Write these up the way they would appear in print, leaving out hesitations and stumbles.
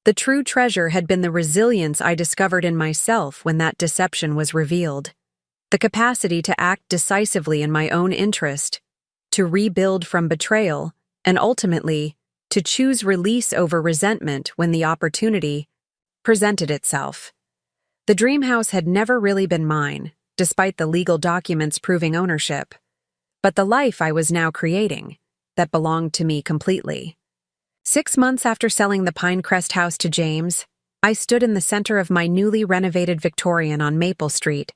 The true treasure had been the resilience I discovered in myself when that deception was revealed. The capacity to act decisively in my own interest, to rebuild from betrayal, and ultimately, to choose release over resentment when the opportunity presented itself. The dream house had never really been mine, despite the legal documents proving ownership. But the life I was now creating, that belonged to me completely. 6 months after selling the Pinecrest house to James, I stood in the center of my newly renovated Victorian on Maple Street,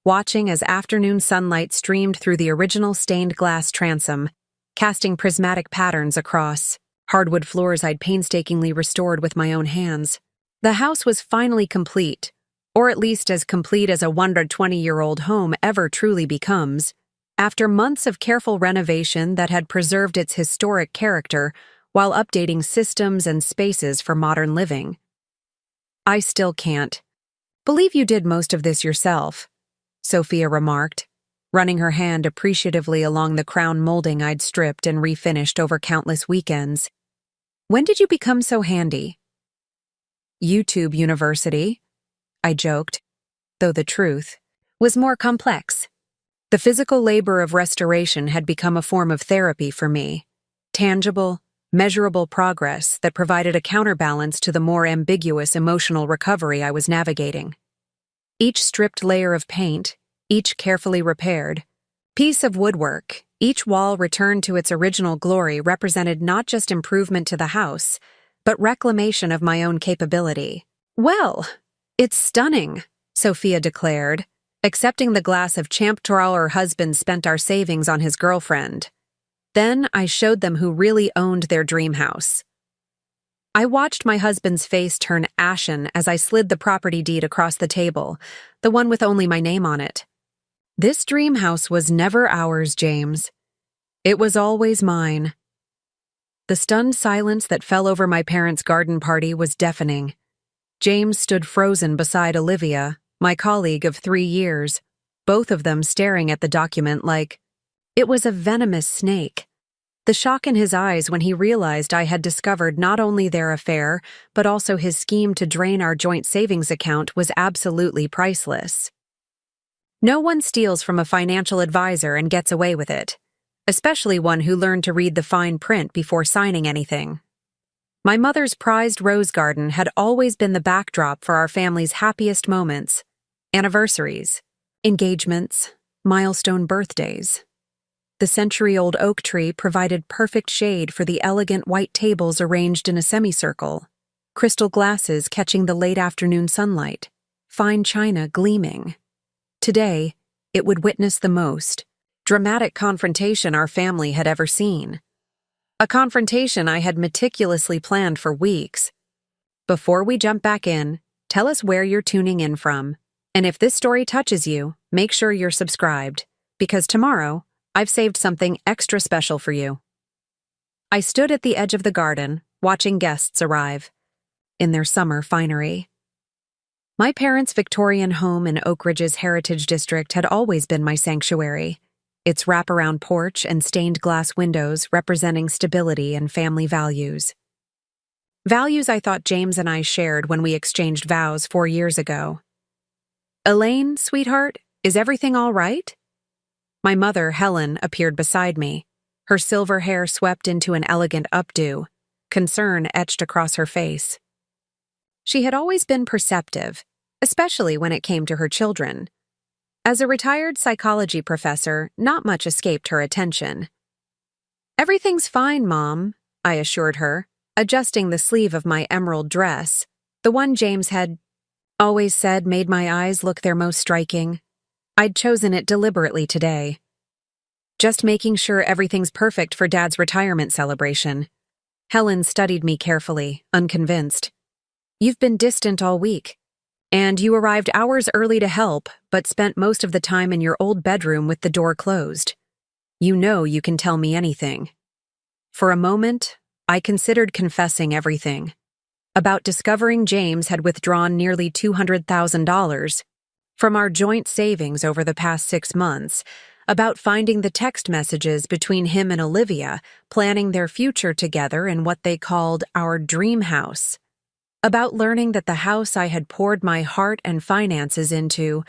watching as afternoon sunlight streamed through the original stained glass transom, casting prismatic patterns across hardwood floors I'd painstakingly restored with my own hands. The house was finally complete, or at least as complete as a 120-year-old home ever truly becomes, after months of careful renovation that had preserved its historic character while updating systems and spaces for modern living. "I still can't believe you did most of this yourself," Sophia remarked, running her hand appreciatively along the crown molding I'd stripped and refinished over countless weekends. "When did you become so handy?" "YouTube University," I joked, though the truth was more complex. The physical labor of restoration had become a form of therapy for me, tangible, measurable progress that provided a counterbalance to the more ambiguous emotional recovery I was navigating. Each stripped layer of paint, each carefully repaired piece of woodwork, each wall returned to its original glory represented not just improvement to the house, but reclamation of my own capability. "Well, it's stunning," Sophia declared, accepting the glass of Champtoral her husband spent our savings on his girlfriend. Then I showed them who really owned their dream house. I watched my husband's face turn ashen as I slid the property deed across the table, the one with only my name on it. "This dream house was never ours, James. It was always mine." The stunned silence that fell over my parents' garden party was deafening. James stood frozen beside Olivia, my colleague of 3 years, both of them staring at the document like it was a venomous snake. The shock in his eyes when he realized I had discovered not only their affair, but also his scheme to drain our joint savings account was absolutely priceless. No one steals from a financial advisor and gets away with it, especially one who learned to read the fine print before signing anything. My mother's prized rose garden had always been the backdrop for our family's happiest moments, anniversaries, engagements, milestone birthdays. The century-old oak tree provided perfect shade for the elegant white tables arranged in a semicircle, crystal glasses catching the late afternoon sunlight, fine china gleaming. Today, it would witness the most dramatic confrontation our family had ever seen. A confrontation I had meticulously planned for weeks. Before we jump back in, tell us where you're tuning in from. And if this story touches you, make sure you're subscribed, because tomorrow, I've saved something extra special for you. I stood at the edge of the garden, watching guests arrive in their summer finery. My parents' Victorian home in Oak Ridge's Heritage District had always been my sanctuary, its wraparound porch and stained glass windows representing stability and family values. Values I thought James and I shared when we exchanged vows 4 years ago. "Elaine, sweetheart, is everything all right?" My mother, Helen, appeared beside me, her silver hair swept into an elegant updo, concern etched across her face. She had always been perceptive, especially when it came to her children. As a retired psychology professor, not much escaped her attention. "Everything's fine, Mom," I assured her, adjusting the sleeve of my emerald dress, the one James had always said made my eyes look their most striking. I'd chosen it deliberately today. "Just making sure everything's perfect for Dad's retirement celebration." Helen studied me carefully, unconvinced. "You've been distant all week. And you arrived hours early to help, but spent most of the time in your old bedroom with the door closed. You know you can tell me anything." For a moment, I considered confessing everything. About discovering James had withdrawn nearly $200,000 from our joint savings over the past 6 months, about finding the text messages between him and Olivia, planning their future together in what they called our dream house. about learning that the house I had poured my heart and finances into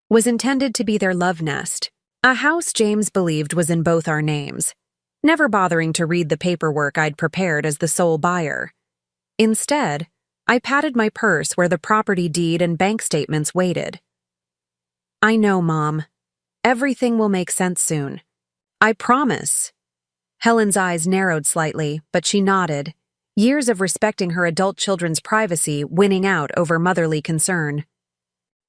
was intended to be their love nest, a house James believed was in both our names, never bothering to read the paperwork I'd prepared as the sole buyer. Instead, I patted my purse where the property deed and bank statements waited. "I know, Mom. Everything will make sense soon. I promise." Helen's eyes narrowed slightly, but she nodded, years of respecting her adult children's privacy winning out over motherly concern.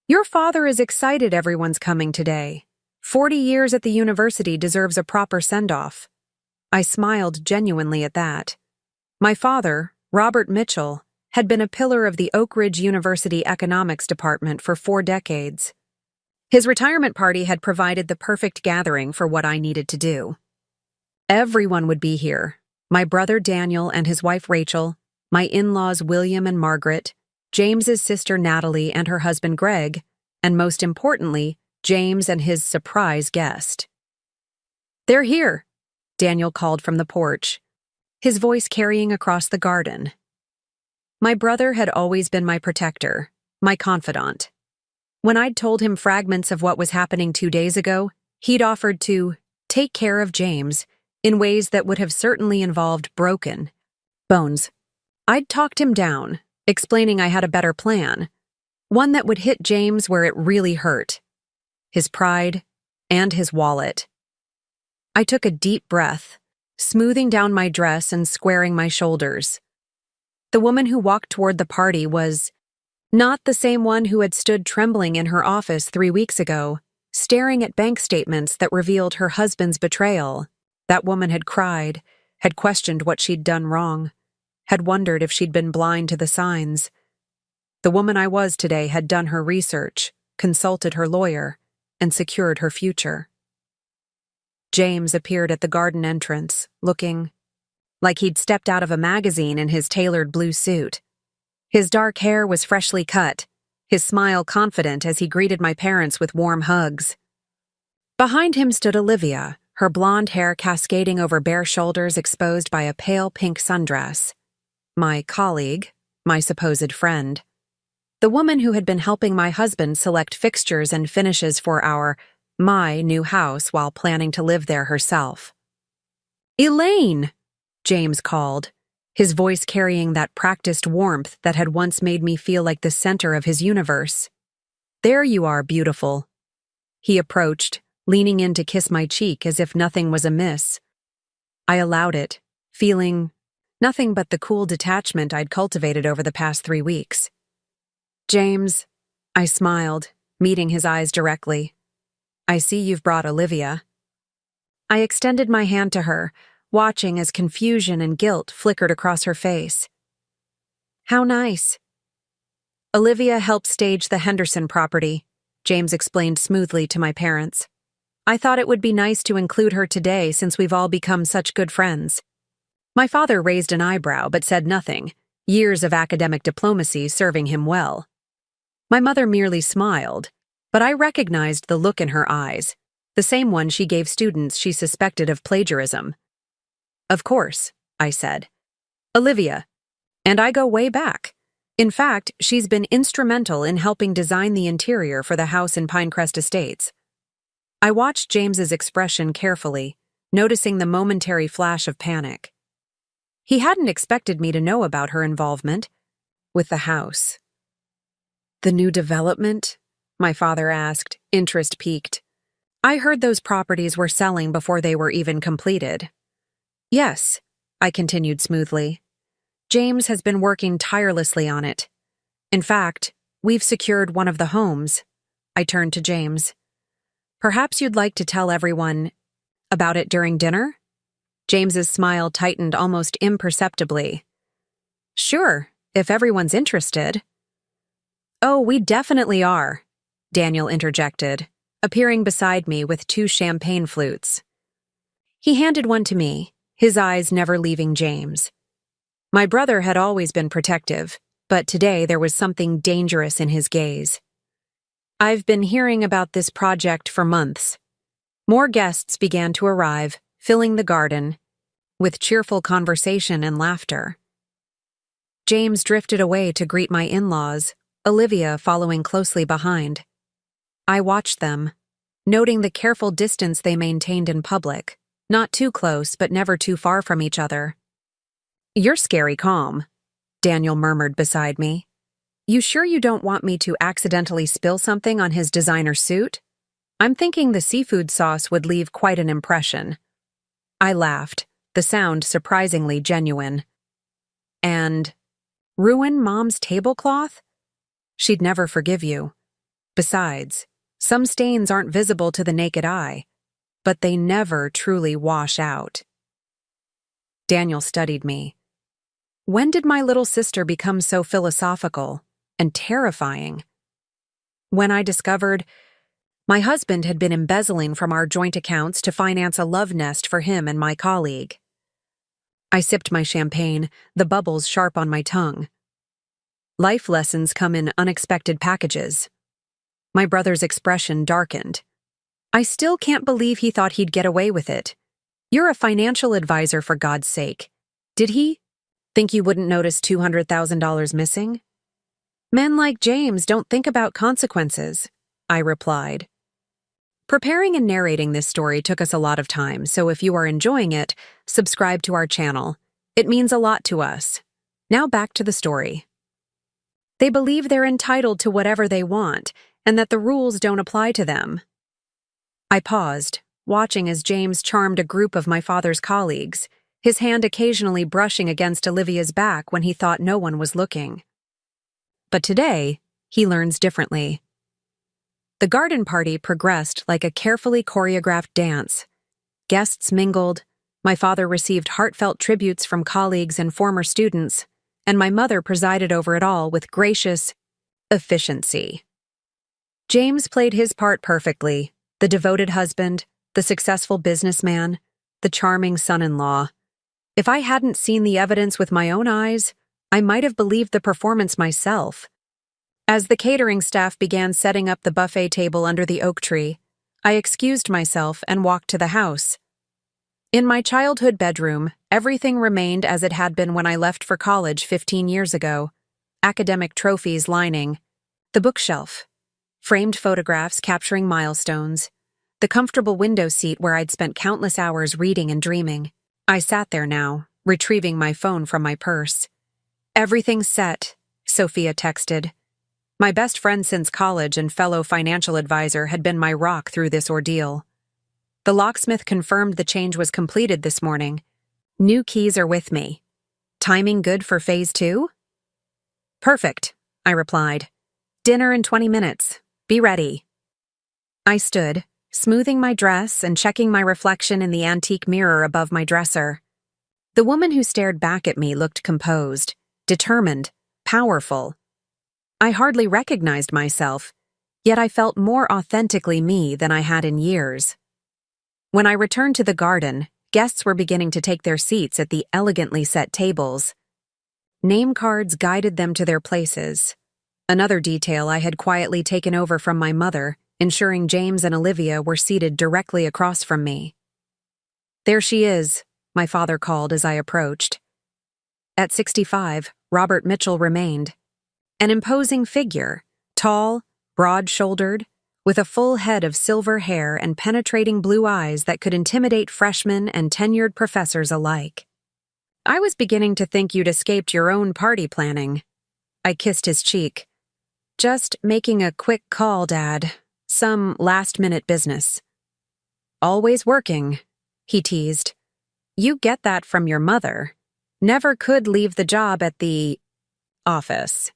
"Your father is excited everyone's coming today. 40 years at the university deserves a proper send-off." I smiled genuinely at that. My father, Robert Mitchell, had been a pillar of the Oak Ridge University Economics Department for 4 decades. His retirement party had provided the perfect gathering for what I needed to do. Everyone would be here: my brother Daniel and his wife Rachel, my in-laws William and Margaret, James's sister Natalie and her husband Greg, and most importantly, James and his surprise guest. "They're here," Daniel called from the porch, his voice carrying across the garden. My brother had always been my protector, my confidant. When I'd told him fragments of what was happening 2 days ago, he'd offered to take care of James in ways that would have certainly involved broken bones. I'd talked him down, explaining I had a better plan, one that would hit James where it really hurt: his pride and his wallet. I took a deep breath, smoothing down my dress and squaring my shoulders. The woman who walked toward the party was not the same one who had stood trembling in her office 3 weeks ago, staring at bank statements that revealed her husband's betrayal. That woman had cried, had questioned what she'd done wrong, had wondered if she'd been blind to the signs. The woman I was today had done her research, consulted her lawyer, and secured her future. James appeared at the garden entrance, looking like he'd stepped out of a magazine in his tailored blue suit. His dark hair was freshly cut, his smile confident as he greeted my parents with warm hugs. Behind him stood Olivia, her blonde hair cascading over bare shoulders exposed by a pale pink sundress. My colleague, my supposed friend. The woman who had been helping my husband select fixtures and finishes for my new house while planning to live there herself. "Elaine!" James called, his voice carrying that practiced warmth that had once made me feel like the center of his universe. "There you are, beautiful." He approached, leaning in to kiss my cheek as if nothing was amiss. I allowed it, feeling nothing but the cool detachment I'd cultivated over the past 3 weeks. "James," I smiled, meeting his eyes directly. "I see you've brought Olivia." I extended my hand to her, watching as confusion and guilt flickered across her face. "How nice." "Olivia helped stage the Henderson property," James explained smoothly to my parents. "I thought it would be nice to include her today since we've all become such good friends." My father raised an eyebrow but said nothing, years of academic diplomacy serving him well. My mother merely smiled, but I recognized the look in her eyes, the same one she gave students she suspected of plagiarism. "Of course," I said. "Olivia. And I go way back. In fact, she's been instrumental in helping design the interior for the house in Pinecrest Estates." I watched James's expression carefully, noticing the momentary flash of panic. He hadn't expected me to know about her involvement with the house. "The new development?" my father asked, interest piqued. "I heard those properties were selling before they were even completed." "Yes," I continued smoothly. "James has been working tirelessly on it. In fact, we've secured one of the homes." I turned to James. "Perhaps you'd like to tell everyone about it during dinner?" James's smile tightened almost imperceptibly. "Sure, if everyone's interested." "Oh, we definitely are," Daniel interjected, appearing beside me with 2 champagne flutes. He handed one to me, his eyes never leaving James. My brother had always been protective, but today there was something dangerous in his gaze. "I've been hearing about this project for months." More guests began to arrive, filling the garden with cheerful conversation and laughter. James drifted away to greet my in-laws, Olivia following closely behind. I watched them, noting the careful distance they maintained in public, not too close but never too far from each other. "You're scary calm," Daniel murmured beside me. "You sure you don't want me to accidentally spill something on his designer suit? I'm thinking the seafood sauce would leave quite an impression." I laughed, the sound surprisingly genuine. "And ruin Mom's tablecloth? She'd never forgive you. Besides, some stains aren't visible to the naked eye, but they never truly wash out." Daniel studied me. When did my little sister become so philosophical and terrifying? When I discovered my husband had been embezzling from our joint accounts to finance a love nest for him and my colleague. I sipped my champagne, the bubbles sharp on my tongue. Life lessons come in unexpected packages. My brother's expression darkened. "I still can't believe he thought he'd get away with it. You're a financial advisor, for God's sake. Did he think you wouldn't notice $200,000 missing?" "Men like James don't think about consequences," I replied. Preparing and narrating this story took us a lot of time, so if you are enjoying it, subscribe to our channel. It means a lot to us. Now back to the story. They believe they're entitled to whatever they want, and that the rules don't apply to them. I paused, watching as James charmed a group of my father's colleagues, his hand occasionally brushing against Olivia's back when he thought no one was looking. But today, he learns differently. The garden party progressed like a carefully choreographed dance. Guests mingled, my father received heartfelt tributes from colleagues and former students, and my mother presided over it all with gracious efficiency. James played his part perfectly, the devoted husband, the successful businessman, the charming son-in-law. If I hadn't seen the evidence with my own eyes, I might have believed the performance myself. As the catering staff began setting up the buffet table under the oak tree, I excused myself and walked to the house. In my childhood bedroom, everything remained as it had been when I left for college 15 years ago. Academic trophies lining the bookshelf, framed photographs capturing milestones, the comfortable window seat where I'd spent countless hours reading and dreaming. I sat there now, retrieving my phone from my purse. "Everything's set," Sophia texted. My best friend since college and fellow financial advisor had been my rock through this ordeal. The locksmith confirmed the change was completed this morning. "New keys are with me. Timing good for phase 2? "Perfect," I replied. "Dinner in 20 minutes. Be ready." I stood, smoothing my dress and checking my reflection in the antique mirror above my dresser. The woman who stared back at me looked composed, determined, powerful. I hardly recognized myself, yet I felt more authentically me than I had in years. When I returned to the garden, guests were beginning to take their seats at the elegantly set tables. Name cards guided them to their places. Another detail I had quietly taken over from my mother, ensuring James and Olivia were seated directly across from me. "There she is," my father called as I approached. At 65, Robert Mitchell remained. An imposing figure, tall, broad-shouldered, with a full head of silver hair and penetrating blue eyes that could intimidate freshmen and tenured professors alike. "I was beginning to think you'd escaped your own party planning." I kissed his cheek. "Just making a quick call, Dad. Some last-minute business." "Always working," he teased. "You get that from your mother. Never could leave the job at the office."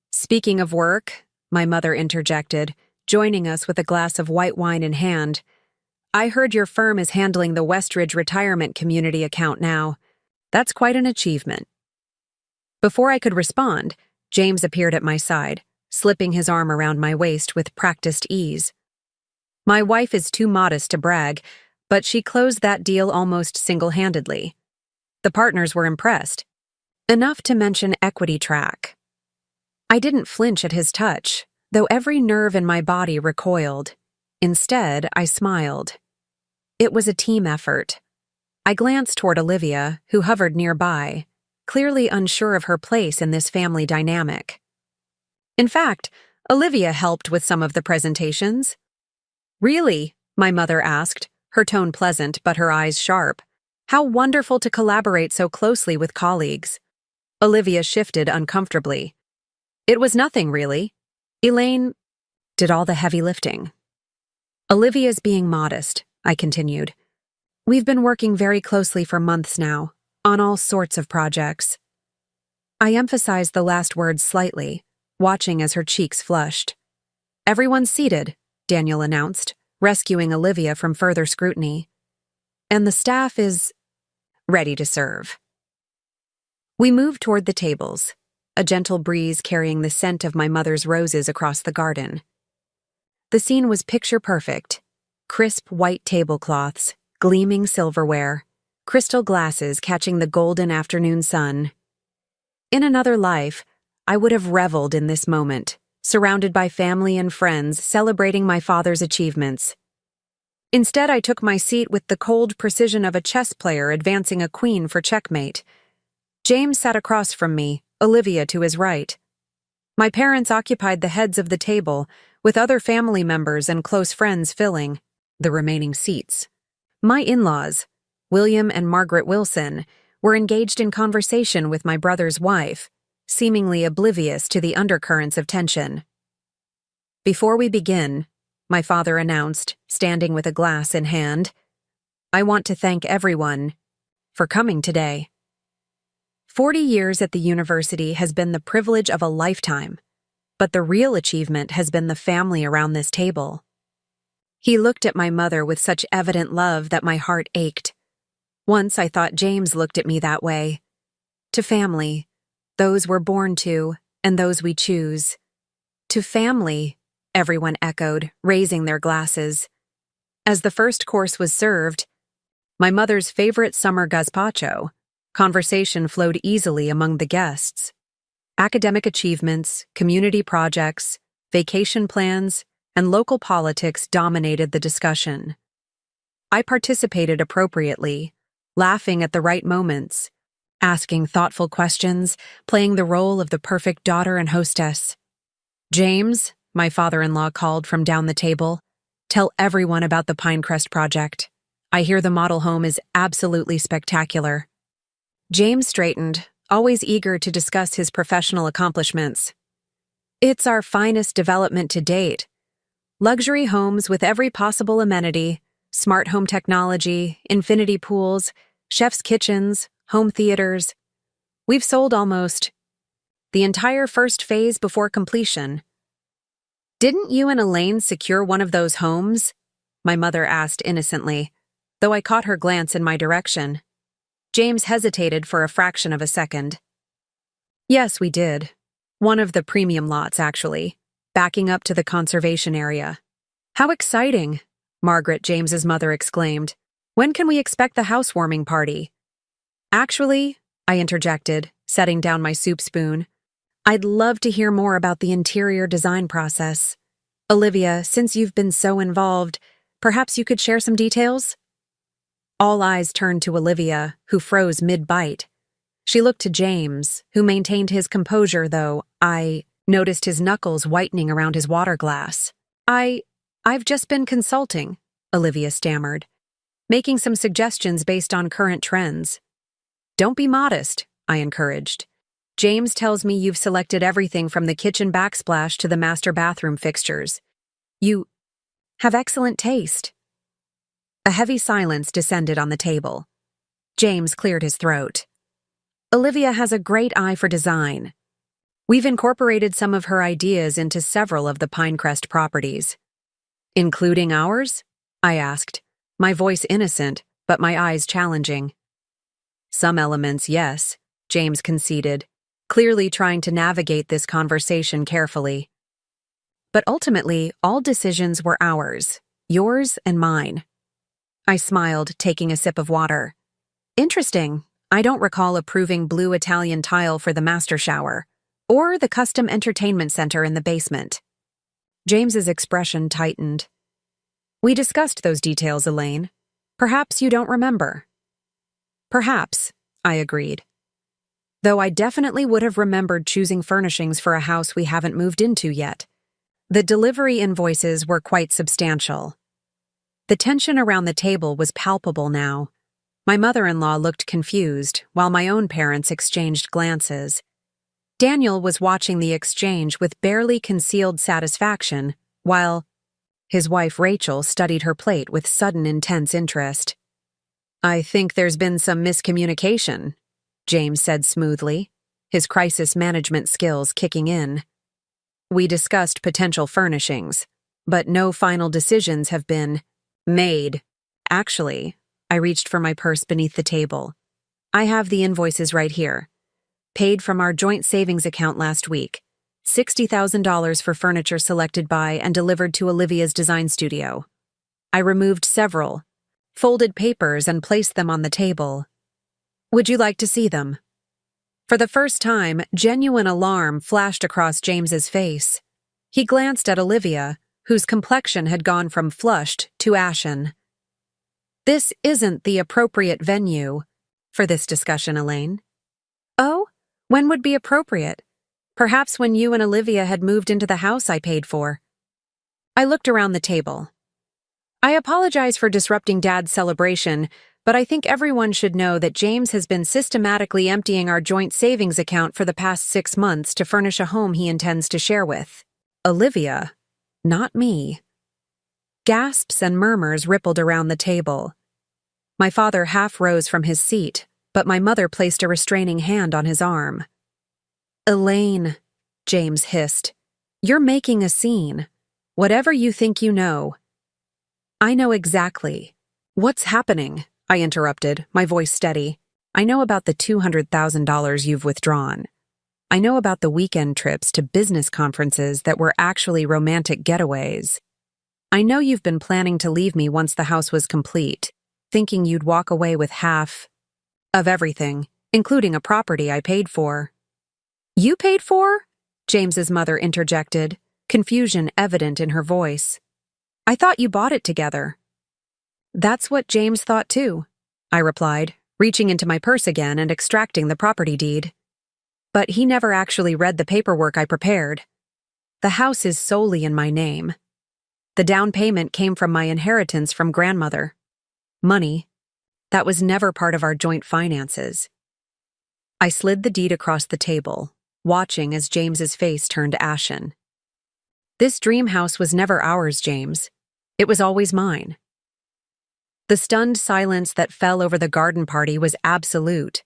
"Speaking of work," my mother interjected, joining us with a glass of white wine in hand, "I heard your firm is handling the Westridge Retirement Community account now. That's quite an achievement." Before I could respond, James appeared at my side, slipping his arm around my waist with practiced ease. My wife is too modest to brag, but she closed that deal almost single-handedly. The partners were impressed. Enough to mention Equity Track. I didn't flinch at his touch, though every nerve in my body recoiled. Instead, I smiled. It was a team effort. I glanced toward Olivia, who hovered nearby, clearly unsure of her place in this family dynamic. In fact, Olivia helped with some of the presentations. "Really?" my mother asked, her tone pleasant but her eyes sharp. "How wonderful to collaborate so closely with colleagues." Olivia shifted uncomfortably. "It was nothing, really. Elaine did all the heavy lifting." "Olivia's being modest," I continued. "We've been working very closely for months now, on all sorts of projects." I emphasized the last words slightly, watching as her cheeks flushed. "Everyone's seated," Daniel announced, rescuing Olivia from further scrutiny. "And the staff is ready to serve." We moved toward the tables, a gentle breeze carrying the scent of my mother's roses across the garden. The scene was picture-perfect: crisp white tablecloths, gleaming silverware, crystal glasses catching the golden afternoon sun. In another life, I would have reveled in this moment, surrounded by family and friends celebrating my father's achievements. Instead, I took my seat with the cold precision of a chess player advancing a queen for checkmate. James sat across from me, Olivia to his right. My parents occupied the heads of the table, with other family members and close friends filling the remaining seats. My in-laws, William and Margaret Wilson, were engaged in conversation with my brother's wife, seemingly oblivious to the undercurrents of tension. "Before we begin," my father announced, standing with a glass in hand, "I want to thank everyone for coming today. 40 years at the university has been the privilege of a lifetime, but the real achievement has been the family around this table." He looked at my mother with such evident love that my heart ached. Once I thought James looked at me that way. To family, those we're born to, and those we choose. To family, everyone echoed, raising their glasses. As the first course was served, my mother's favorite summer gazpacho, conversation flowed easily among the guests. Academic achievements, community projects, vacation plans, and local politics dominated the discussion. I participated appropriately, laughing at the right moments, asking thoughtful questions, playing the role of the perfect daughter and hostess. "James," my father-in-law called from down the table, "tell everyone about the Pinecrest project. I hear the model home is absolutely spectacular." James straightened, always eager to discuss his professional accomplishments. "It's our finest development to date. Luxury homes with every possible amenity, smart home technology, infinity pools, chef's kitchens, home theaters. We've sold almost the entire first phase before completion." "Didn't you and Elaine secure one of those homes?" my mother asked innocently, though I caught her glance in my direction. James hesitated for a fraction of a second. "Yes, we did. One of the premium lots, actually, backing up to the conservation area." "How exciting!" Margaret, James's mother, exclaimed. "When can we expect the housewarming party?" "Actually," I interjected, setting down my soup spoon, "I'd love to hear more about the interior design process. Olivia, since you've been so involved, perhaps you could share some details?" All eyes turned to Olivia, who froze mid-bite. She looked to James, who maintained his composure, though I noticed his knuckles whitening around his water glass. I've just been consulting," Olivia stammered, "making some suggestions based on current trends." "Don't be modest," I encouraged. "James tells me you've selected everything from the kitchen backsplash to the master bathroom fixtures. You have excellent taste." A heavy silence descended on the table. James cleared his throat. "Olivia has a great eye for design. We've incorporated some of her ideas into several of the Pinecrest properties." "Including ours?" I asked, my voice innocent, but my eyes challenging. "Some elements, yes," James conceded, clearly trying to navigate this conversation carefully. "But ultimately, all decisions were ours, yours and mine." I smiled, taking a sip of water. "Interesting. I don't recall approving blue Italian tile for the master shower, or the custom entertainment center in the basement." James's expression tightened. "We discussed those details, Elaine. Perhaps you don't remember." "Perhaps," I agreed. though I definitely would have remembered choosing furnishings for a house we haven't moved into yet. The delivery invoices were quite substantial. The tension around the table was palpable now. My mother-in-law looked confused, while my own parents exchanged glances. Daniel was watching the exchange with barely concealed satisfaction, while his wife Rachel studied her plate with sudden intense interest. "I think there's been some miscommunication," James said smoothly, his crisis management skills kicking in. "We discussed potential furnishings, but no final decisions have been made. Actually," I reached for my purse beneath the table. "I have the invoices right here. Paid from our joint savings account last week. $60,000 for furniture selected by and delivered to Olivia's design studio." I removed several, folded papers and placed them on the table. "Would you like to see them?" For the first time, genuine alarm flashed across James's face. He glanced at Olivia, whose complexion had gone from flushed to ashen. "This isn't the appropriate venue for this discussion, Elaine." "Oh? When would be appropriate? Perhaps when you and Olivia had moved into the house I paid for." I looked around the table. "I apologize for disrupting Dad's celebration, but I think everyone should know that James has been systematically emptying our joint savings account for the past 6 months to furnish a home he intends to share with Olivia, not me." Gasps and murmurs rippled around the table. My father half rose from his seat, but my mother placed a restraining hand on his arm. "Elaine," James hissed, "you're making a scene. Whatever you think you know." "I know exactly." "What's happening?" I interrupted, my voice steady. "I know about the $200,000 you've withdrawn. I know about the weekend trips to business conferences that were actually romantic getaways. I know you've been planning to leave me once the house was complete, thinking you'd walk away with half of everything, including a property I paid for." "You paid for?" James's mother interjected, confusion evident in her voice. "I thought you bought it together." "That's what James thought too," I replied, reaching into my purse again and extracting the property deed. "But he never actually read the paperwork I prepared. The house is solely in my name. The down payment came from my inheritance from grandmother. Money that was never part of our joint finances." I slid the deed across the table, watching as James's face turned ashen. "This dream house was never ours, James. It was always mine." The stunned silence that fell over the garden party was absolute.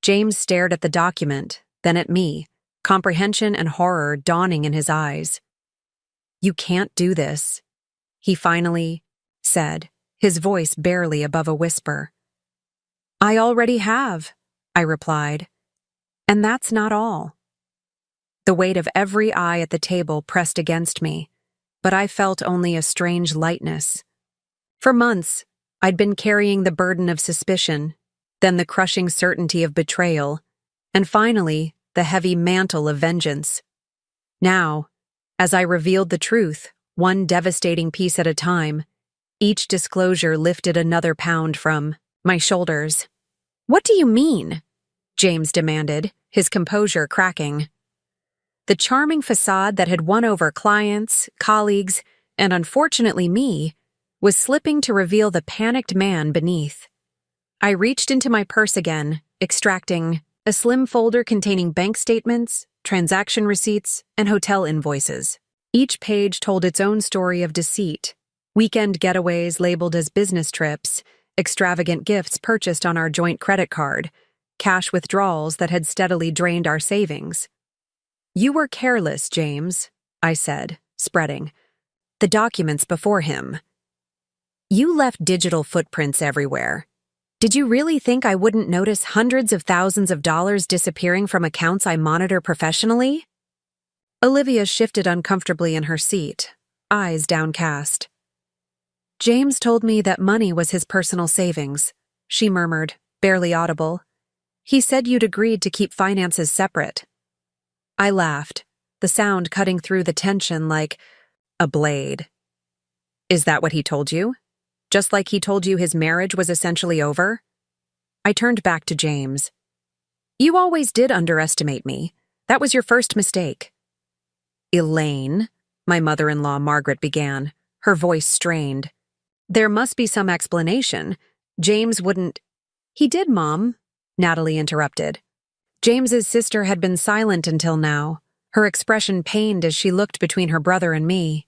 James stared at the document, then at me, comprehension and horror dawning in his eyes. "You can't do this," he finally said, his voice barely above a whisper. "I already have," I replied. "And that's not all." The weight of every eye at the table pressed against me, but I felt only a strange lightness. For months, I'd been carrying the burden of suspicion, then the crushing certainty of betrayal, and finally, the heavy mantle of vengeance. Now, as I revealed the truth, one devastating piece at a time, each disclosure lifted another pound from my shoulders. "What do you mean?" James demanded, his composure cracking. The charming facade that had won over clients, colleagues, and unfortunately me, was slipping to reveal the panicked man beneath. I reached into my purse again, extracting a slim folder containing bank statements, transaction receipts, and hotel invoices. Each page told its own story of deceit: weekend getaways labeled as business trips, extravagant gifts purchased on our joint credit card, cash withdrawals that had steadily drained our savings. "You were careless, James," I said, spreading the documents before him. "You left digital footprints everywhere. Did you really think I wouldn't notice hundreds of thousands of dollars disappearing from accounts I monitor professionally?" Olivia shifted uncomfortably in her seat, eyes downcast. "James told me that money was his personal savings," she murmured, barely audible. "He said you'd agreed to keep finances separate." I laughed, the sound cutting through the tension like a blade. "Is that what he told you? Just like he told you his marriage was essentially over?" I turned back to James. You always did underestimate me. That was your first mistake. Elaine, my mother-in-law Margaret began, her voice strained. There must be some explanation. James wouldn't— He did, Mom, Natalie interrupted. James's sister had been silent until now, her expression pained as she looked between her brother and me.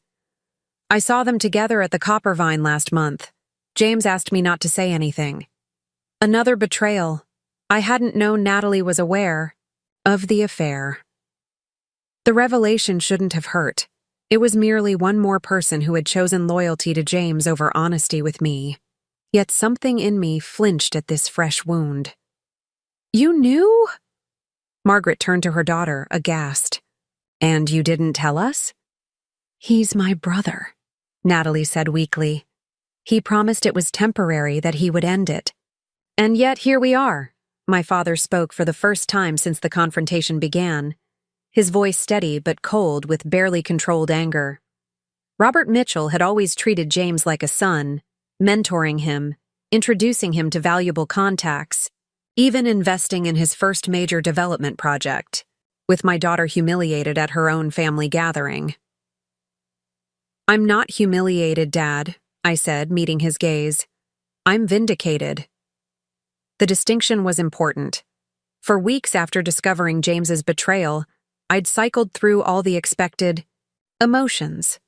I saw them together at the Coppervine last month. James asked me not to say anything. Another betrayal. I hadn't known Natalie was aware of the affair. The revelation shouldn't have hurt. It was merely one more person who had chosen loyalty to James over honesty with me. Yet something in me flinched at this fresh wound. You knew? Margaret turned to her daughter, aghast. And you didn't tell us? He's my brother, Natalie said weakly. He promised it was temporary, that he would end it. And yet here we are. My father spoke for the first time since the confrontation began, his voice steady but cold with barely controlled anger. Robert Mitchell had always treated James like a son, mentoring him, introducing him to valuable contacts, even investing in his first major development project, with my daughter humiliated at her own family gathering. I'm not humiliated, Dad, I said, meeting his gaze. I'm vindicated. The distinction was important. For weeks after discovering James's betrayal, I'd cycled through all the expected emotions: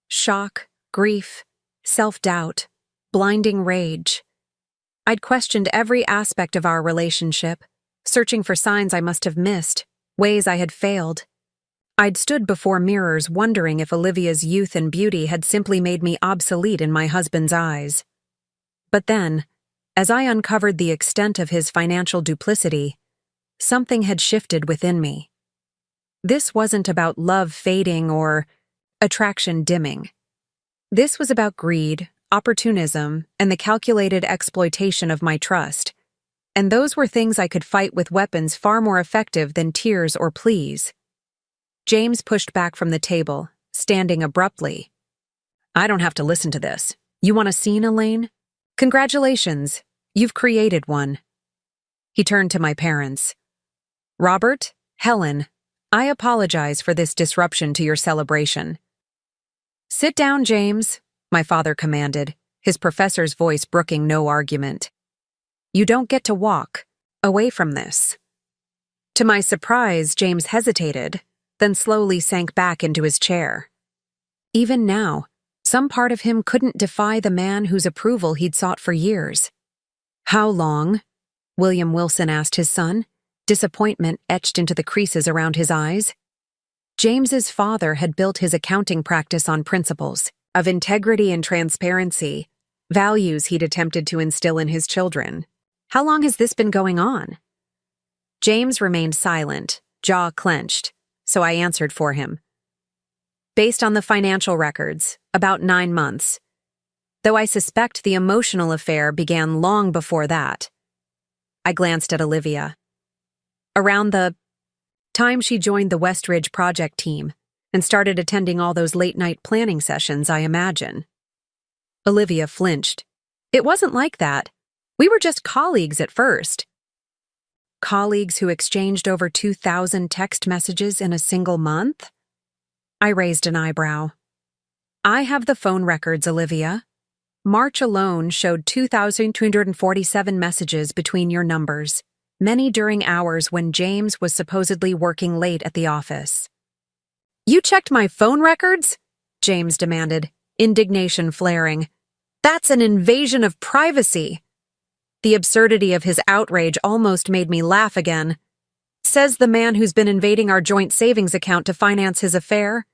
shock, grief, self-doubt, blinding rage. I'd questioned every aspect of our relationship, searching for signs I must have missed, ways I had failed. I'd stood before mirrors wondering if Olivia's youth and beauty had simply made me obsolete in my husband's eyes. But then, as I uncovered the extent of his financial duplicity, something had shifted within me. This wasn't about love fading or attraction dimming. This was about greed, opportunism, and the calculated exploitation of my trust. And those were things I could fight with weapons far more effective than tears or pleas. James pushed back from the table, standing abruptly. I don't have to listen to this. You want a scene, Elaine? Congratulations, you've created one. He turned to my parents. Robert, Helen, I apologize for this disruption to your celebration. Sit down, James, my father commanded, his professor's voice brooking no argument. You don't get to walk away from this. To my surprise, James hesitated, then slowly sank back into his chair. Even now, some part of him couldn't defy the man whose approval he'd sought for years. How long? William Wilson asked his son, disappointment etched into the creases around his eyes. James's father had built his accounting practice on principles of integrity and transparency, values he'd attempted to instill in his children. How long has this been going on? James remained silent, jaw clenched, so I answered for him. Based on the financial records, about 9 months. Though I suspect the emotional affair began long before that. I glanced at Olivia. Around the time she joined the Westridge project team and started attending all those late-night planning sessions, I imagine. Olivia flinched. It wasn't like that. We were just colleagues at first. Colleagues who exchanged over 2,000 text messages in a single month? I raised an eyebrow. I have the phone records, Olivia. March alone showed 2,247 messages between your numbers, many during hours when James was supposedly working late at the office. You checked my phone records? James demanded, indignation flaring. That's an invasion of privacy. The absurdity of his outrage almost made me laugh again. Says the man who's been invading our joint savings account to finance his affair.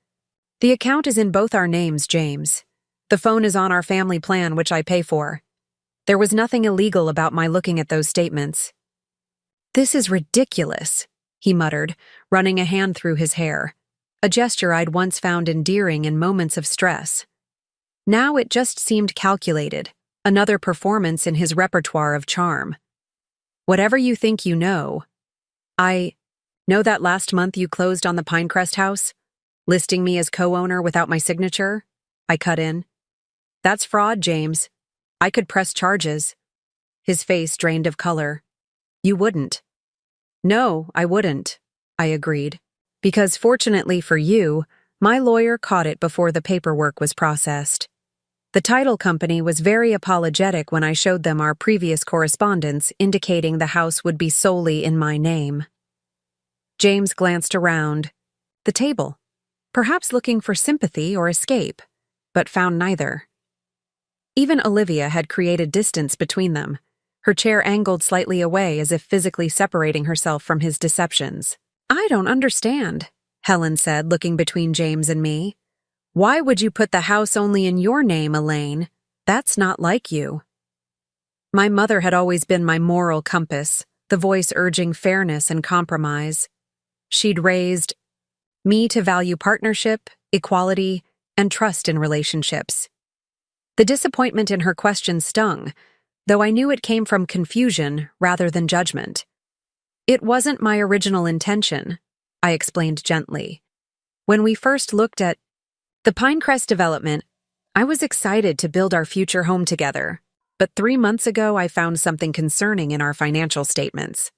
The account is in both our names, James. The phone is on our family plan, which I pay for. There was nothing illegal about my looking at those statements. This is ridiculous, he muttered, running a hand through his hair, a gesture I'd once found endearing in moments of stress. Now it just seemed calculated, another performance in his repertoire of charm. Whatever you think you know. I know that last month you closed on the Pinecrest house, listing me as co-owner without my signature? I cut in. That's fraud, James. I could press charges. His face drained of color. You wouldn't. No, I wouldn't, I agreed. Because fortunately for you, my lawyer caught it before the paperwork was processed. The title company was very apologetic when I showed them our previous correspondence indicating the house would be solely in my name. James glanced around the table, perhaps looking for sympathy or escape, but found neither. Even Olivia had created distance between them, her chair angled slightly away as if physically separating herself from his deceptions. I don't understand, Helen said, looking between James and me. Why would you put the house only in your name, Elaine? That's not like you. My mother had always been my moral compass, the voice urging fairness and compromise. She'd raised me to value partnership, equality, and trust in relationships. The disappointment in her question stung, though I knew it came from confusion rather than judgment. It wasn't my original intention, I explained gently. When we first looked at the Pinecrest development, I was excited to build our future home together, but 3 months ago I found something concerning in our financial statements.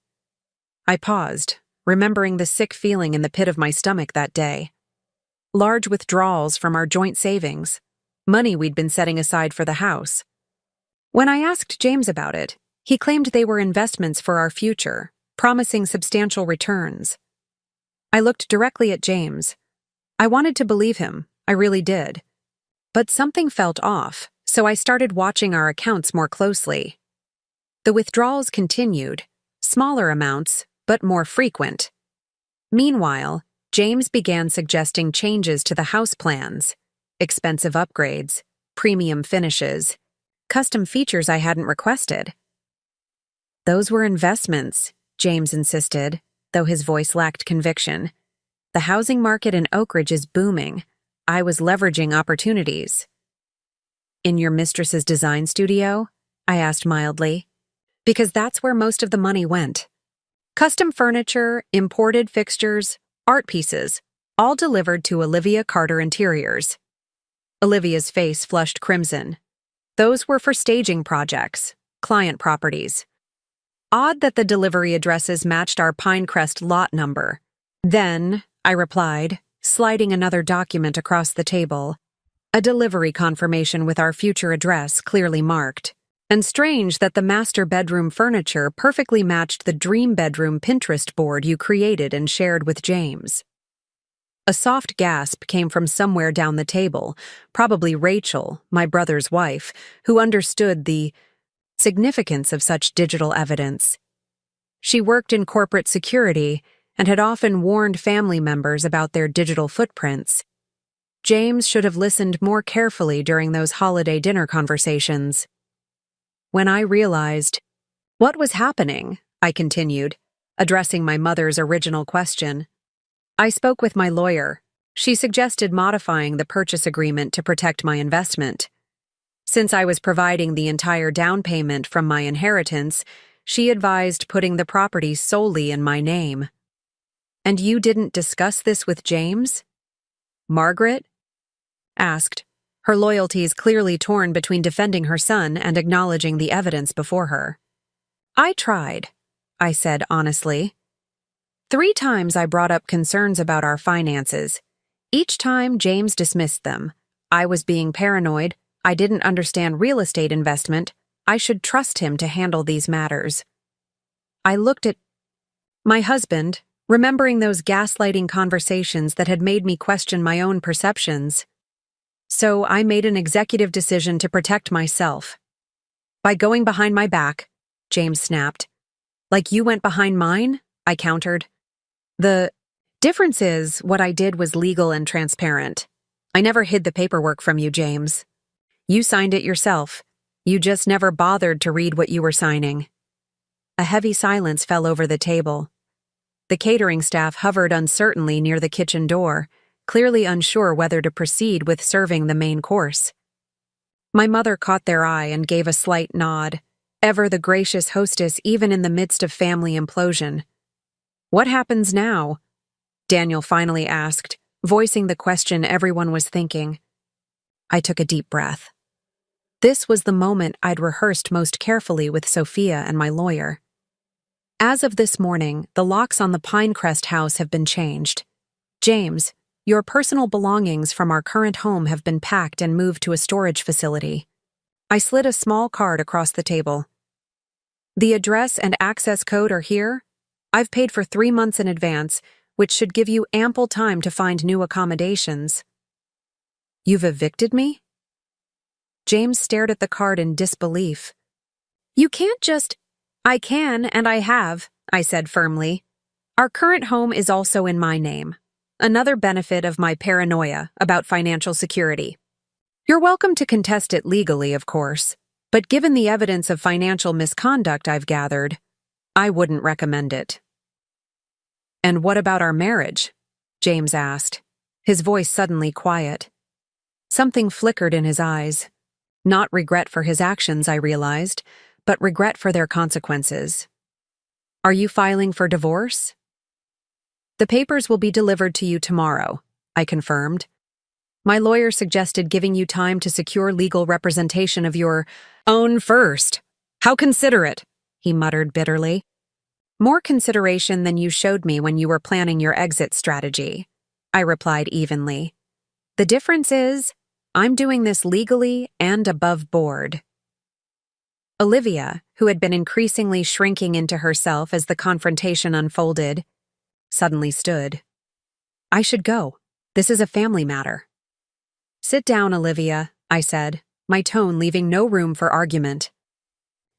I paused, remembering the sick feeling in the pit of my stomach that day. Large withdrawals from our joint savings, money we'd been setting aside for the house. When I asked James about it, he claimed they were investments for our future, promising substantial returns. I looked directly at James. I wanted to believe him, I really did. But something felt off, so I started watching our accounts more closely. The withdrawals continued, smaller amounts, but more frequent. Meanwhile, James began suggesting changes to the house plans, expensive upgrades, premium finishes, custom features I hadn't requested. Those were investments, James insisted, though his voice lacked conviction. The housing market in Oak Ridge is booming. I was leveraging opportunities. In your mistress's design studio? I asked mildly. Because that's where most of the money went. Custom furniture, imported fixtures, art pieces, all delivered to Olivia Carter Interiors. Olivia's face flushed crimson. Those were for staging projects, client properties. Odd that the delivery addresses matched our Pinecrest lot number. Then, I replied, sliding another document across the table, a delivery confirmation with our future address clearly marked. And strange that the master bedroom furniture perfectly matched the dream bedroom Pinterest board you created and shared with James. A soft gasp came from somewhere down the table, probably Rachel, my brother's wife, who understood the significance of such digital evidence. She worked in corporate security and had often warned family members about their digital footprints. James should have listened more carefully during those holiday dinner conversations. When I realized what was happening, I continued, addressing my mother's original question. I spoke with my lawyer. She suggested modifying the purchase agreement to protect my investment. Since I was providing the entire down payment from my inheritance, she advised putting the property solely in my name. And you didn't discuss this with James? Margaret asked, her loyalties clearly torn between defending her son and acknowledging the evidence before her. I tried, I said honestly. 3 times I brought up concerns about our finances. Each time James dismissed them. I was being paranoid. I didn't understand real estate investment. I should trust him to handle these matters. I looked at my husband, remembering those gaslighting conversations that had made me question my own perceptions. So I made an executive decision to protect myself. By going behind my back, James snapped. Like you went behind mine? I countered. The difference is what I did was legal and transparent. I never hid the paperwork from you, James. You signed it yourself. You just never bothered to read what you were signing. A heavy silence fell over the table. The catering staff hovered uncertainly near the kitchen door, clearly unsure whether to proceed with serving the main course. My mother caught their eye and gave a slight nod, ever the gracious hostess even in the midst of family implosion. What happens now? Daniel finally asked, voicing the question everyone was thinking. I took a deep breath. This was the moment I'd rehearsed most carefully with Sophia and my lawyer. As of this morning, the locks on the Pinecrest house have been changed. James, your personal belongings from our current home have been packed and moved to a storage facility. I slid a small card across the table. The address and access code are here. I've paid for 3 months in advance, which should give you ample time to find new accommodations. You've evicted me? James stared at the card in disbelief. You can't just— I can, and I have, I said firmly. Our current home is also in my name. Another benefit of my paranoia about financial security. You're welcome to contest it legally, of course, but given the evidence of financial misconduct I've gathered, I wouldn't recommend it. And what about our marriage? James asked, his voice suddenly quiet. Something flickered in his eyes. Not regret for his actions, I realized, but regret for their consequences. Are you filing for divorce? The papers will be delivered to you tomorrow, I confirmed. My lawyer suggested giving you time to secure legal representation of your own first. How considerate, he muttered bitterly. More consideration than you showed me when you were planning your exit strategy, I replied evenly. The difference is, I'm doing this legally and above board. Olivia, who had been increasingly shrinking into herself as the confrontation unfolded, suddenly stood. I should go. This is a family matter. Sit down, Olivia, I said, my tone leaving no room for argument.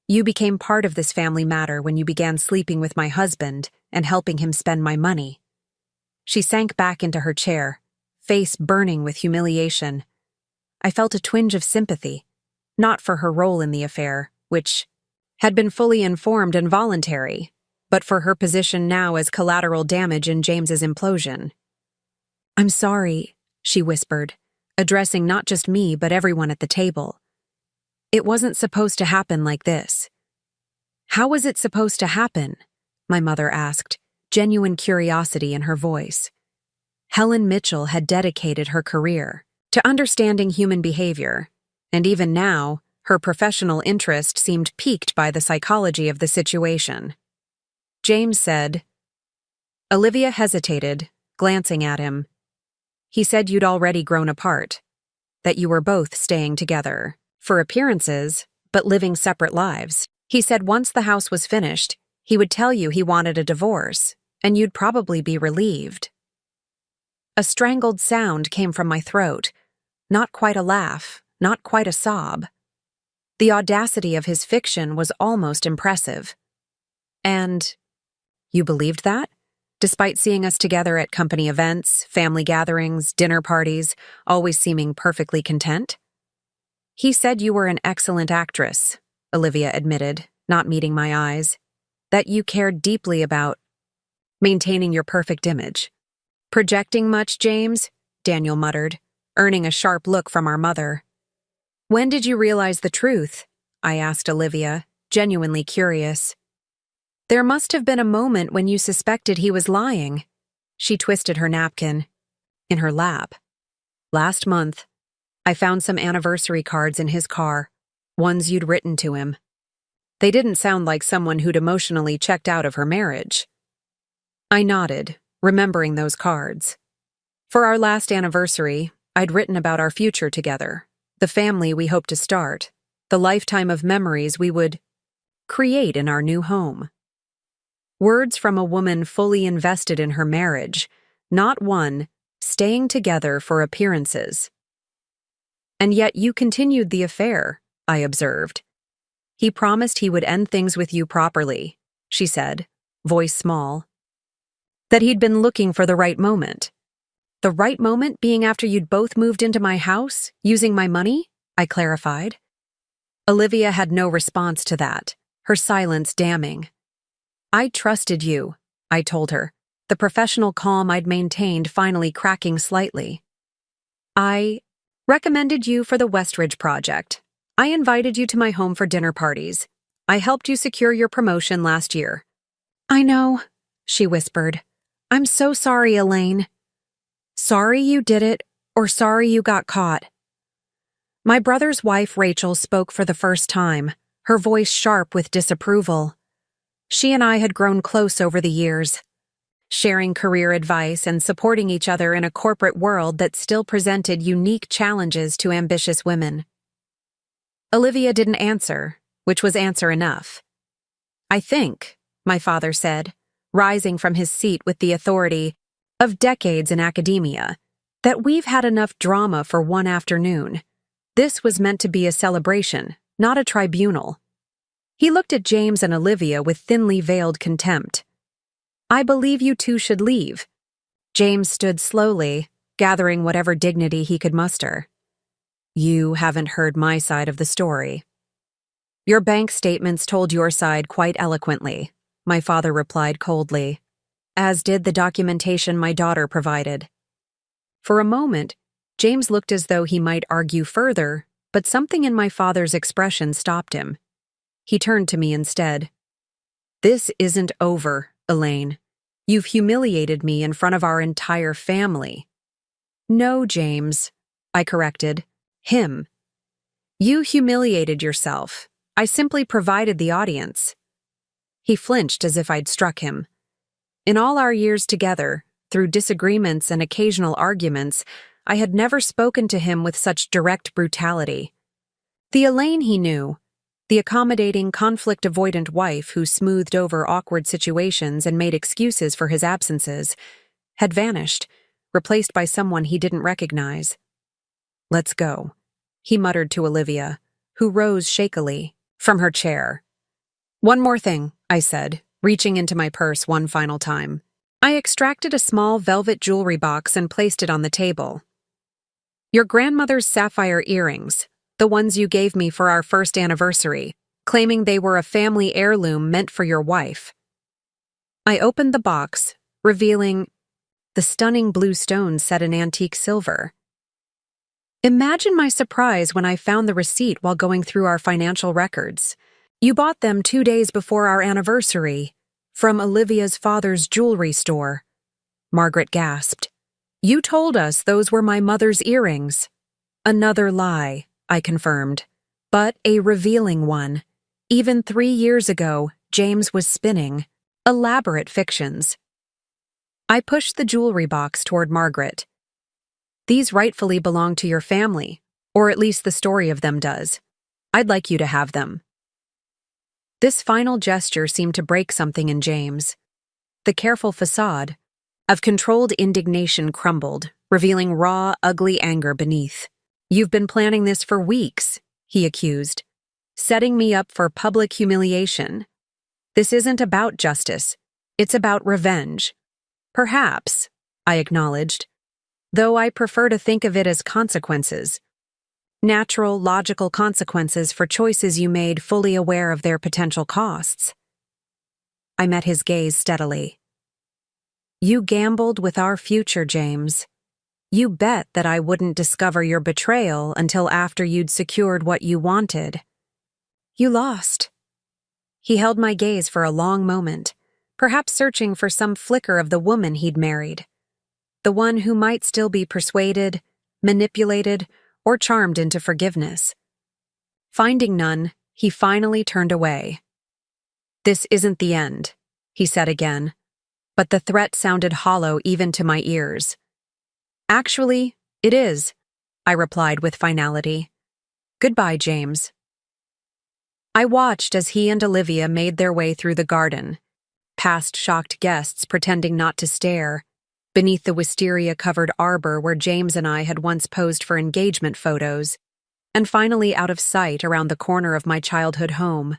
You became part of this family matter when you began sleeping with my husband and helping him spend my money. She sank back into her chair, face burning with humiliation. I felt a twinge of sympathy, not for her role in the affair, which had been fully informed and voluntary, but for her position now as collateral damage in James's implosion. I'm sorry, she whispered, addressing not just me but everyone at the table. It wasn't supposed to happen like this. How was it supposed to happen? My mother asked, genuine curiosity in her voice. Helen Mitchell had dedicated her career to understanding human behavior, and even now, her professional interest seemed piqued by the psychology of the situation. James said. Olivia hesitated, glancing at him. He said you'd already grown apart, that you were both staying together, for appearances, but living separate lives. He said once the house was finished, he would tell you he wanted a divorce, and you'd probably be relieved. A strangled sound came from my throat, not quite a laugh, not quite a sob. The audacity of his fiction was almost impressive. And you believed that? Despite seeing us together at company events, family gatherings, dinner parties, always seeming perfectly content? He said you were an excellent actress, Olivia admitted, not meeting my eyes. That you cared deeply about maintaining your perfect image. Projecting much, James? Daniel muttered, earning a sharp look from our mother. When did you realize the truth? I asked Olivia, genuinely curious. There must have been a moment when you suspected he was lying. She twisted her napkin in her lap. Last month, I found some anniversary cards in his car, ones you'd written to him. They didn't sound like someone who'd emotionally checked out of her marriage. I nodded, remembering those cards. For our last anniversary, I'd written about our future together, the family we hoped to start, the lifetime of memories we would create in our new home. Words from a woman fully invested in her marriage, not one staying together for appearances. And yet you continued the affair, I observed. He promised he would end things with you properly, she said, voice small. That he'd been looking for the right moment. The right moment being after you'd both moved into my house, using my money? I clarified. Olivia had no response to that, her silence damning. I trusted you, I told her, the professional calm I'd maintained finally cracking slightly. I recommended you for the Westridge project. I invited you to my home for dinner parties. I helped you secure your promotion last year. I know, she whispered. I'm so sorry, Elaine. Sorry you did it, or sorry you got caught. My brother's wife, Rachel, spoke for the first time, her voice sharp with disapproval. She and I had grown close over the years, sharing career advice and supporting each other in a corporate world that still presented unique challenges to ambitious women. Olivia didn't answer, which was answer enough. "I think," my father said, rising from his seat with the authority of decades in academia, "that we've had enough drama for one afternoon. This was meant to be a celebration, not a tribunal." He looked at James and Olivia with thinly veiled contempt. "I believe you two should leave." James stood slowly, gathering whatever dignity he could muster. "You haven't heard my side of the story." "Your bank statements told your side quite eloquently," my father replied coldly, "as did the documentation my daughter provided." For a moment, James looked as though he might argue further, but something in my father's expression stopped him. He turned to me instead. "This isn't over, Elaine. You've humiliated me in front of our entire family." "No, James," I corrected. "Him. You humiliated yourself. I simply provided the audience." He flinched as if I'd struck him. In all our years together, through disagreements and occasional arguments, I had never spoken to him with such direct brutality. The Elaine he knew, the accommodating, conflict-avoidant wife who smoothed over awkward situations and made excuses for his absences, had vanished, replaced by someone he didn't recognize. "Let's go," he muttered to Olivia, who rose shakily from her chair. "One more thing," I said, reaching into my purse one final time. I extracted a small velvet jewelry box and placed it on the table. "Your grandmother's sapphire earrings, the ones you gave me for our first anniversary, claiming they were a family heirloom meant for your wife." I opened the box, revealing the stunning blue stones set in antique silver. Imagine my surprise when I found the receipt while going through our financial records. "You bought them 2 days before our anniversary, from Olivia's father's jewelry store," Margaret gasped. "You told us those were my mother's earrings." "Another lie," I confirmed, "but a revealing one. Even 3 years ago, James was spinning elaborate fictions." I pushed the jewelry box toward Margaret. "These rightfully belong to your family, or at least the story of them does. I'd like you to have them." This final gesture seemed to break something in James. The careful facade of controlled indignation crumbled, revealing raw, ugly anger beneath. "You've been planning this for weeks," he accused, "setting me up for public humiliation. This isn't about justice. It's about revenge." "Perhaps," I acknowledged, "though I prefer to think of it as consequences. Natural, logical consequences for choices you made fully aware of their potential costs." I met his gaze steadily. "You gambled with our future, James. You bet that I wouldn't discover your betrayal until after you'd secured what you wanted. You lost." He held my gaze for a long moment, perhaps searching for some flicker of the woman he'd married. The one who might still be persuaded, manipulated, or charmed into forgiveness. Finding none, he finally turned away. "This isn't the end," he said again, but the threat sounded hollow even to my ears. "Actually, it is," I replied with finality. "Goodbye, James." I watched as he and Olivia made their way through the garden, past shocked guests pretending not to stare, beneath the wisteria-covered arbor where James and I had once posed for engagement photos, and finally out of sight around the corner of my childhood home.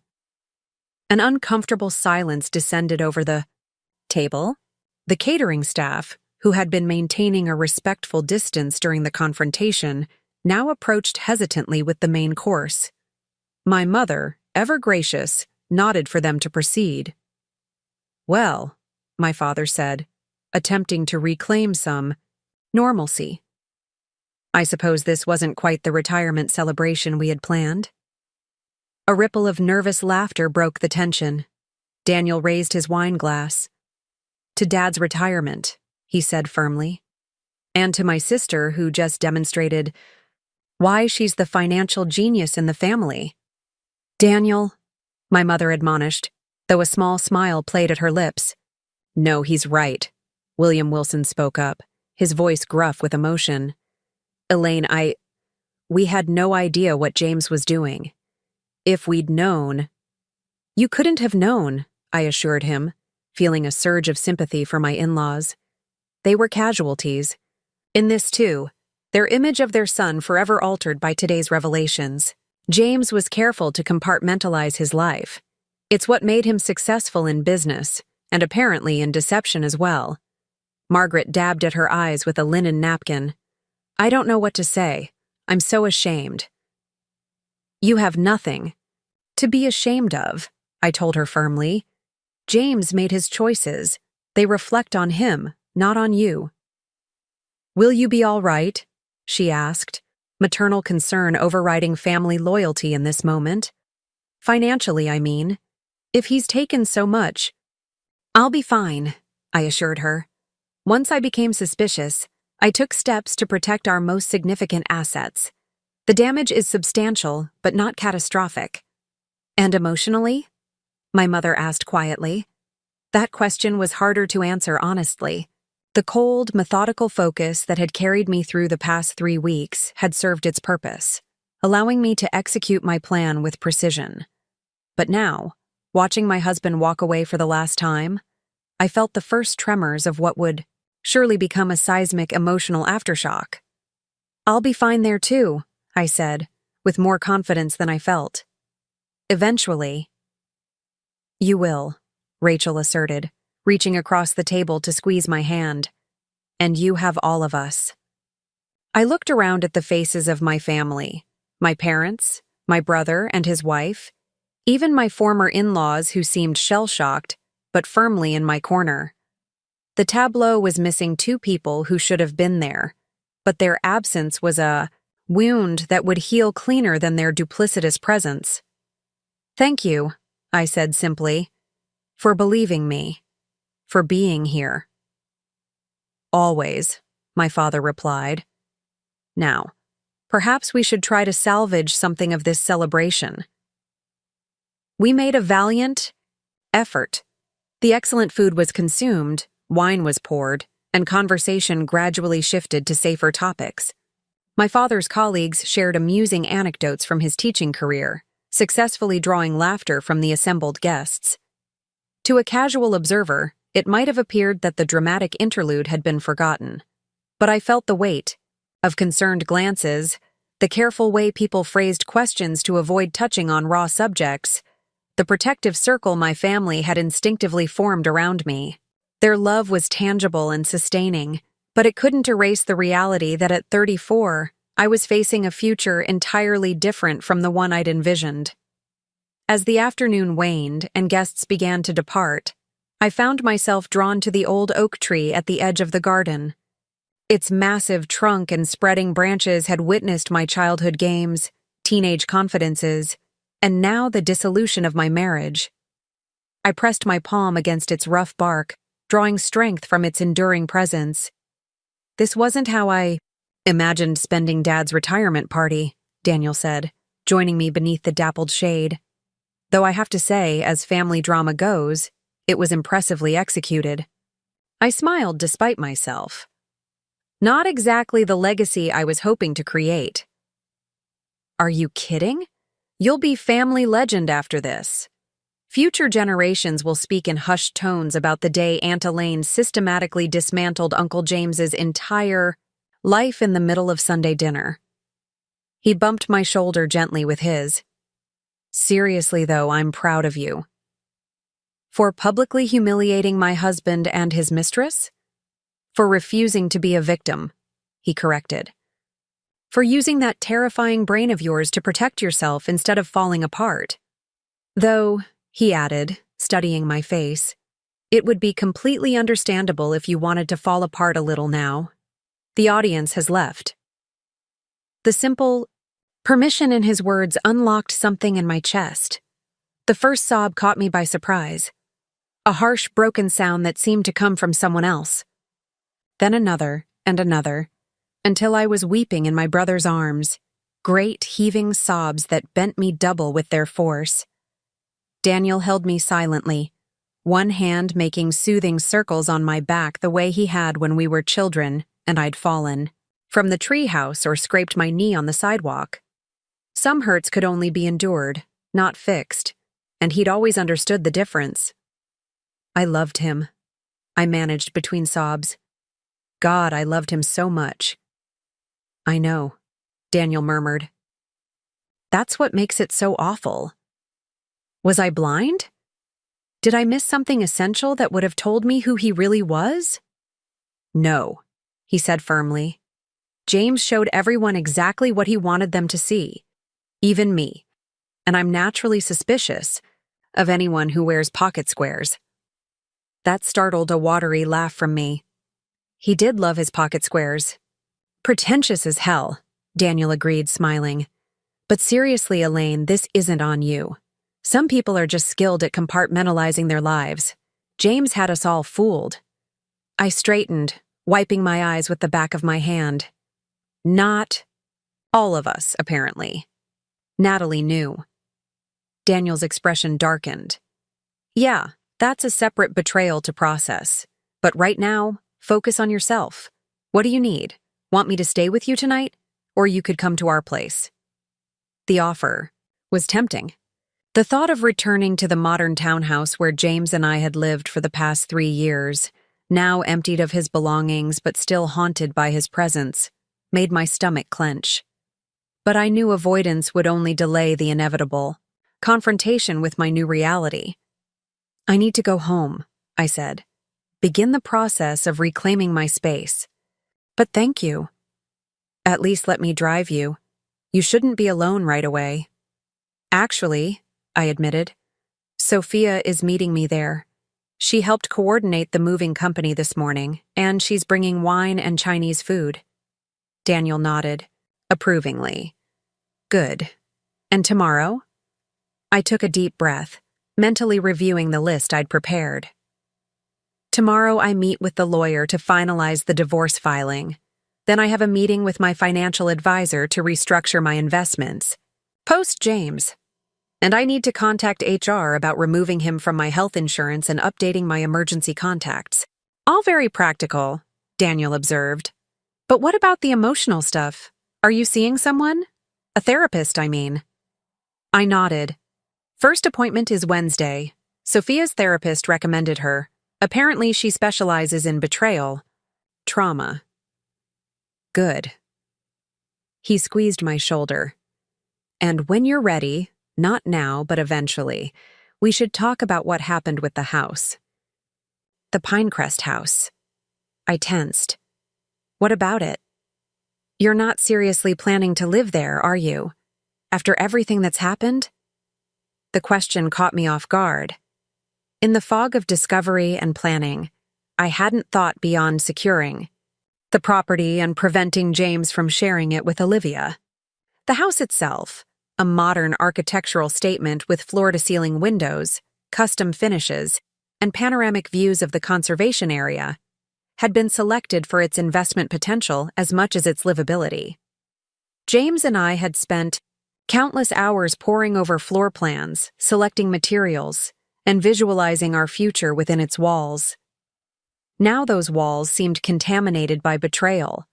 An uncomfortable silence descended over the table. The catering staff, who had been maintaining a respectful distance during the confrontation, now approached hesitantly with the main course. My mother, ever gracious, nodded for them to proceed. "Well," my father said, attempting to reclaim some normalcy. "I suppose this wasn't quite the retirement celebration we had planned?" A ripple of nervous laughter broke the tension. Daniel raised his wine glass. "To Dad's retirement," he said firmly. "And to my sister, who just demonstrated why she's the financial genius in the family." "Daniel," my mother admonished, though a small smile played at her lips. "No, he's right," William Wilson spoke up, his voice gruff with emotion. "Elaine, we had no idea what James was doing. If we'd known—" "You couldn't have known," I assured him, feeling a surge of sympathy for my in-laws. They were casualties. In this, too, their image of their son forever altered by today's revelations. James was careful to compartmentalize his life. It's what made him successful in business, and apparently in deception as well. Margaret dabbed at her eyes with a linen napkin. "I don't know what to say. I'm so ashamed." "You have nothing to be ashamed of," I told her firmly. "James made his choices. They reflect on him, not on you." "Will you be all right?" she asked, maternal concern overriding family loyalty in this moment. "Financially, I mean. If he's taken so much—" "I'll be fine," I assured her. "Once I became suspicious, I took steps to protect our most significant assets. The damage is substantial, but not catastrophic." "And emotionally?" my mother asked quietly. That question was harder to answer honestly. The cold, methodical focus that had carried me through the past 3 weeks had served its purpose, allowing me to execute my plan with precision. But now, watching my husband walk away for the last time, I felt the first tremors of what would surely become a seismic emotional aftershock. "I'll be fine there too," I said, with more confidence than I felt. "Eventually." "You will," Rachel asserted, reaching across the table to squeeze my hand. "And you have all of us." I looked around at the faces of my family, my parents, my brother and his wife, even my former in-laws who seemed shell-shocked, but firmly in my corner. The tableau was missing 2 people who should have been there, but their absence was a wound that would heal cleaner than their duplicitous presence. "Thank you," I said simply, "for believing me, for being here." "Always," my father replied. "Now, perhaps we should try to salvage something of this celebration." We made a valiant effort. The excellent food was consumed, wine was poured, and conversation gradually shifted to safer topics. My father's colleagues shared amusing anecdotes from his teaching career, successfully drawing laughter from the assembled guests. To a casual observer, it might have appeared that the dramatic interlude had been forgotten. But I felt the weight of concerned glances, the careful way people phrased questions to avoid touching on raw subjects, the protective circle my family had instinctively formed around me. Their love was tangible and sustaining, but it couldn't erase the reality that at 34, I was facing a future entirely different from the one I'd envisioned. As the afternoon waned and guests began to depart, I found myself drawn to the old oak tree at the edge of the garden. Its massive trunk and spreading branches had witnessed my childhood games, teenage confidences, and now the dissolution of my marriage. I pressed my palm against its rough bark, drawing strength from its enduring presence. "This wasn't how I imagined spending Dad's retirement party," Daniel said, joining me beneath the dappled shade. Though I have to say, as family drama goes, it was impressively executed. I smiled despite myself. Not exactly the legacy I was hoping to create. "Are you kidding? You'll be family legend after this. Future generations will speak in hushed tones about the day Aunt Elaine systematically dismantled Uncle James's entire life in the middle of Sunday dinner." He bumped my shoulder gently with his. "Seriously, though, I'm proud of you." "For publicly humiliating my husband and his mistress?" "For refusing to be a victim," he corrected. "For using that terrifying brain of yours to protect yourself instead of falling apart. Though," he added, studying my face, "it would be completely understandable if you wanted to fall apart a little now. The audience has left." The simple permission in his words unlocked something in my chest. The first sob caught me by surprise. A harsh, broken sound that seemed to come from someone else. Then another, and another, until I was weeping in my brother's arms, great heaving sobs that bent me double with their force. Daniel held me silently, one hand making soothing circles on my back the way he had when we were children and I'd fallen from the treehouse or scraped my knee on the sidewalk. Some hurts could only be endured, not fixed, and he'd always understood the difference. I loved him, I managed between sobs. God, I loved him so much. I know, Daniel murmured. That's what makes it so awful. Was I blind? Did I miss something essential that would have told me who he really was? No, he said firmly. James showed everyone exactly what he wanted them to see, even me, and I'm naturally suspicious of anyone who wears pocket squares. That startled a watery laugh from me. He did love his pocket squares. Pretentious as hell, Daniel agreed, smiling. But seriously, Elaine, this isn't on you. Some people are just skilled at compartmentalizing their lives. James had us all fooled. I straightened, wiping my eyes with the back of my hand. Not all of us, apparently. Natalie knew. Daniel's expression darkened. Yeah, that's a separate betrayal to process. But right now, focus on yourself. What do you need? Want me to stay with you tonight? Or you could come to our place. The offer was tempting. The thought of returning to the modern townhouse where James and I had lived for the past 3 years, now emptied of his belongings but still haunted by his presence, made my stomach clench. But I knew avoidance would only delay the inevitable confrontation with my new reality. I need to go home, I said. Begin the process of reclaiming my space. But thank you. At least let me drive you. You shouldn't be alone right away. Actually, I admitted, Sophia is meeting me there. She helped coordinate the moving company this morning, and she's bringing wine and Chinese food. Daniel nodded, approvingly. Good. And tomorrow? I took a deep breath, mentally reviewing the list I'd prepared. Tomorrow I meet with the lawyer to finalize the divorce filing. Then I have a meeting with my financial advisor to restructure my investments. Post James. And I need to contact HR about removing him from my health insurance and updating my emergency contacts. All very practical, Daniel observed. But what about the emotional stuff? Are you seeing someone? A therapist, I mean. I nodded. First appointment is Wednesday. Sophia's therapist recommended her. Apparently she specializes in betrayal. Trauma. Good. He squeezed my shoulder. And when you're ready, not now, but eventually, we should talk about what happened with the house. The Pinecrest house. I tensed. What about it? You're not seriously planning to live there, are you? After everything that's happened? The question caught me off guard. In the fog of discovery and planning, I hadn't thought beyond securing the property and preventing James from sharing it with Olivia. The house itself, a modern architectural statement with floor-to-ceiling windows, custom finishes, and panoramic views of the conservation area, had been selected for its investment potential as much as its livability. James and I had spent countless hours poring over floor plans, selecting materials, and visualizing our future within its walls. Now those walls seemed contaminated by betrayal,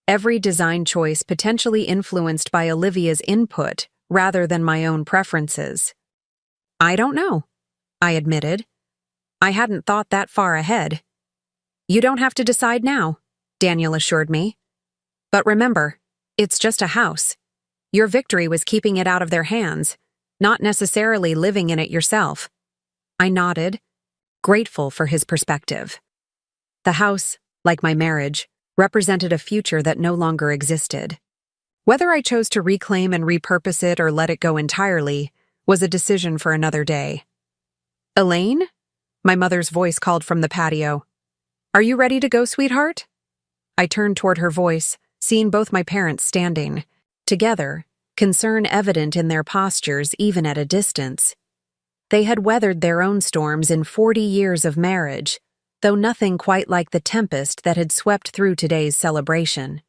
every design choice potentially influenced by Olivia's input rather than my own preferences. I don't know, I admitted. I hadn't thought that far ahead. You don't have to decide now, Daniel assured me. But remember, it's just a house. Your victory was keeping it out of their hands, not necessarily living in it yourself. I nodded, grateful for his perspective. The house, like my marriage, represented a future that no longer existed. Whether I chose to reclaim and repurpose it or let it go entirely was a decision for another day. Elaine? My mother's voice called from the patio. Are you ready to go, sweetheart? I turned toward her voice, seeing both my parents standing, together, concern evident in their postures even at a distance. They had weathered their own storms in 40 years of marriage, though nothing quite like the tempest that had swept through today's celebration.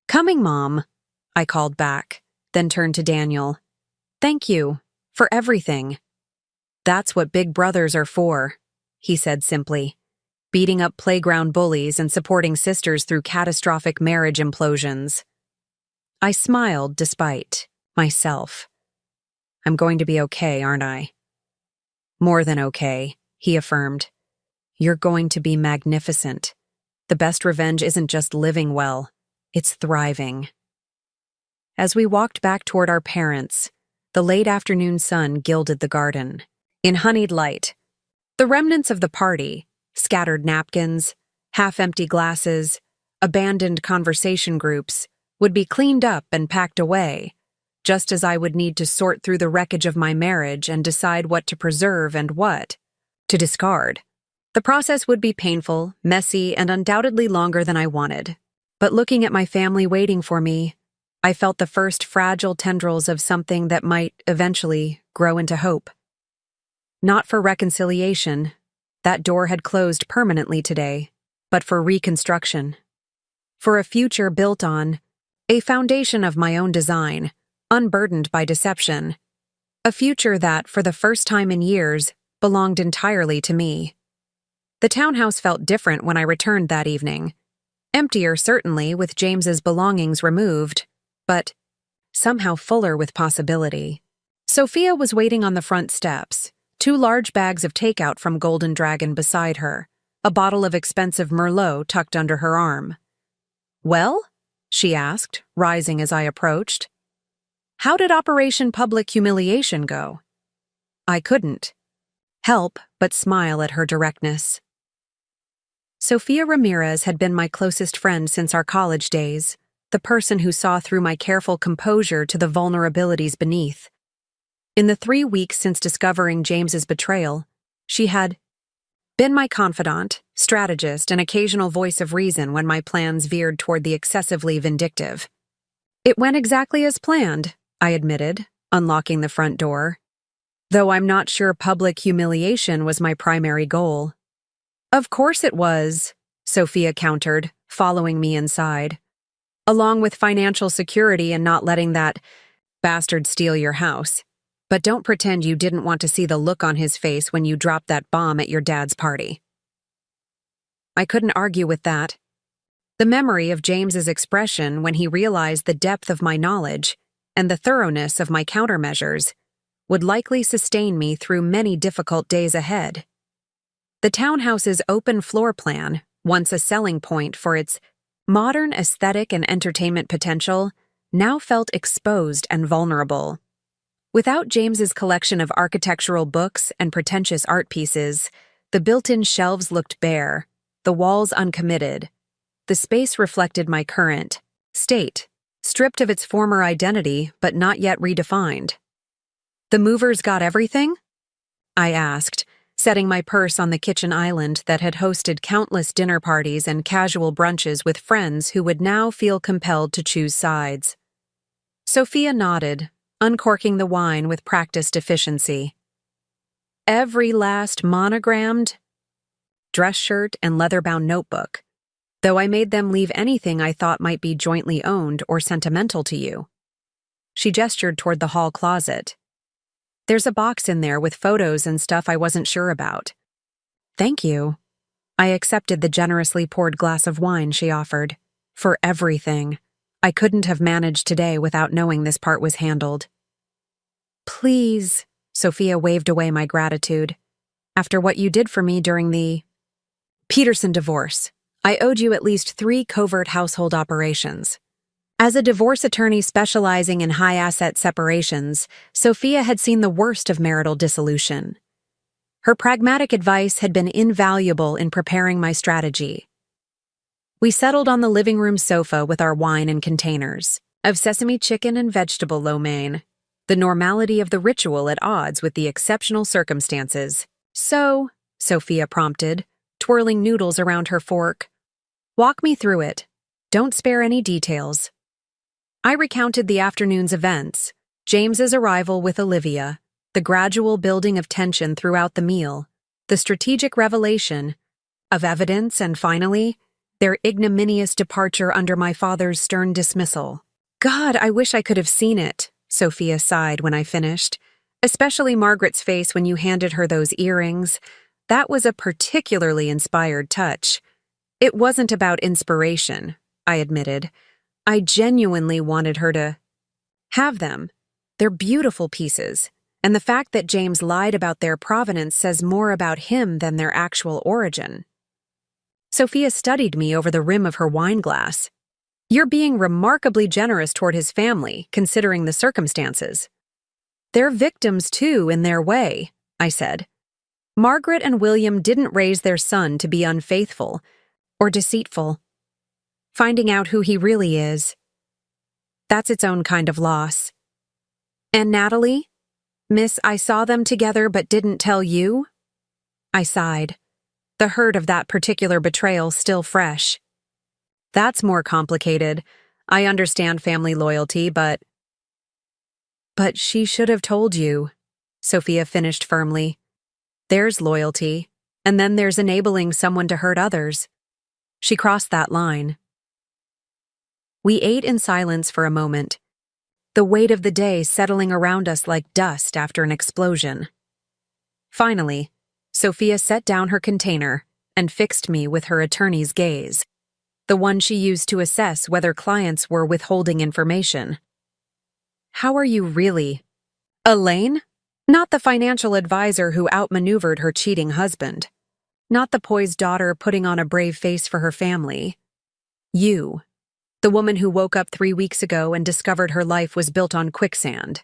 Coming, Mom, I called back, then turned to Daniel. Thank you for everything. That's what big brothers are for, he said simply, beating up playground bullies and supporting sisters through catastrophic marriage implosions. I smiled despite myself. I'm going to be okay, aren't I? More than okay, he affirmed. You're going to be magnificent. The best revenge isn't just living well, it's thriving. As we walked back toward our parents, the late afternoon sun gilded the garden. In honeyed light, the remnants of the party, scattered napkins, half-empty glasses, abandoned conversation groups, would be cleaned up and packed away, just as I would need to sort through the wreckage of my marriage and decide what to preserve and what to discard. The process would be painful, messy, and undoubtedly longer than I wanted. But looking at my family waiting for me, I felt the first fragile tendrils of something that might eventually grow into hope. Not for reconciliation, that door had closed permanently today, but for reconstruction. For a future built on a foundation of my own design, unburdened by deception. A future that, for the first time in years, belonged entirely to me. The townhouse felt different when I returned that evening. Emptier, certainly, with James's belongings removed, but somehow fuller with possibility. Sophia was waiting on the front steps, 2 large bags of takeout from Golden Dragon beside her, a bottle of expensive Merlot tucked under her arm. "Well?" she asked, rising as I approached. "How did Operation Public Humiliation go?" I couldn't help but smile at her directness. Sophia Ramirez had been my closest friend since our college days, the person who saw through my careful composure to the vulnerabilities beneath. In the 3 weeks since discovering James's betrayal, she had been my confidant, strategist, and occasional voice of reason when my plans veered toward the excessively vindictive. "It went exactly as planned," I admitted, unlocking the front door. "Though I'm not sure public humiliation was my primary goal." "Of course it was," Sophia countered, following me inside. "Along with financial security and not letting that bastard steal your house. But don't pretend you didn't want to see the look on his face when you dropped that bomb at your dad's party." I couldn't argue with that. The memory of James's expression when he realized the depth of my knowledge and the thoroughness of my countermeasures would likely sustain me through many difficult days ahead. The townhouse's open floor plan, once a selling point for its modern aesthetic and entertainment potential, now felt exposed and vulnerable. Without James's collection of architectural books and pretentious art pieces, the built-in shelves looked bare, the walls uncommitted. The space reflected my current state, stripped of its former identity but not yet redefined. "The movers got everything?" I asked, setting my purse on the kitchen island that had hosted countless dinner parties and casual brunches with friends who would now feel compelled to choose sides. Sophia nodded, uncorking the wine with practiced efficiency. "Every last monogrammed dress shirt and leather-bound notebook, though I made them leave anything I thought might be jointly owned or sentimental to you." She gestured toward the hall closet. "There's a box in there with photos and stuff I wasn't sure about." "Thank you." I accepted the generously poured glass of wine she offered. "For everything. I couldn't have managed today without knowing this part was handled." "Please," Sophia waved away my gratitude. "After what you did for me during the Peterson divorce, I owed you at least 3 covert household operations." As a divorce attorney specializing in high-asset separations, Sophia had seen the worst of marital dissolution. Her pragmatic advice had been invaluable in preparing my strategy. We settled on the living room sofa with our wine in containers, of sesame chicken and vegetable lo mein, the normality of the ritual at odds with the exceptional circumstances. "So," Sophia prompted, twirling noodles around her fork, "walk me through it. Don't spare any details." I recounted the afternoon's events, James's arrival with Olivia, the gradual building of tension throughout the meal, the strategic revelation of evidence, and finally, their ignominious departure under my father's stern dismissal. "God, I wish I could have seen it," Sophia sighed when I finished, Especially Margaret's face when you handed her those earrings. That was a particularly inspired touch. It wasn't about inspiration, I admitted. I genuinely wanted her to have them. They're beautiful pieces, and the fact that James lied about their provenance says more about him than their actual origin. Sophia studied me over the rim of her wine glass. You're being remarkably generous toward his family, considering the circumstances. They're victims, too, in their way, I said. Margaret and William didn't raise their son to be unfaithful or deceitful. Finding out who he really is, that's its own kind of loss. And Natalie? Miss, I saw them together but didn't tell you? I sighed, the hurt of that particular betrayal still fresh. That's more complicated. I understand family loyalty, but she should have told you, Sophia finished firmly. There's loyalty, and then there's enabling someone to hurt others. She crossed that line. We ate in silence for a moment, the weight of the day settling around us like dust after an explosion. Finally, Sophia set down her container and fixed me with her attorney's gaze, the one she used to assess whether clients were withholding information. How are you really? Elaine? Not the financial advisor who outmaneuvered her cheating husband. Not the poised daughter putting on a brave face for her family. You. The woman who woke up 3 weeks ago and discovered her life was built on quicksand.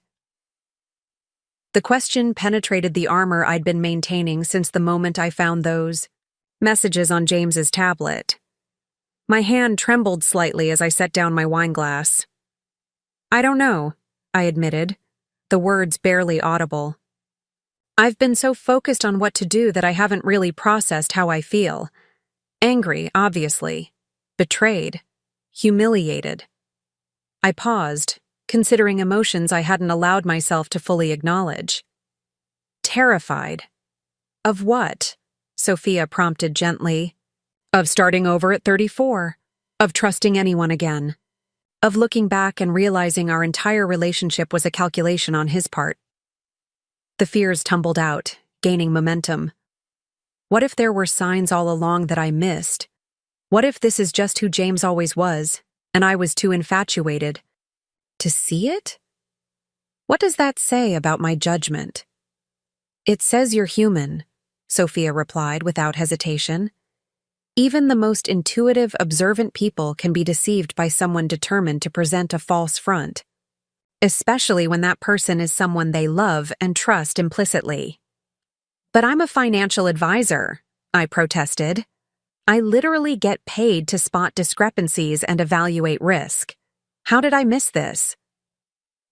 The question penetrated the armor I'd been maintaining since the moment I found those messages on James's tablet. My hand trembled slightly as I set down my wine glass. I don't know, I admitted, the words barely audible. I've been so focused on what to do that I haven't really processed how I feel. Angry, obviously. Betrayed. Humiliated. I paused, considering emotions I hadn't allowed myself to fully acknowledge. Terrified. Of what? Sophia prompted gently. Of starting over at 34. Of trusting anyone again. Of looking back and realizing our entire relationship was a calculation on his part. The fears tumbled out, gaining momentum. What if there were signs all along that I missed? What if this is just who James always was, and I was too infatuated to see it? What does that say about my judgment? It says you're human, Sophia replied without hesitation. Even the most intuitive, observant people can be deceived by someone determined to present a false front, especially when that person is someone they love and trust implicitly. But I'm a financial advisor, I protested. I literally get paid to spot discrepancies and evaluate risk. How did I miss this?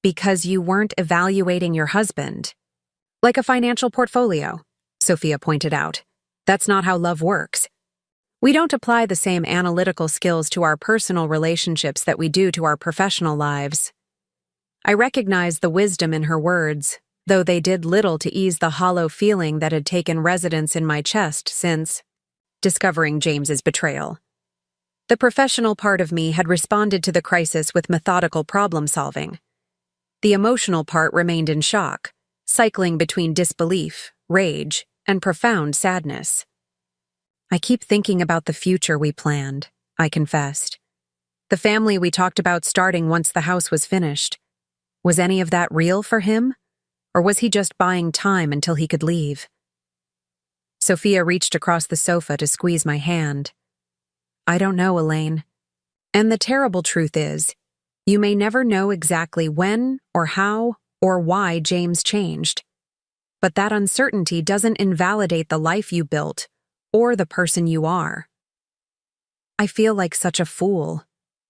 Because you weren't evaluating your husband. Like a financial portfolio, Sophia pointed out. That's not how love works. We don't apply the same analytical skills to our personal relationships that we do to our professional lives. I recognized the wisdom in her words, though they did little to ease the hollow feeling that had taken residence in my chest since discovering James's betrayal. The professional part of me had responded to the crisis with methodical problem-solving. The emotional part remained in shock, cycling between disbelief, rage, and profound sadness. I keep thinking about the future we planned, I confessed. The family we talked about starting once the house was finished. Was any of that real for him? Or was he just buying time until he could leave? Sophia reached across the sofa to squeeze my hand. I don't know, Elaine. And the terrible truth is, you may never know exactly when or how or why James changed. But that uncertainty doesn't invalidate the life you built or the person you are. I feel like such a fool,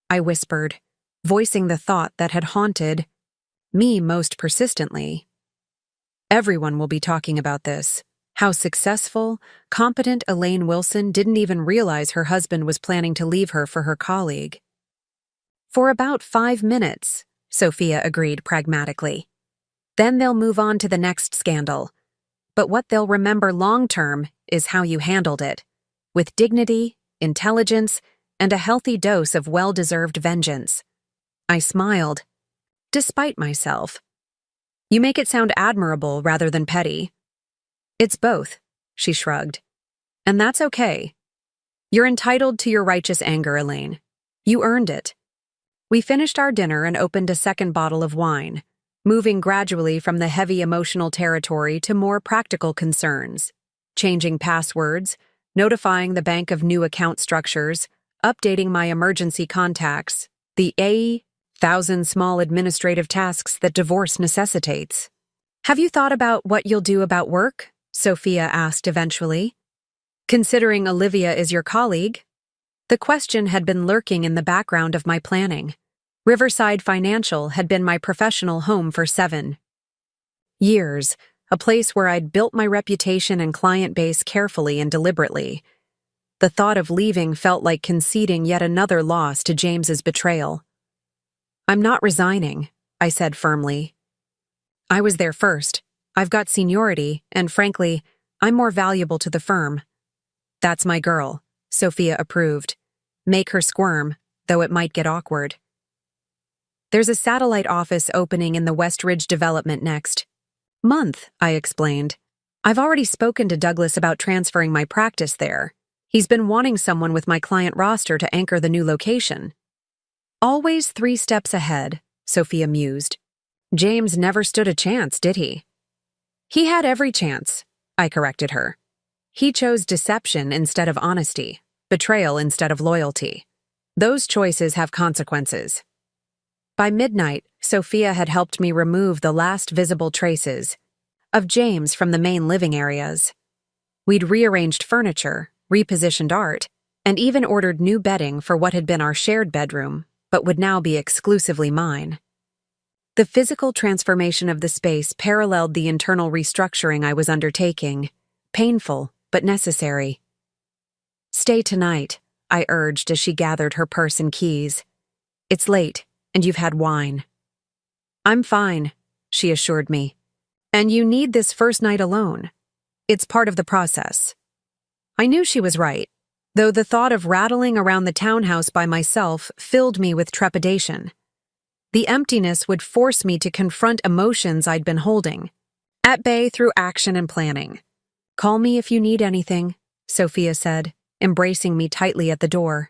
I whispered, voicing the thought that had haunted me most persistently. Everyone will be talking about this. How successful, competent Elaine Wilson didn't even realize her husband was planning to leave her for her colleague. For about 5 minutes, Sophia agreed pragmatically. Then they'll move on to the next scandal. But what they'll remember long-term is how you handled it, with dignity, intelligence, and a healthy dose of well-deserved vengeance. I smiled, despite myself. You make it sound admirable rather than petty. It's both, she shrugged. And that's okay. You're entitled to your righteous anger, Elaine. You earned it. We finished our dinner and opened a second bottle of wine, moving gradually from the heavy emotional territory to more practical concerns, changing passwords, notifying the bank of new account structures, updating my emergency contacts, the 1,000 small administrative tasks that divorce necessitates. Have you thought about what you'll do about work? Sophia asked eventually. Considering Olivia is your colleague? The question had been lurking in the background of my planning. Riverside Financial had been my professional home for 7 years, a place where I'd built my reputation and client base carefully and deliberately. The thought of leaving felt like conceding yet another loss to James's betrayal. I'm not resigning, I said firmly. I was there first. I've got seniority, and frankly, I'm more valuable to the firm. That's my girl, Sophia approved. Make her squirm, though it might get awkward. There's a satellite office opening in the West Ridge development next month, I explained. I've already spoken to Douglas about transferring my practice there. He's been wanting someone with my client roster to anchor the new location. Always 3 steps ahead, Sophia mused. James never stood a chance, did he? He had every chance, I corrected her. He chose deception instead of honesty, betrayal instead of loyalty. Those choices have consequences. By midnight, Sophia had helped me remove the last visible traces of James from the main living areas. We'd rearranged furniture, repositioned art, and even ordered new bedding for what had been our shared bedroom, but would now be exclusively mine. The physical transformation of the space paralleled the internal restructuring I was undertaking, painful but necessary. Stay tonight, I urged as she gathered her purse and keys. It's late, and you've had wine. I'm fine, she assured me. And you need this first night alone. It's part of the process. I knew she was right, though the thought of rattling around the townhouse by myself filled me with trepidation. The emptiness would force me to confront emotions I'd been holding, at bay through action and planning. Call me if you need anything, Sophia said, embracing me tightly at the door.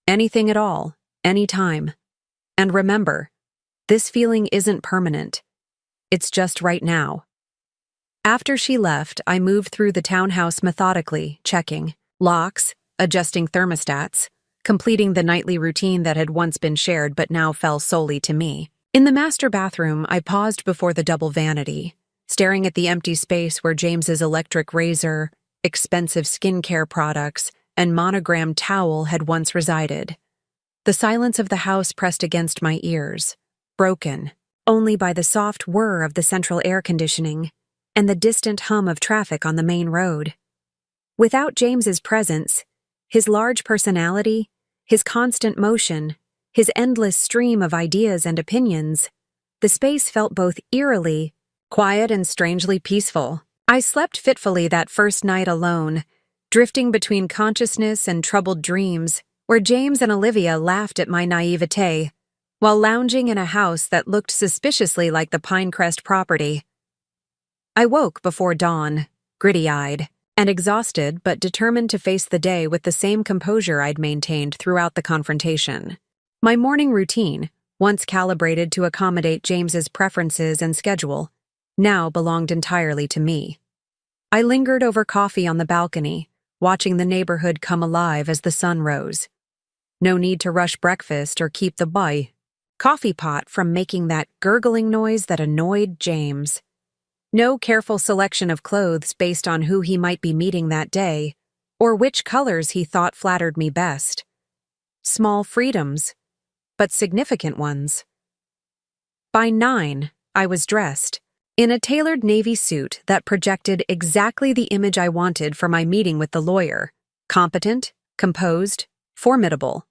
Anything at all, anytime. And remember, this feeling isn't permanent. It's just right now. After she left, I moved through the townhouse methodically, checking locks, adjusting thermostats, completing the nightly routine that had once been shared but now fell solely to me. In the master bathroom, I paused before the double vanity, staring at the empty space where James's electric razor, expensive skincare products, and monogrammed towel had once resided. The silence of the house pressed against my ears, broken only by the soft whir of the central air conditioning and the distant hum of traffic on the main road. Without James's presence, his large personality, his constant motion, his endless stream of ideas and opinions, the space felt both eerily quiet and strangely peaceful. I slept fitfully that first night alone, drifting between consciousness and troubled dreams, where James and Olivia laughed at my naivete, while lounging in a house that looked suspiciously like the Pinecrest property. I woke before dawn, gritty-eyed, and exhausted but determined to face the day with the same composure I'd maintained throughout the confrontation. My morning routine, once calibrated to accommodate James's preferences and schedule, now belonged entirely to me. I lingered over coffee on the balcony, watching the neighborhood come alive as the sun rose. No need to rush breakfast or keep the coffee pot from making that gurgling noise that annoyed James. No careful selection of clothes based on who he might be meeting that day, or which colors he thought flattered me best. Small freedoms, but significant ones. By 9, I was dressed, in a tailored navy suit that projected exactly the image I wanted for my meeting with the lawyer: competent, composed, formidable.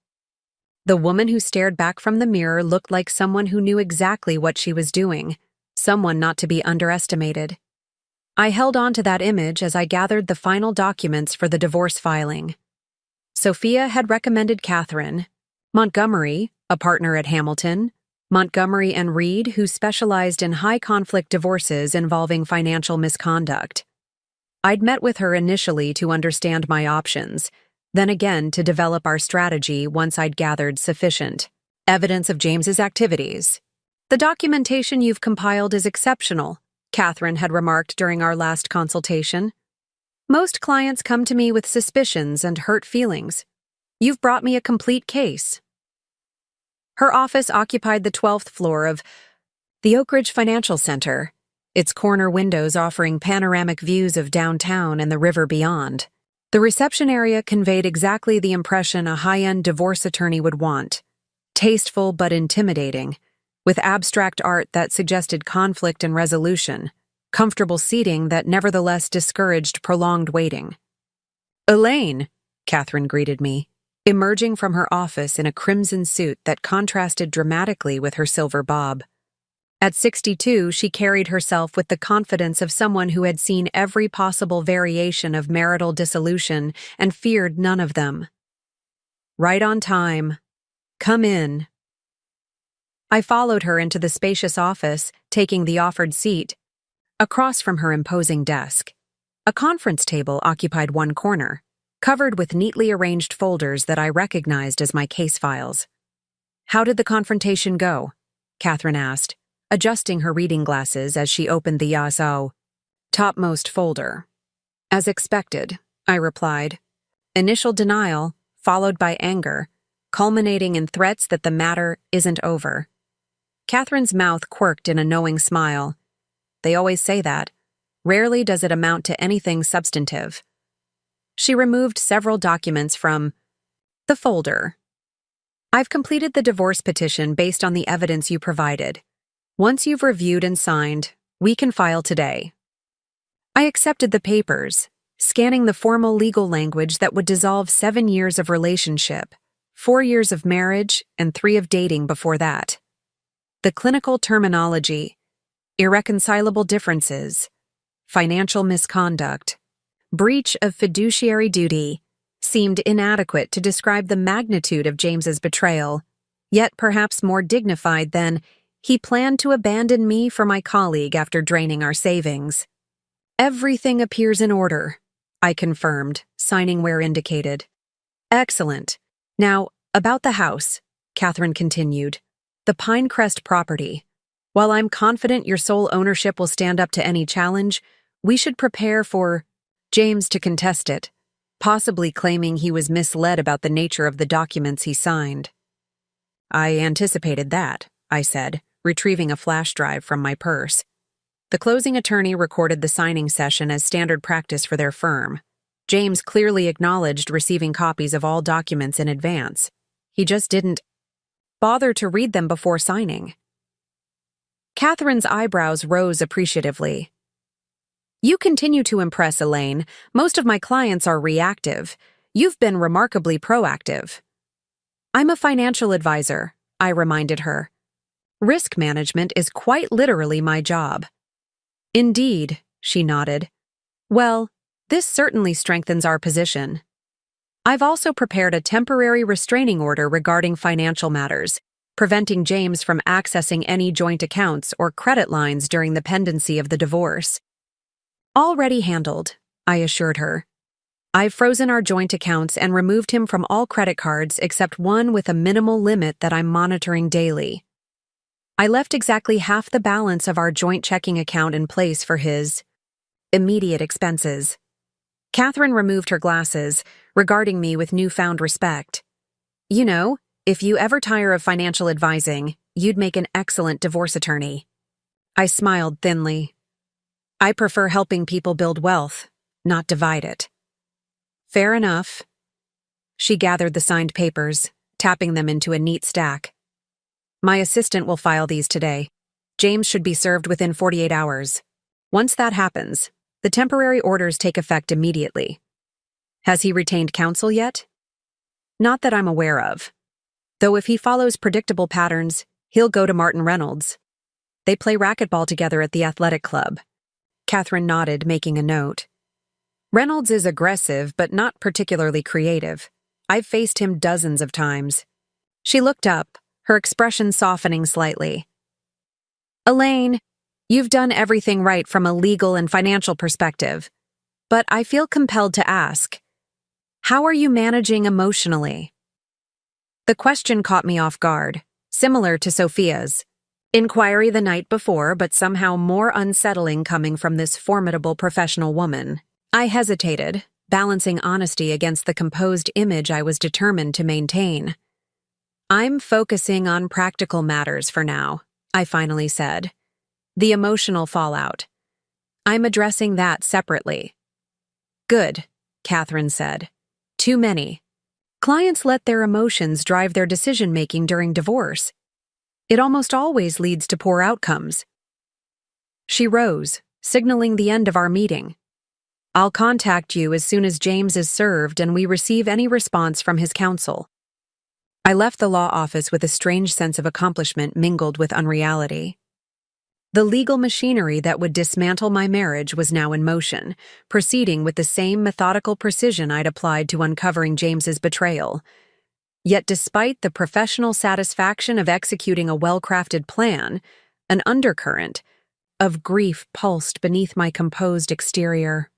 The woman who stared back from the mirror looked like someone who knew exactly what she was doing, someone not to be underestimated. I held on to that image as I gathered the final documents for the divorce filing. Sophia had recommended Catherine, Montgomery, a partner at Hamilton, Montgomery and Reed, who specialized in high-conflict divorces involving financial misconduct. I'd met with her initially to understand my options, then again to develop our strategy once I'd gathered sufficient evidence of James's activities. "The documentation you've compiled is exceptional," Catherine had remarked during our last consultation. "Most clients come to me with suspicions and hurt feelings. You've brought me a complete case." Her office occupied the 12th floor of the Oak Ridge Financial Center, its corner windows offering panoramic views of downtown and the river beyond. The reception area conveyed exactly the impression a high-end divorce attorney would want: tasteful but intimidating, with abstract art that suggested conflict and resolution, comfortable seating that nevertheless discouraged prolonged waiting. "Elaine," Catherine greeted me, emerging from her office in a crimson suit that contrasted dramatically with her silver bob. At 62, she carried herself with the confidence of someone who had seen every possible variation of marital dissolution and feared none of them. "Right on time. Come in." I followed her into the spacious office, taking the offered seat. Across from her imposing desk, a conference table occupied one corner, covered with neatly arranged folders that I recognized as my case files. "How did the confrontation go?" Catherine asked, adjusting her reading glasses as she opened the Yasao topmost folder. "As expected," I replied. "Initial denial, followed by anger, culminating in threats that the matter isn't over." Catherine's mouth quirked in a knowing smile. "They always say that. Rarely does it amount to anything substantive." She removed several documents from the folder. "I've completed the divorce petition based on the evidence you provided. Once you've reviewed and signed, we can file today." I accepted the papers, scanning the formal legal language that would dissolve 7 years of relationship, 4 years of marriage, and 3 of dating before that. The clinical terminology: irreconcilable differences, financial misconduct, breach of fiduciary duty, seemed inadequate to describe the magnitude of James's betrayal, yet perhaps more dignified than "he planned to abandon me for my colleague after draining our savings." "Everything appears in order," I confirmed, signing where indicated. "Excellent. Now, about the house," Catherine continued. "The Pinecrest property. While I'm confident your sole ownership will stand up to any challenge, we should prepare for James to contest it, possibly claiming he was misled about the nature of the documents he signed." "I anticipated that," I said, retrieving a flash drive from my purse. The closing attorney recorded the signing session as standard practice for their firm. James clearly acknowledged receiving copies of all documents in advance. He just didn't bother to read them before signing. Catherine's eyebrows rose appreciatively. "You continue to impress, Elaine. Most of my clients are reactive. You've been remarkably proactive." "I'm a financial advisor," I reminded her. "Risk management is quite literally my job." "Indeed," she nodded. "Well, this certainly strengthens our position. I've also prepared a temporary restraining order regarding financial matters, preventing James from accessing any joint accounts or credit lines during the pendency of the divorce." "Already handled," I assured her. "I've frozen our joint accounts and removed him from all credit cards except one with a minimal limit that I'm monitoring daily. I left exactly half the balance of our joint checking account in place for his immediate expenses." Catherine removed her glasses, regarding me with newfound respect. "You know, if you ever tire of financial advising, you'd make an excellent divorce attorney." I smiled thinly. "I prefer helping people build wealth, not divide it." "Fair enough." She gathered the signed papers, tapping them into a neat stack. "My assistant will file these today. James should be served within 48 hours. Once that happens, the temporary orders take effect immediately. Has he retained counsel yet?" "Not that I'm aware of. Though if he follows predictable patterns, he'll go to Martin Reynolds. They play racquetball together at the athletic club." Catherine nodded, making a note. "Reynolds is aggressive, but not particularly creative. I've faced him dozens of times." She looked up, her expression softening slightly. Elaine, you've done everything right from a legal and financial perspective, but I feel compelled to ask, how are you managing emotionally? The question caught me off guard, similar to Sophia's inquiry the night before, but somehow more unsettling coming from this formidable professional woman. I hesitated, balancing honesty against the composed image I was determined to maintain. I'm focusing on practical matters for now, I finally said. The emotional fallout. I'm addressing that separately. Good, Catherine said. Too many. Clients let their emotions drive their decision-making during divorce. It almost always leads to poor outcomes. She rose, signaling the end of our meeting. I'll contact you as soon as James is served and we receive any response from his counsel. I left the law office with a strange sense of accomplishment mingled with unreality. The legal machinery that would dismantle my marriage was now in motion, proceeding with the same methodical precision I'd applied to uncovering James's betrayal. Yet despite the professional satisfaction of executing a well-crafted plan, an undercurrent of grief pulsed beneath my composed exterior.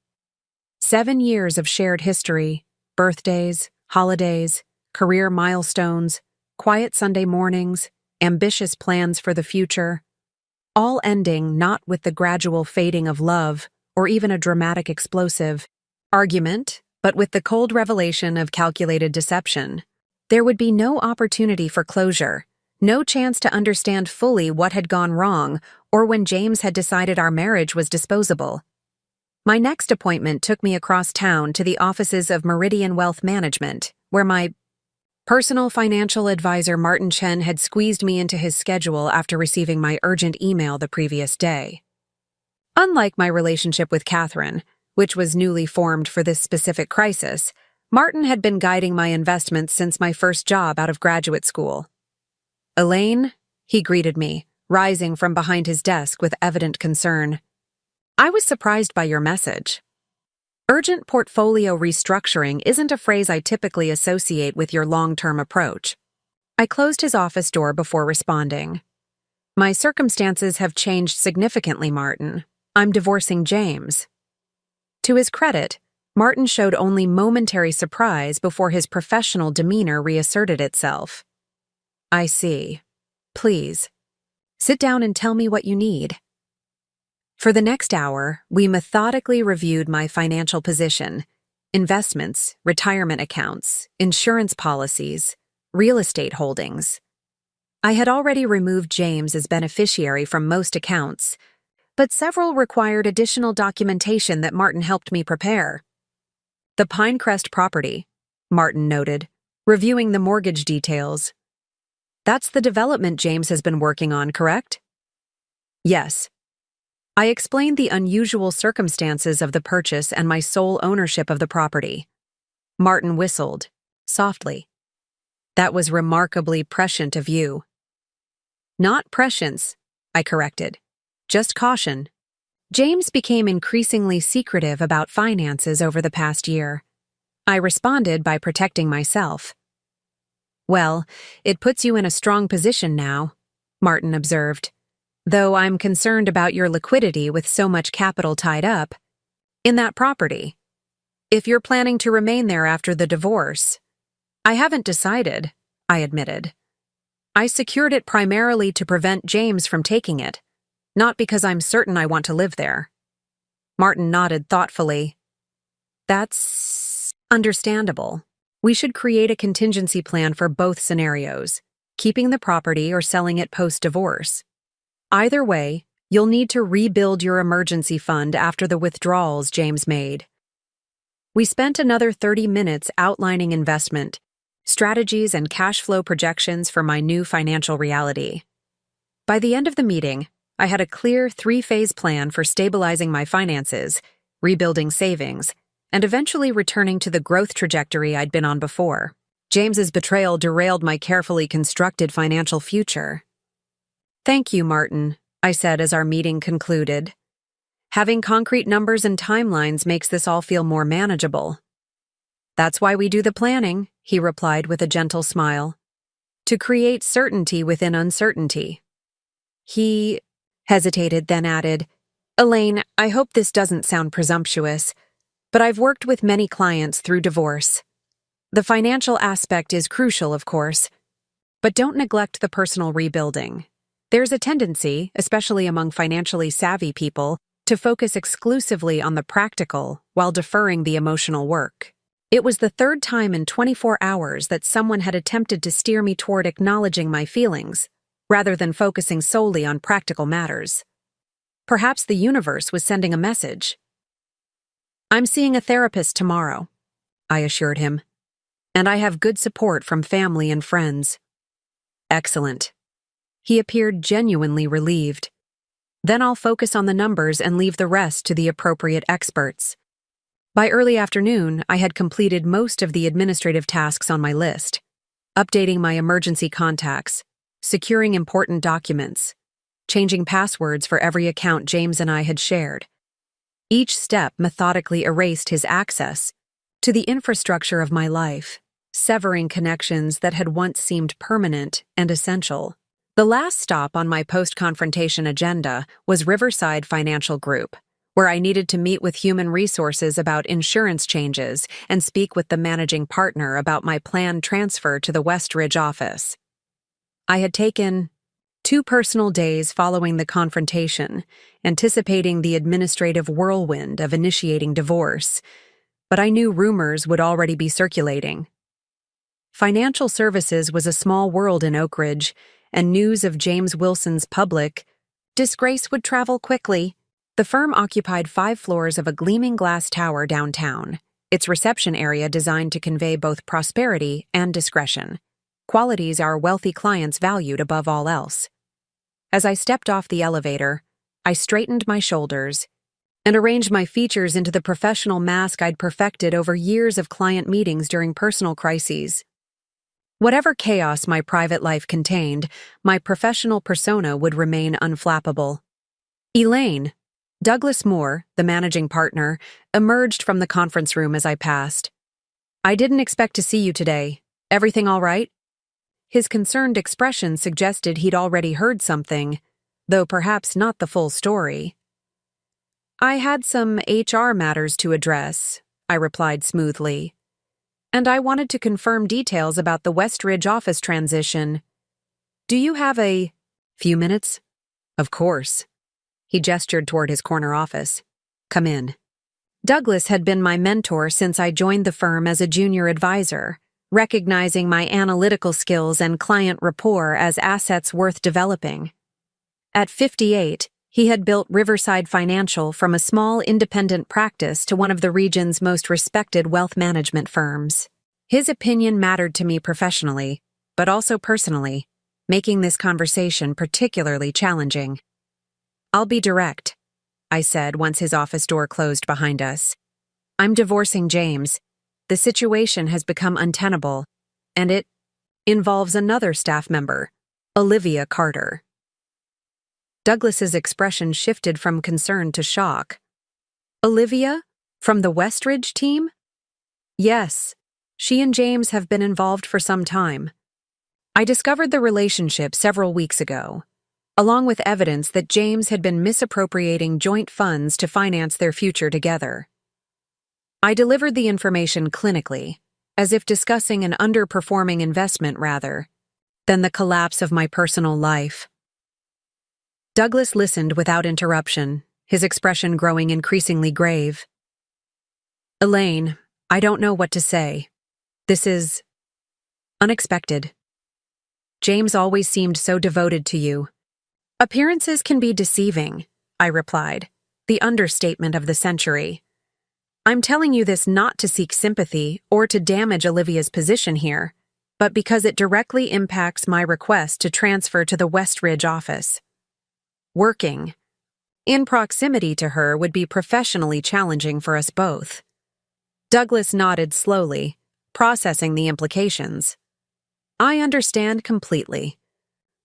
7 years of shared history, birthdays, holidays, career milestones, quiet Sunday mornings, ambitious plans for the future, all ending not with the gradual fading of love or even a dramatic explosive argument, but with the cold revelation of calculated deception. There would be no opportunity for closure, no chance to understand fully what had gone wrong or when James had decided our marriage was disposable. My next appointment took me across town to the offices of Meridian Wealth Management, where my personal financial advisor Martin Chen had squeezed me into his schedule after receiving my urgent email the previous day. Unlike my relationship with Catherine, which was newly formed for this specific crisis, Martin had been guiding my investments since my first job out of graduate school. Elaine, he greeted me, rising from behind his desk with evident concern. I was surprised by your message. Urgent portfolio restructuring isn't a phrase I typically associate with your long-term approach. I closed his office door before responding. My circumstances have changed significantly, Martin. I'm divorcing James. To his credit, Martin showed only momentary surprise before his professional demeanor reasserted itself. I see. Please, sit down and tell me what you need. For the next hour, we methodically reviewed my financial position, investments, retirement accounts, insurance policies, real estate holdings. I had already removed James as beneficiary from most accounts, but several required additional documentation that Martin helped me prepare. The Pinecrest property, Martin noted, reviewing the mortgage details. That's the development James has been working on, correct? Yes. I explained the unusual circumstances of the purchase and my sole ownership of the property. Martin whistled, softly. That was remarkably prescient of you. Not prescience, I corrected. Just caution. James became increasingly secretive about finances over the past year. I responded by protecting myself. Well, it puts you in a strong position now, Martin observed. Though I'm concerned about your liquidity with so much capital tied up in that property. If you're planning to remain there after the divorce, I haven't decided, I admitted. I secured it primarily to prevent James from taking it, not because I'm certain I want to live there. Martin nodded thoughtfully. That's understandable. We should create a contingency plan for both scenarios, keeping the property or selling it post-divorce. Either way, you'll need to rebuild your emergency fund after the withdrawals James made. We spent another 30 minutes outlining investment, strategies, and cash flow projections for my new financial reality. By the end of the meeting, I had a clear 3-phase plan for stabilizing my finances, rebuilding savings, and eventually returning to the growth trajectory I'd been on before. James's betrayal derailed my carefully constructed financial future. Thank you, Martin, I said as our meeting concluded. Having concrete numbers and timelines makes this all feel more manageable. That's why we do the planning, he replied with a gentle smile. to create certainty within uncertainty. He hesitated, then added, Elaine, I hope this doesn't sound presumptuous, but I've worked with many clients through divorce. The financial aspect is crucial, of course, but don't neglect the personal rebuilding. There's a tendency, especially among financially savvy people, to focus exclusively on the practical while deferring the emotional work. It was the third time in 24 hours that someone had attempted to steer me toward acknowledging my feelings, rather than focusing solely on practical matters. Perhaps the universe was sending a message. I'm seeing a therapist tomorrow, I assured him, and I have good support from family and friends. Excellent. He appeared genuinely relieved. Then I'll focus on the numbers and leave the rest to the appropriate experts. By early afternoon, I had completed most of the administrative tasks on my list, updating my emergency contacts, securing important documents, changing passwords for every account James and I had shared. Each step methodically erased his access to the infrastructure of my life, severing connections that had once seemed permanent and essential. The last stop on my post-confrontation agenda was Riverside Financial Group, where I needed to meet with human resources about insurance changes and speak with the managing partner about my planned transfer to the Westridge office. I had taken 2 personal days following the confrontation, anticipating the administrative whirlwind of initiating divorce, but I knew rumors would already be circulating. Financial services was a small world in Oak Ridge, and news of James Wilson's public disgrace would travel quickly. The firm occupied 5 floors of a gleaming glass tower downtown, its reception area designed to convey both prosperity and discretion, qualities our wealthy clients valued above all else. As I stepped off the elevator, I straightened my shoulders and arranged my features into the professional mask I'd perfected over years of client meetings during personal crises. Whatever chaos my private life contained, my professional persona would remain unflappable. Elaine, Douglas Moore, the managing partner, emerged from the conference room as I passed. I didn't expect to see you today. Everything all right? His concerned expression suggested he'd already heard something, though perhaps not the full story. I had some HR matters to address, I replied smoothly. And I wanted to confirm details about the Westridge office transition. Do you have a few minutes? Of course. He gestured toward his corner office. Come in. Douglas had been my mentor since I joined the firm as a junior advisor, recognizing my analytical skills and client rapport as assets worth developing. At 58, he had built Riverside Financial from a small independent practice to one of the region's most respected wealth management firms. His opinion mattered to me professionally, but also personally, making this conversation particularly challenging. I'll be direct, I said once his office door closed behind us. I'm divorcing James. The situation has become untenable, and it involves another staff member, Olivia Carter. Douglas's expression shifted from concern to shock. Olivia? From the Westridge team? Yes, she and James have been involved for some time. I discovered the relationship several weeks ago, along with evidence that James had been misappropriating joint funds to finance their future together. I delivered the information clinically, as if discussing an underperforming investment rather than the collapse of my personal life. Douglas listened without interruption, his expression growing increasingly grave. Elaine, I don't know what to say. This is unexpected. James always seemed so devoted to you. Appearances can be deceiving, I replied, the understatement of the century. I'm telling you this not to seek sympathy or to damage Olivia's position here, but because it directly impacts my request to transfer to the Westridge office. Working in proximity to her would be professionally challenging for us both. Douglas nodded slowly, processing the implications. I understand completely.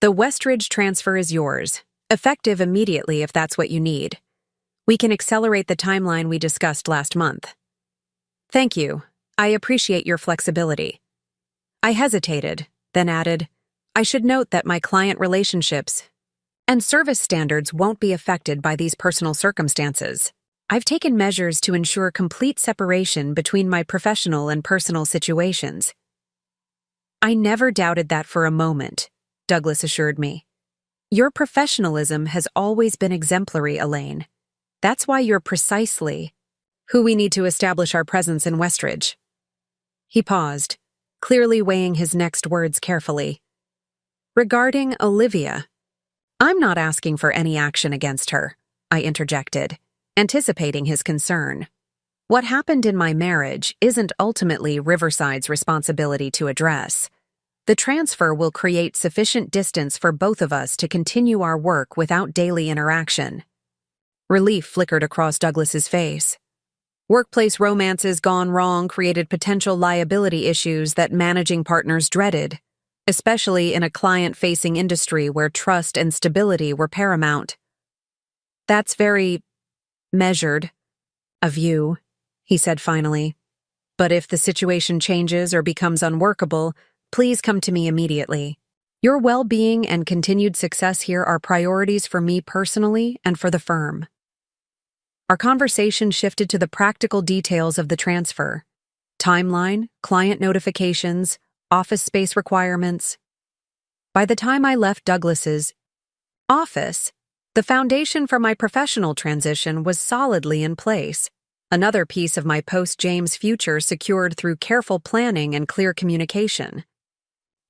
The Westridge transfer is yours, effective immediately if that's what you need. We can accelerate the timeline we discussed last month. Thank you. I appreciate your flexibility. I hesitated, then added, I should note that my client relationships and service standards won't be affected by these personal circumstances. I've taken measures to ensure complete separation between my professional and personal situations. I never doubted that for a moment, Douglas assured me. Your professionalism has always been exemplary, Elaine. That's why you're precisely who we need to establish our presence in Westridge. He paused, clearly weighing his next words carefully. Regarding Olivia, I'm not asking for any action against her, I interjected, anticipating his concern. What happened in my marriage isn't ultimately Riverside's responsibility to address. The transfer will create sufficient distance for both of us to continue our work without daily interaction. Relief flickered across Douglas's face. Workplace romances gone wrong created potential liability issues that managing partners dreaded, especially in a client-facing industry where trust and stability were paramount. That's very measured of you, he said finally. But if the situation changes or becomes unworkable, please come to me immediately. Your well-being and continued success here are priorities for me personally and for the firm. Our conversation shifted to the practical details of the transfer: timeline, client notifications, office space requirements. By the time I left Douglas's office, the foundation for my professional transition was solidly in place, another piece of my post-James future secured through careful planning and clear communication.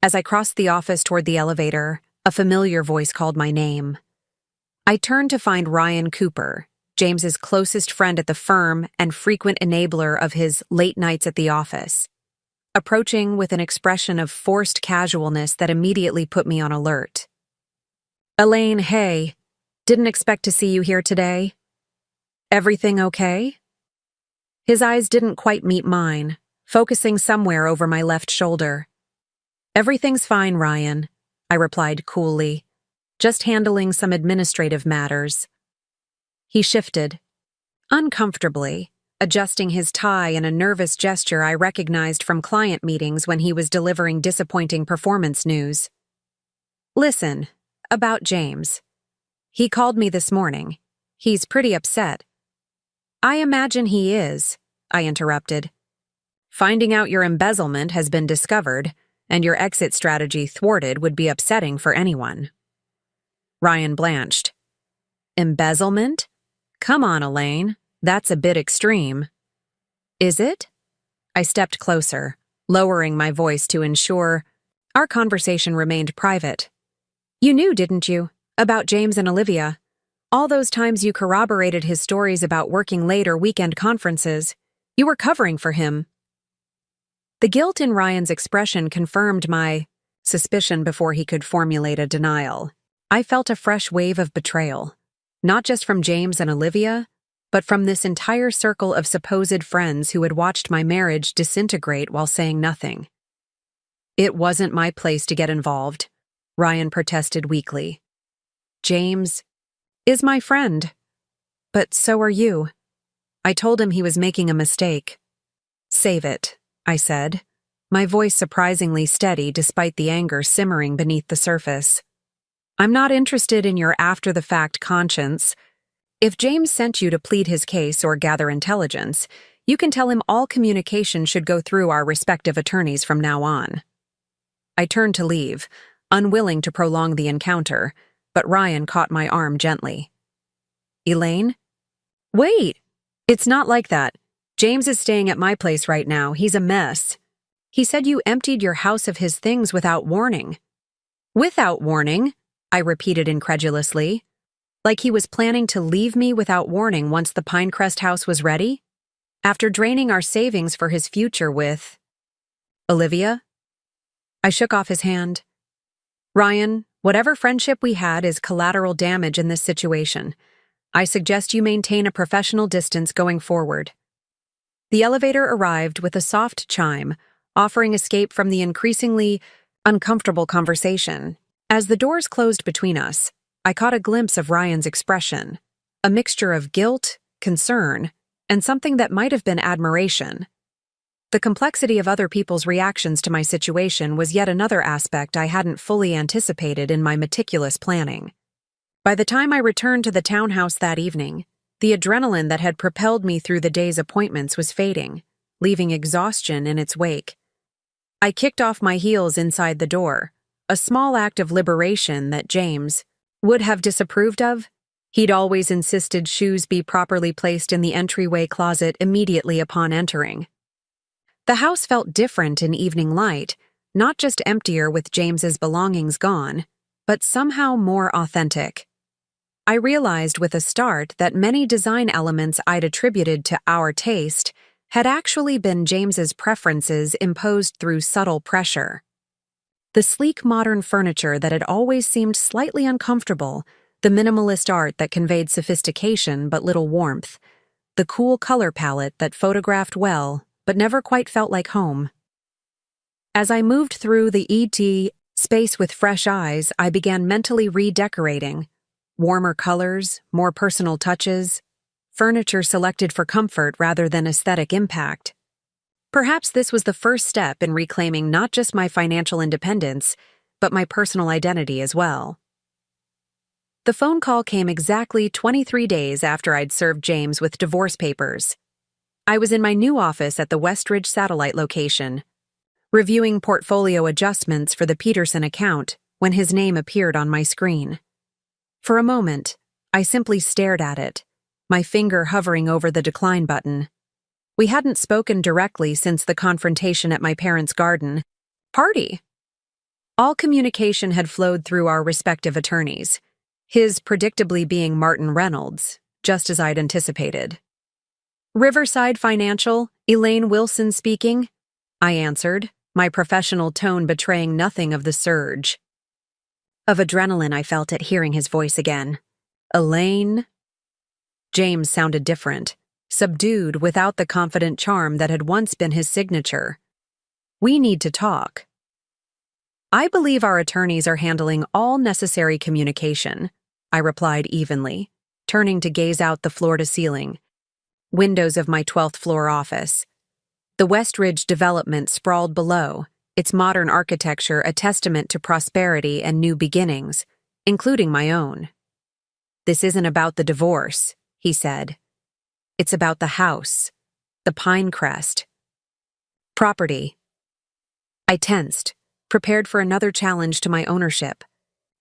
As I crossed the office toward the elevator, a familiar voice called my name. I turned to find Ryan Cooper, James's closest friend at the firm and frequent enabler of his late nights at the office, approaching with an expression of forced casualness that immediately put me on alert. Elaine, hey, didn't expect to see you here today. Everything okay? His eyes didn't quite meet mine, focusing somewhere over my left shoulder. Everything's fine, Ryan, I replied coolly, just handling some administrative matters. He shifted, uncomfortably, adjusting his tie in a nervous gesture I recognized from client meetings when he was delivering disappointing performance news. Listen, about James. He called me this morning. He's pretty upset. I imagine he is, I interrupted. Finding out your embezzlement has been discovered and your exit strategy thwarted would be upsetting for anyone. Ryan blanched. Embezzlement? Come on, Elaine. That's a bit extreme. Is it? I stepped closer, lowering my voice to ensure our conversation remained private. You knew, didn't you, about James and Olivia? All those times you corroborated his stories about working late or weekend conferences. You were covering for him. The guilt in Ryan's expression confirmed my suspicion before he could formulate a denial. I felt a fresh wave of betrayal, not just from James and Olivia, but from this entire circle of supposed friends who had watched my marriage disintegrate while saying nothing. It wasn't my place to get involved, Ryan protested weakly. James is my friend, but so are you. I told him he was making a mistake. Save it, I said, my voice surprisingly steady despite the anger simmering beneath the surface. I'm not interested in your after-the-fact conscience. If James sent you to plead his case or gather intelligence, you can tell him all communication should go through our respective attorneys from now on. I turned to leave, unwilling to prolong the encounter, but Ryan caught my arm gently. Elaine? Wait! It's not like that. James is staying at my place right now. He's a mess. He said you emptied your house of his things without warning. Without warning? I repeated incredulously. Like he was planning to leave me without warning once the Pinecrest house was ready? After draining our savings for his future with Olivia? I shook off his hand. Ryan, whatever friendship we had is collateral damage in this situation. I suggest you maintain a professional distance going forward. The elevator arrived with a soft chime, offering escape from the increasingly uncomfortable conversation. As the doors closed between us, I caught a glimpse of Ryan's expression, a mixture of guilt, concern, and something that might have been admiration. The complexity of other people's reactions to my situation was yet another aspect I hadn't fully anticipated in my meticulous planning. By the time I returned to the townhouse that evening, the adrenaline that had propelled me through the day's appointments was fading, leaving exhaustion in its wake. I kicked off my heels inside the door, a small act of liberation that James would have disapproved of. He'd always insisted shoes be properly placed in the entryway closet immediately upon entering. The house felt different in evening light, not just emptier with James's belongings gone, but somehow more authentic. I realized with a start that many design elements I'd attributed to our taste had actually been James's preferences imposed through subtle pressure. The sleek modern furniture that had always seemed slightly uncomfortable, the minimalist art that conveyed sophistication but little warmth, the cool color palette that photographed well but never quite felt like home. As I moved through the ET space with fresh eyes, I began mentally redecorating. Warmer colors, more personal touches, furniture selected for comfort rather than aesthetic impact. Perhaps this was the first step in reclaiming not just my financial independence, but my personal identity as well. The phone call came exactly 23 days after I'd served James with divorce papers. I was in my new office at the Westridge satellite location, reviewing portfolio adjustments for the Peterson account when his name appeared on my screen. For a moment, I simply stared at it, my finger hovering over the decline button. We hadn't spoken directly since the confrontation at my parents' garden party. All communication had flowed through our respective attorneys, his predictably being Martin Reynolds, just as I'd anticipated. Riverside Financial, Elaine Wilson speaking, I answered, my professional tone betraying nothing of the surge of adrenaline I felt at hearing his voice again. Elaine? James sounded different, subdued without the confident charm that had once been his signature. We need to talk. I believe our attorneys are handling all necessary communication, I replied evenly, turning to gaze out the floor-to-ceiling windows of my 12th floor office. The Westridge development sprawled below, its modern architecture a testament to prosperity and new beginnings, including my own. This isn't about the divorce, he said. It's about the house, the Pinecrest property. I tensed, prepared for another challenge to my ownership.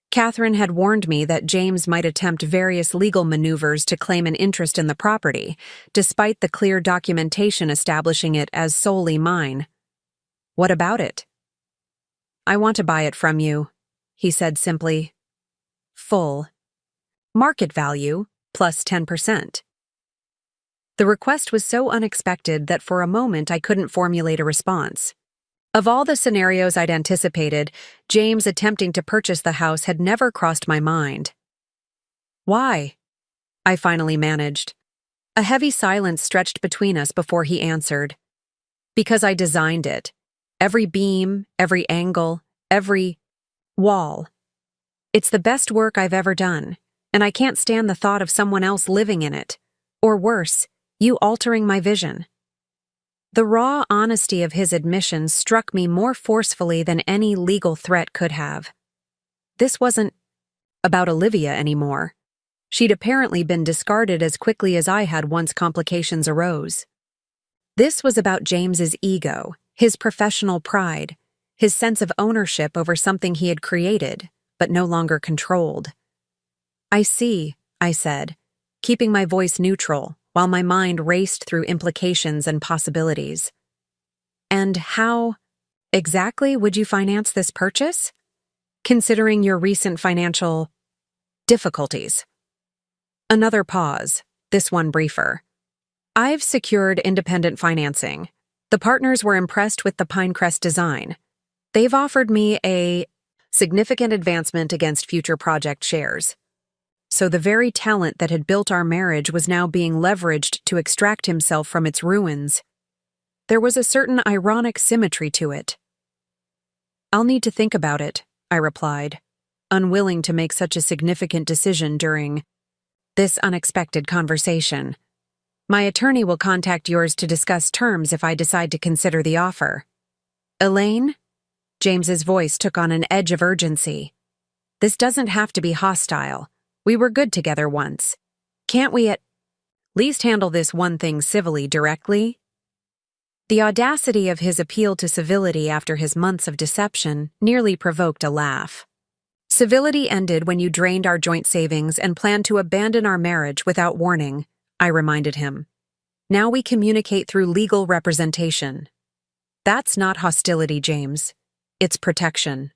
Catherine had warned me that James might attempt various legal maneuvers to claim an interest in the property, despite the clear documentation establishing it as solely mine. What about it? I want to buy it from you, he said simply. Full. Market value, plus 10%. The request was so unexpected that for a moment I couldn't formulate a response. Of all the scenarios I'd anticipated, James attempting to purchase the house had never crossed my mind. Why? I finally managed. A heavy silence stretched between us before he answered. Because I designed it. Every beam, every angle, every wall. It's the best work I've ever done, and I can't stand the thought of someone else living in it. Or worse, you altering my vision. The raw honesty of his admission struck me more forcefully than any legal threat could have. This wasn't about Olivia anymore. She'd apparently been discarded as quickly as I had once complications arose. This was about James's ego, his professional pride, his sense of ownership over something he had created, but no longer controlled. I see, I said, keeping my voice neutral, while my mind raced through implications and possibilities. And how exactly would you finance this purchase? Considering your recent financial difficulties. Another pause, this one briefer. I've secured independent financing. The partners were impressed with the Pinecrest design. They've offered me a significant advancement against future project shares. So the very talent that had built our marriage was now being leveraged to extract himself from its ruins. There was a certain ironic symmetry to it. I'll need to think about it, I replied, unwilling to make such a significant decision during this unexpected conversation. My attorney will contact yours to discuss terms if I decide to consider the offer. Elaine? James's voice took on an edge of urgency. This doesn't have to be hostile. We were good together once. Can't we at least handle this one thing civilly directly? The audacity of his appeal to civility after his months of deception nearly provoked a laugh. Civility ended when you drained our joint savings and planned to abandon our marriage without warning, I reminded him. Now we communicate through legal representation. That's not hostility, James. It's protection.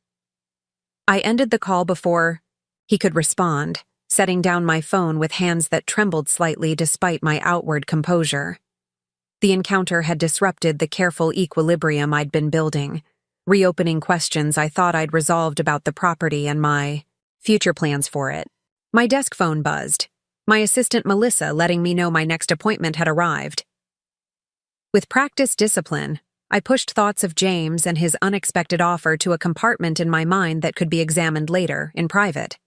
I ended the call before he could respond, setting down my phone with hands that trembled slightly despite my outward composure. The encounter had disrupted the careful equilibrium I'd been building, reopening questions I thought I'd resolved about the property and my future plans for it. My desk phone buzzed, my assistant Melissa letting me know my next appointment had arrived. With practiced discipline, I pushed thoughts of James and his unexpected offer to a compartment in my mind that could be examined later, in private.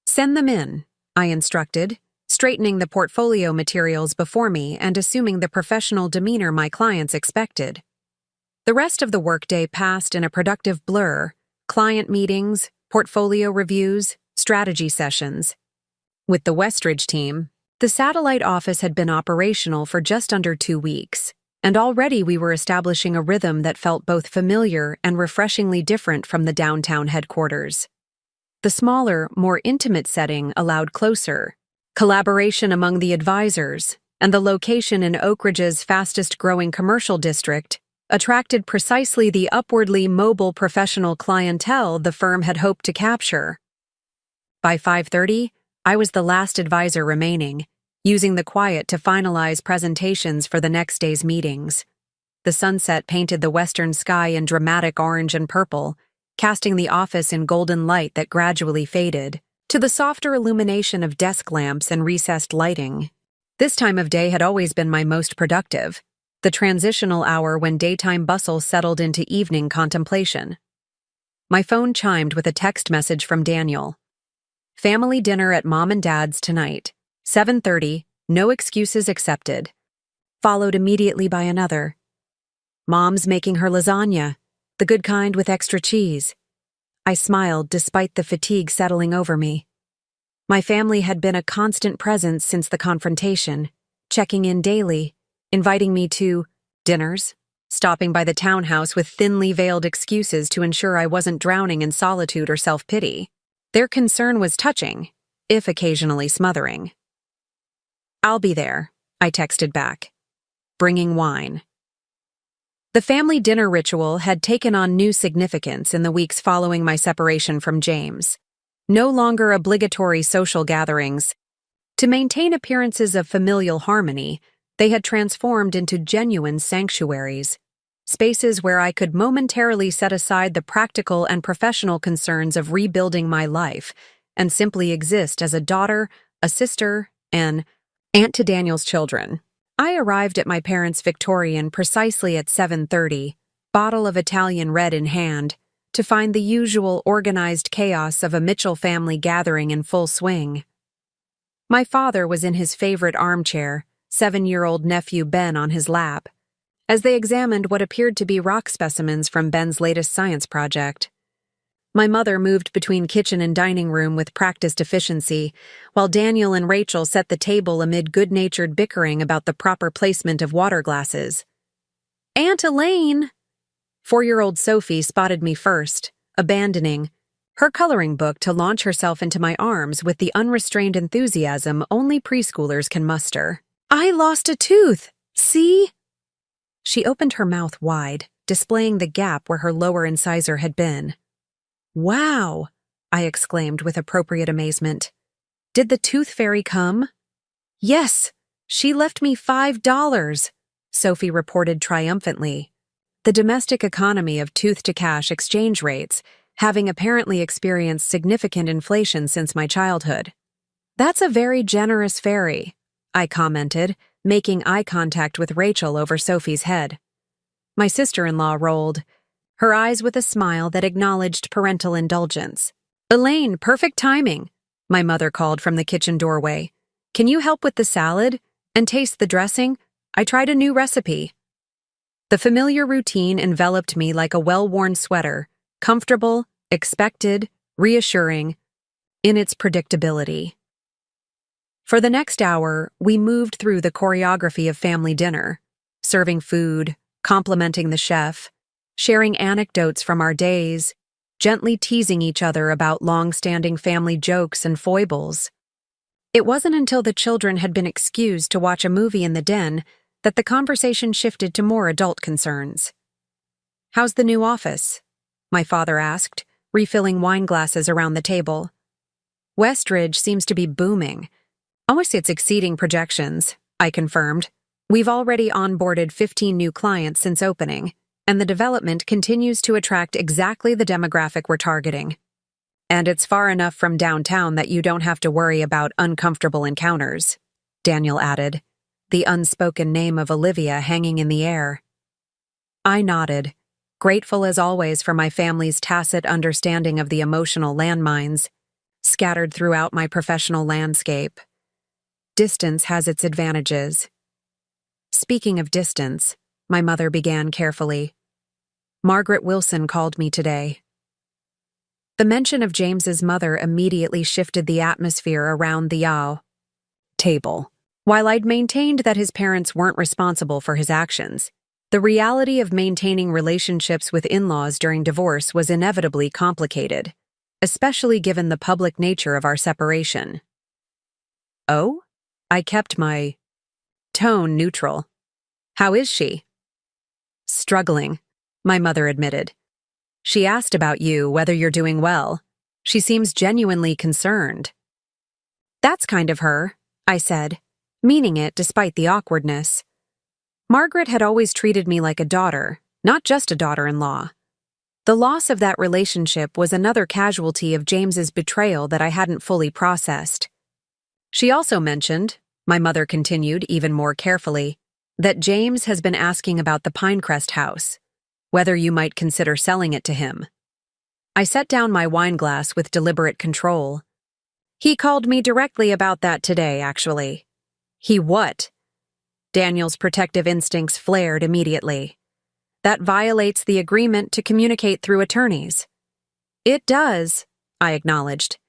Send them in, I instructed, straightening the portfolio materials before me and assuming the professional demeanor my clients expected. The rest of the workday passed in a productive blur: client meetings, portfolio reviews, strategy sessions. With the Westridge team, the satellite office had been operational for just under 2 weeks, and already we were establishing a rhythm that felt both familiar and refreshingly different from the downtown headquarters. The smaller, more intimate setting allowed closer collaboration among the advisors, and the location in Oak Ridge's fastest-growing commercial district attracted precisely the upwardly mobile professional clientele the firm had hoped to capture. By 5:30, I was the last advisor remaining, using the quiet to finalize presentations for the next day's meetings. The sunset painted the western sky in dramatic orange and purple, casting the office in golden light that gradually faded, to the softer illumination of desk lamps and recessed lighting. This time of day had always been my most productive, the transitional hour when daytime bustle settled into evening contemplation. My phone chimed with a text message from Daniel. Family dinner at Mom and Dad's tonight, 7:30, no excuses accepted. Followed immediately by another. Mom's making her lasagna, the good kind with extra cheese. I smiled despite the fatigue settling over me. My family had been a constant presence since the confrontation, checking in daily, inviting me to dinners, stopping by the townhouse with thinly veiled excuses to ensure I wasn't drowning in solitude or self-pity. Their concern was touching, if occasionally smothering. I'll be there, I texted back, bringing wine. The family dinner ritual had taken on new significance in the weeks following my separation from James. No longer obligatory social gatherings. To maintain appearances of familial harmony, they had transformed into genuine sanctuaries, spaces where I could momentarily set aside the practical and professional concerns of rebuilding my life and simply exist as a daughter, a sister, and aunt to Daniel's children. I arrived at my parents' Victorian precisely at 7:30, bottle of Italian red in hand, to find the usual organized chaos of a Mitchell family gathering in full swing. My father was in his favorite armchair, 7-year-old nephew Ben on his lap, as they examined what appeared to be rock specimens from Ben's latest science project. My mother moved between kitchen and dining room with practiced efficiency, while Daniel and Rachel set the table amid good-natured bickering about the proper placement of water glasses. Aunt Elaine! 4-year-old Sophie spotted me first, abandoning her coloring book to launch herself into my arms with the unrestrained enthusiasm only preschoolers can muster. I lost a tooth! See? She opened her mouth wide, displaying the gap where her lower incisor had been. Wow, I exclaimed with appropriate amazement. Did the tooth fairy come? Yes, she left me $5, Sophie reported triumphantly. The domestic economy of tooth-to-cash exchange rates, having apparently experienced significant inflation since my childhood. That's a very generous fairy, I commented, making eye contact with Rachel over Sophie's head. My sister-in-law rolled, her eyes with a smile that acknowledged parental indulgence. Elaine, perfect timing, my mother called from the kitchen doorway. Can you help with the salad? And taste the dressing? I tried a new recipe. The familiar routine enveloped me like a well-worn sweater, comfortable, expected, reassuring, in its predictability. For the next hour, we moved through the choreography of family dinner, serving food, complimenting the chef, sharing anecdotes from our days, gently teasing each other about long-standing family jokes and foibles. It wasn't until the children had been excused to watch a movie in the den that the conversation shifted to more adult concerns. "How's the new office?" my father asked, refilling wine glasses around the table. "Westridge seems to be booming. Almost it's exceeding projections," I confirmed. "We've already onboarded 15 new clients since opening, and the development continues to attract exactly the demographic we're targeting. And it's far enough from downtown that you don't have to worry about uncomfortable encounters," Daniel added, the unspoken name of Olivia hanging in the air. I nodded, grateful as always for my family's tacit understanding of the emotional landmines scattered throughout my professional landscape. Distance has its advantages. "Speaking of distance," my mother began carefully, "Margaret Wilson called me today." The mention of James's mother immediately shifted the atmosphere around the table. While I'd maintained that his parents weren't responsible for his actions, the reality of maintaining relationships with in-laws during divorce was inevitably complicated, especially given the public nature of our separation. "Oh?" I kept my tone neutral. "How is she?" "Struggling," my mother admitted. "She asked about you, whether you're doing well. She seems genuinely concerned." "That's kind of her," I said, meaning it despite the awkwardness. Margaret had always treated me like a daughter, not just a daughter-in-law. The loss of that relationship was another casualty of James's betrayal that I hadn't fully processed. "She also mentioned," my mother continued even more carefully, "that James has been asking about the Pinecrest house, whether you might consider selling it to him." I set down my wine glass with deliberate control. "He called me directly about that today, actually." "He what?" Daniel's protective instincts flared immediately. "That violates the agreement to communicate through attorneys." "It does," I acknowledged.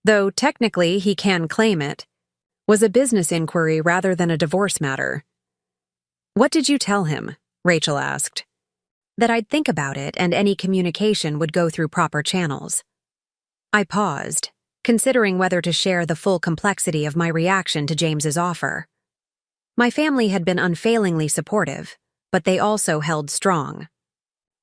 "Though technically he can claim it. Was a business inquiry rather than a divorce matter." "What did you tell him?" Rachel asked. "That I'd think about it and any communication would go through proper channels." I paused, considering whether to share the full complexity of my reaction to James's offer. My family had been unfailingly supportive, but they also held strong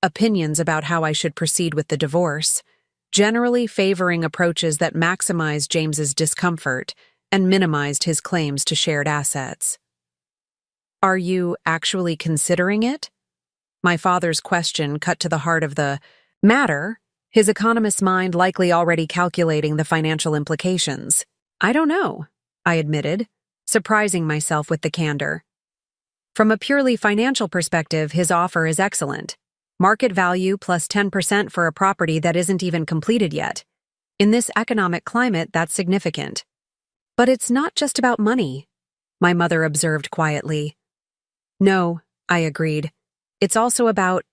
opinions about how I should proceed with the divorce, generally favoring approaches that maximized James's discomfort and minimized his claims to shared assets. "Are you actually considering it?" My father's question cut to the heart of the matter, his economist's mind likely already calculating the financial implications. "I don't know," I admitted, surprising myself with the candor. From a purely financial perspective, his offer is excellent. Market value plus 10% for a property that isn't even completed yet. In this economic climate, that's significant. "But it's not just about money," my mother observed quietly. "No," I agreed. "It's also about—"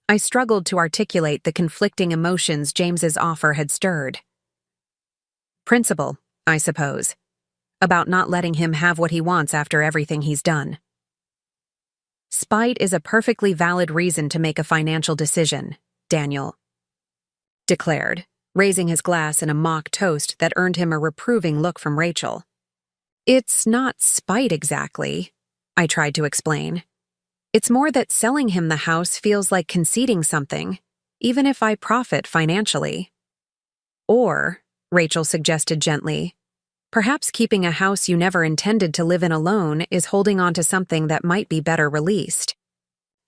I struggled to articulate the conflicting emotions James's offer had stirred. "Principle, I suppose. About not letting him have what he wants after everything he's done." "Spite is a perfectly valid reason to make a financial decision," Daniel declared, raising his glass in a mock toast that earned him a reproving look from Rachel. "It's not spite exactly," I tried to explain. "It's more that selling him the house feels like conceding something, even if I profit financially." "Or," Rachel suggested gently, "perhaps keeping a house you never intended to live in alone is holding on to something that might be better released."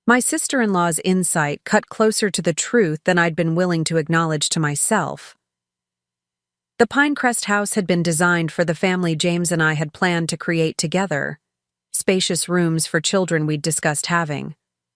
My sister-in-law's insight cut closer to the truth than I'd been willing to acknowledge to myself. The Pinecrest house had been designed for the family James and I had planned to create together. Spacious rooms for children we'd discussed having,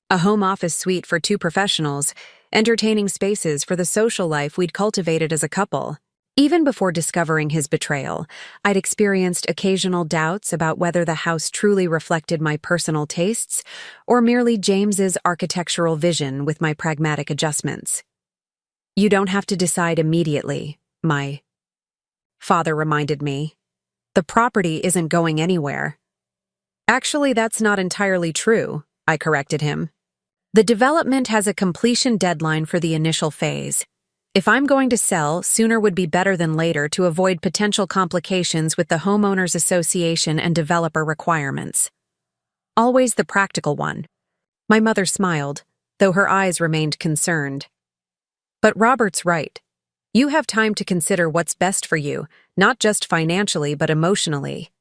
a home office suite for 2 professionals, entertaining spaces for the social life we'd cultivated as a couple. Even before discovering his betrayal, I'd experienced occasional doubts about whether the house truly reflected my personal tastes or merely James's architectural vision with my pragmatic adjustments. "You don't have to decide immediately," my father reminded me. "The property isn't going anywhere." "Actually, that's not entirely true," I corrected him. "The development has a completion deadline for the initial phase. If I'm going to sell, sooner would be better than later to avoid potential complications with the homeowners association and developer requirements." Always the practical one. My mother smiled, though her eyes remained concerned. "But Robert's right. You have time to consider what's best for you, not just financially but emotionally.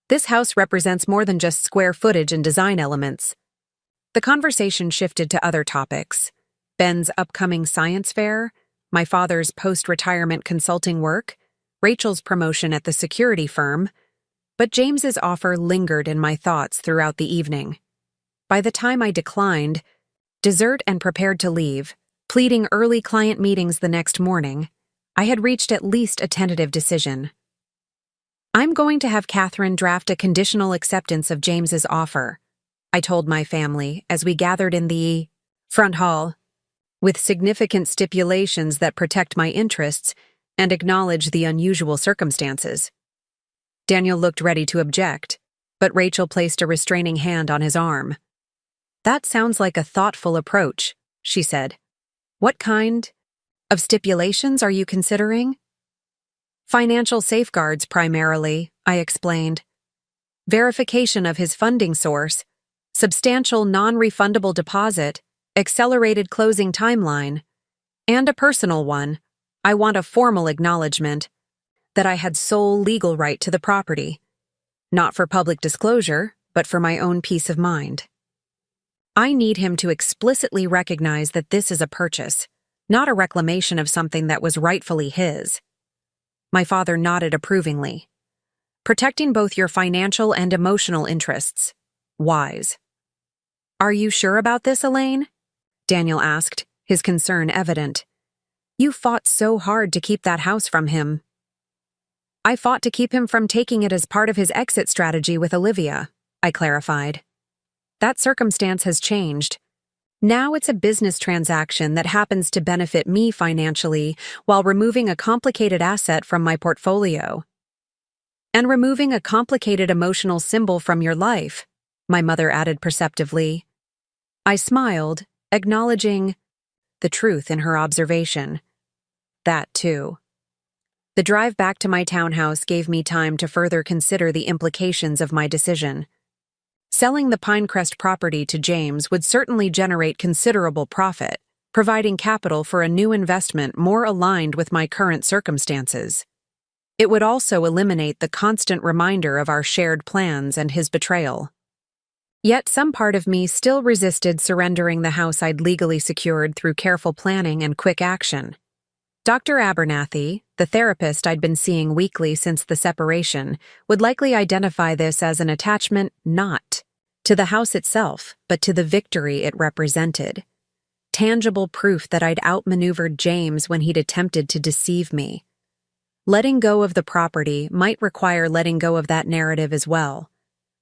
This house represents more than just square footage and design elements." The conversation shifted to other topics: Ben's upcoming science fair, my father's post-retirement consulting work, Rachel's promotion at the security firm, but James's offer lingered in my thoughts throughout the evening. By the time I declined dessert and prepared to leave, pleading early client meetings the next morning, I had reached at least a tentative decision. "I'm going to have Catherine draft a conditional acceptance of James's offer," I told my family as we gathered in the front hall, "with significant stipulations that protect my interests and acknowledge the unusual circumstances." Daniel looked ready to object, but Rachel placed a restraining hand on his arm. "That sounds like a thoughtful approach," she said. "What kind of stipulations are you considering?" "Financial safeguards, primarily," I explained. "Verification of his funding source, substantial non-refundable deposit, accelerated closing timeline, and a personal one. I want a formal acknowledgement that I had sole legal right to the property, not for public disclosure, but for my own peace of mind. I need him to explicitly recognize that this is a purchase, not a reclamation of something that was rightfully his." My father nodded approvingly. "Protecting both your financial and emotional interests. Wise." "Are you sure about this, Elaine?" Daniel asked, his concern evident. "You fought so hard to keep that house from him." "I fought to keep him from taking it as part of his exit strategy with Olivia," I clarified. "That circumstance has changed. Now it's a business transaction that happens to benefit me financially while removing a complicated asset from my portfolio." "And removing a complicated emotional symbol from your life," my mother added perceptively. I smiled, acknowledging the truth in her observation. That, too. The drive back to my townhouse gave me time to further consider the implications of my decision. Selling the Pinecrest property to James would certainly generate considerable profit, providing capital for a new investment more aligned with my current circumstances. It would also eliminate the constant reminder of our shared plans and his betrayal. Yet some part of me still resisted surrendering the house I'd legally secured through careful planning and quick action. Dr. Abernathy, the therapist I'd been seeing weekly since the separation, would likely identify this as an attachment not to the house itself, but to the victory it represented. Tangible proof that I'd outmaneuvered James when he'd attempted to deceive me. Letting go of the property might require letting go of that narrative as well,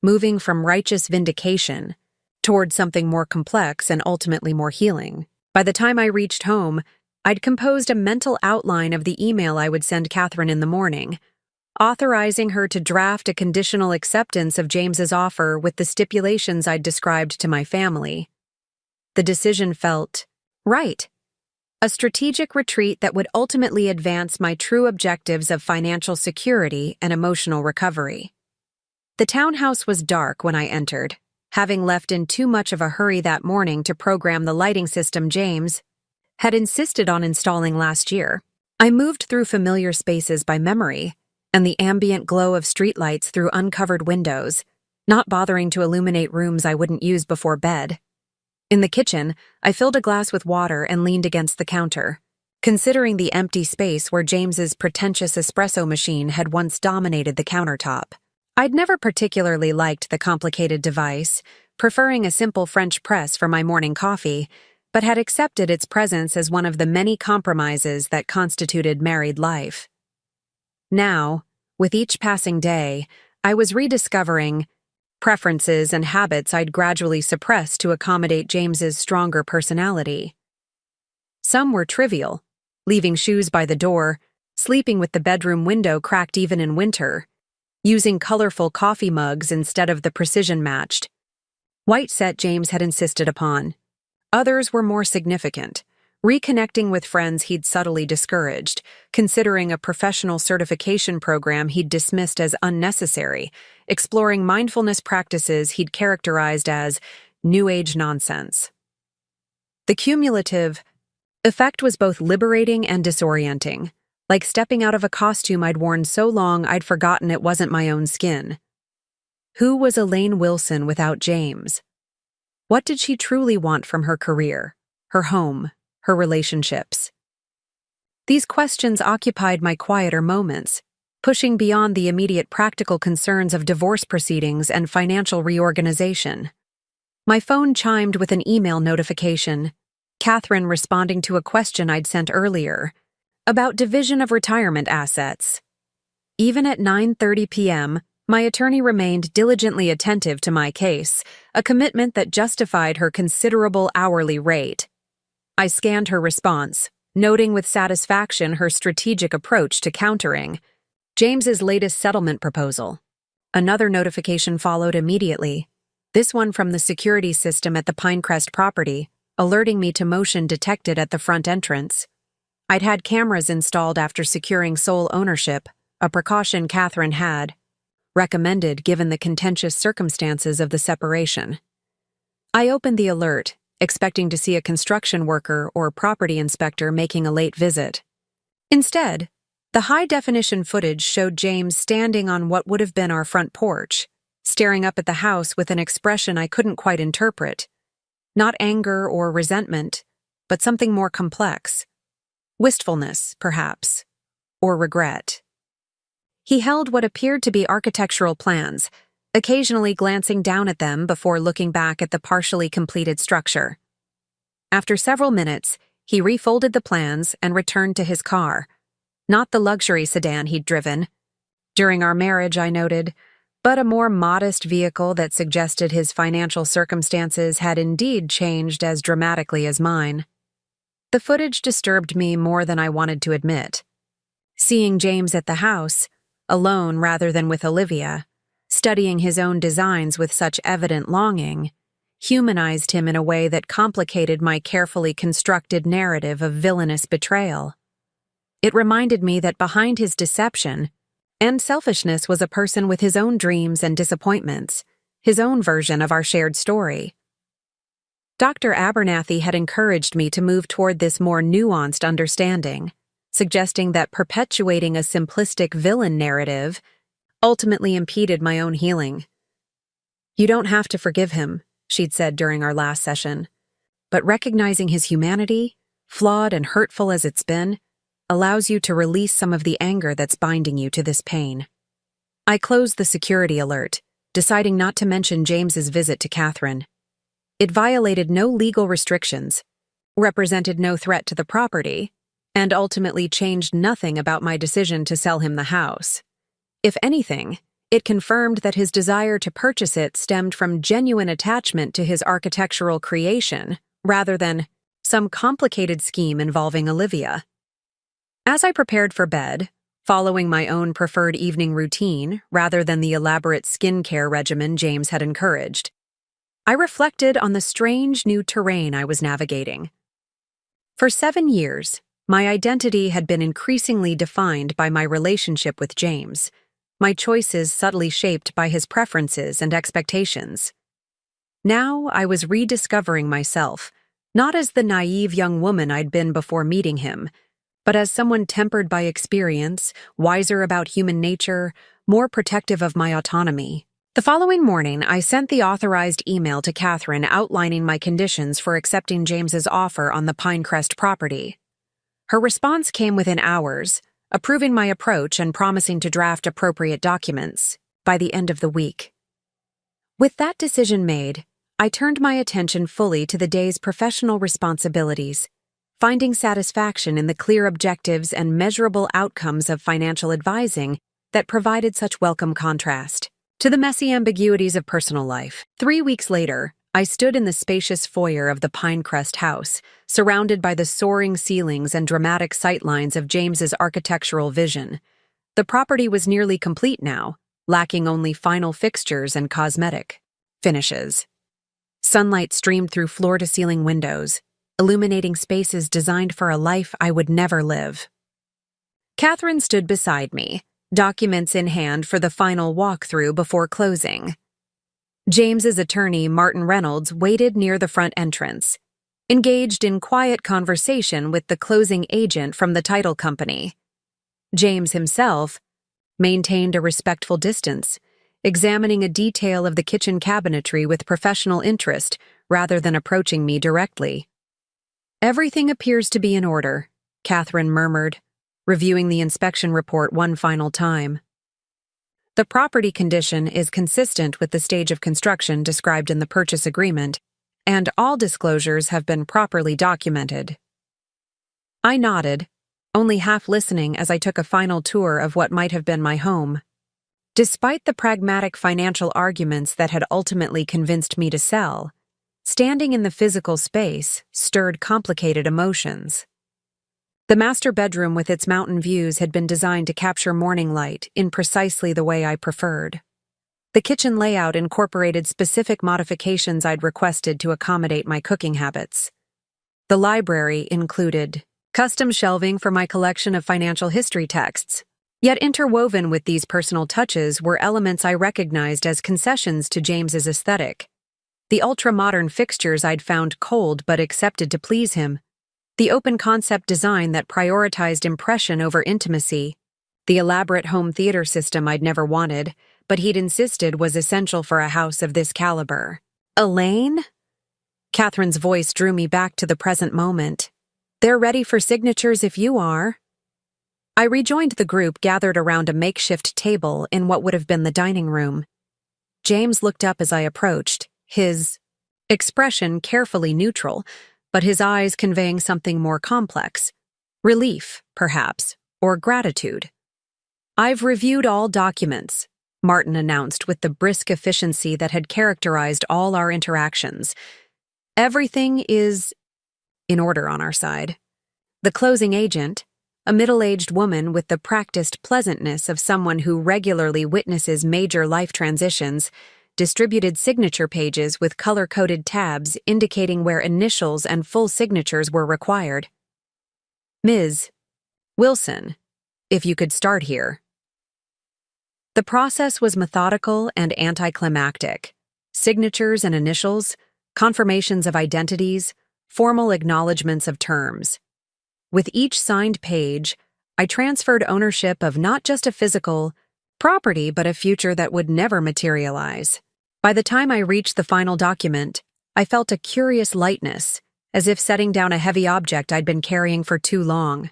moving from righteous vindication toward something more complex and ultimately more healing. By the time I reached home, I'd composed a mental outline of the email I would send Catherine in the morning, authorizing her to draft a conditional acceptance of James's offer with the stipulations I'd described to my family. The decision felt right. A strategic retreat that would ultimately advance my true objectives of financial security and emotional recovery. The townhouse was dark when I entered, having left in too much of a hurry that morning to program the lighting system James had insisted on installing last year. I moved through familiar spaces by memory, and the ambient glow of streetlights through uncovered windows, not bothering to illuminate rooms I wouldn't use before bed. In the kitchen, I filled a glass with water and leaned against the counter, considering the empty space where James's pretentious espresso machine had once dominated the countertop. I'd never particularly liked the complicated device, preferring a simple French press for my morning coffee, but had accepted its presence as one of the many compromises that constituted married life. Now, with each passing day, I was rediscovering preferences and habits I'd gradually suppressed to accommodate James's stronger personality. Some were trivial, leaving shoes by the door, sleeping with the bedroom window cracked even in winter, using colorful coffee mugs instead of the precision-matched white set James had insisted upon. Others were more significant, reconnecting with friends he'd subtly discouraged, considering a professional certification program he'd dismissed as unnecessary, exploring mindfulness practices he'd characterized as New Age nonsense. The cumulative effect was both liberating and disorienting, like stepping out of a costume I'd worn so long I'd forgotten it wasn't my own skin. Who was Elaine Wilson without James? What did she truly want from her career, her home, her relationships? These questions occupied my quieter moments, pushing beyond the immediate practical concerns of divorce proceedings and financial reorganization. My phone chimed with an email notification, Catherine responding to a question I'd sent earlier, about division of retirement assets. Even at 9:30 p.m., my attorney remained diligently attentive to my case, a commitment that justified her considerable hourly rate. I scanned her response, noting with satisfaction her strategic approach to countering James's latest settlement proposal. Another notification followed immediately, this one from the security system at the Pinecrest property, alerting me to motion detected at the front entrance. I'd had cameras installed after securing sole ownership, a precaution Catherine had recommended given the contentious circumstances of the separation. I opened the alert, expecting to see a construction worker or property inspector making a late visit. Instead, the high-definition footage showed James standing on what would have been our front porch, staring up at the house with an expression I couldn't quite interpret. Not anger or resentment, but something more complex. Wistfulness, perhaps, or regret. He held what appeared to be architectural plans, occasionally glancing down at them before looking back at the partially completed structure. After several minutes, he refolded the plans and returned to his car, not the luxury sedan he'd driven. During our marriage, I noted, but a more modest vehicle that suggested his financial circumstances had indeed changed as dramatically as mine. The footage disturbed me more than I wanted to admit. Seeing James at the house, alone rather than with Olivia, studying his own designs with such evident longing, humanized him in a way that complicated my carefully constructed narrative of villainous betrayal. It reminded me that behind his deception and selfishness was a person with his own dreams and disappointments, his own version of our shared story. Dr. Abernathy had encouraged me to move toward this more nuanced understanding, suggesting that perpetuating a simplistic villain narrative ultimately impeded my own healing. "You don't have to forgive him," she'd said during our last session, "but recognizing his humanity, flawed and hurtful as it's been, allows you to release some of the anger that's binding you to this pain." I closed the security alert, deciding not to mention James's visit to Catherine. It violated no legal restrictions, represented no threat to the property, and ultimately changed nothing about my decision to sell him the house. If anything, it confirmed that his desire to purchase it stemmed from genuine attachment to his architectural creation, rather than some complicated scheme involving Olivia. As I prepared for bed, following my own preferred evening routine rather than the elaborate skincare regimen James had encouraged, I reflected on the strange new terrain I was navigating. For 7 years, my identity had been increasingly defined by my relationship with James, my choices subtly shaped by his preferences and expectations. Now I was rediscovering myself, not as the naive young woman I'd been before meeting him, but as someone tempered by experience, wiser about human nature, more protective of my autonomy. The following morning, I sent the authorized email to Catherine outlining my conditions for accepting James's offer on the Pinecrest property. Her response came within hours, approving my approach and promising to draft appropriate documents by the end of the week. With that decision made, I turned my attention fully to the day's professional responsibilities, finding satisfaction in the clear objectives and measurable outcomes of financial advising that provided such welcome contrast to the messy ambiguities of personal life. 3 weeks later, I stood in the spacious foyer of the Pinecrest house, surrounded by the soaring ceilings and dramatic sightlines of James's architectural vision. The property was nearly complete now, lacking only final fixtures and cosmetic finishes. Sunlight streamed through floor-to-ceiling windows, illuminating spaces designed for a life I would never live. Catherine stood beside me, documents in hand for the final walkthrough before closing. James's attorney, Martin Reynolds, waited near the front entrance, engaged in quiet conversation with the closing agent from the title company. James himself maintained a respectful distance, examining a detail of the kitchen cabinetry with professional interest rather than approaching me directly. "Everything appears to be in order," Catherine murmured, reviewing the inspection report one final time. "The property condition is consistent with the stage of construction described in the purchase agreement, and all disclosures have been properly documented." I nodded, only half listening as I took a final tour of what might have been my home. Despite the pragmatic financial arguments that had ultimately convinced me to sell, standing in the physical space stirred complicated emotions. The master bedroom with its mountain views had been designed to capture morning light in precisely the way I preferred. The kitchen layout incorporated specific modifications I'd requested to accommodate my cooking habits. The library included custom shelving for my collection of financial history texts, yet interwoven with these personal touches were elements I recognized as concessions to James's aesthetic. The ultra-modern fixtures I'd found cold but accepted to please him, the open-concept design that prioritized impression over intimacy, the elaborate home theater system I'd never wanted, but he'd insisted was essential for a house of this caliber. "Elaine?" Catherine's voice drew me back to the present moment. "They're ready for signatures if you are." I rejoined the group gathered around a makeshift table in what would have been the dining room. James looked up as I approached, his expression carefully neutral, but his eyes conveying something more complex. Relief, perhaps, or gratitude. "I've reviewed all documents," Martin announced with the brisk efficiency that had characterized all our interactions. "Everything is in order on our side." The closing agent, a middle-aged woman with the practiced pleasantness of someone who regularly witnesses major life transitions, distributed signature pages with color-coded tabs indicating where initials and full signatures were required. "Ms. Wilson, if you could start here." The process was methodical and anticlimactic. Signatures and initials, confirmations of identities, formal acknowledgments of terms. With each signed page, I transferred ownership of not just a physical property but a future that would never materialize. By the time I reached the final document, I felt a curious lightness, as if setting down a heavy object I'd been carrying for too long.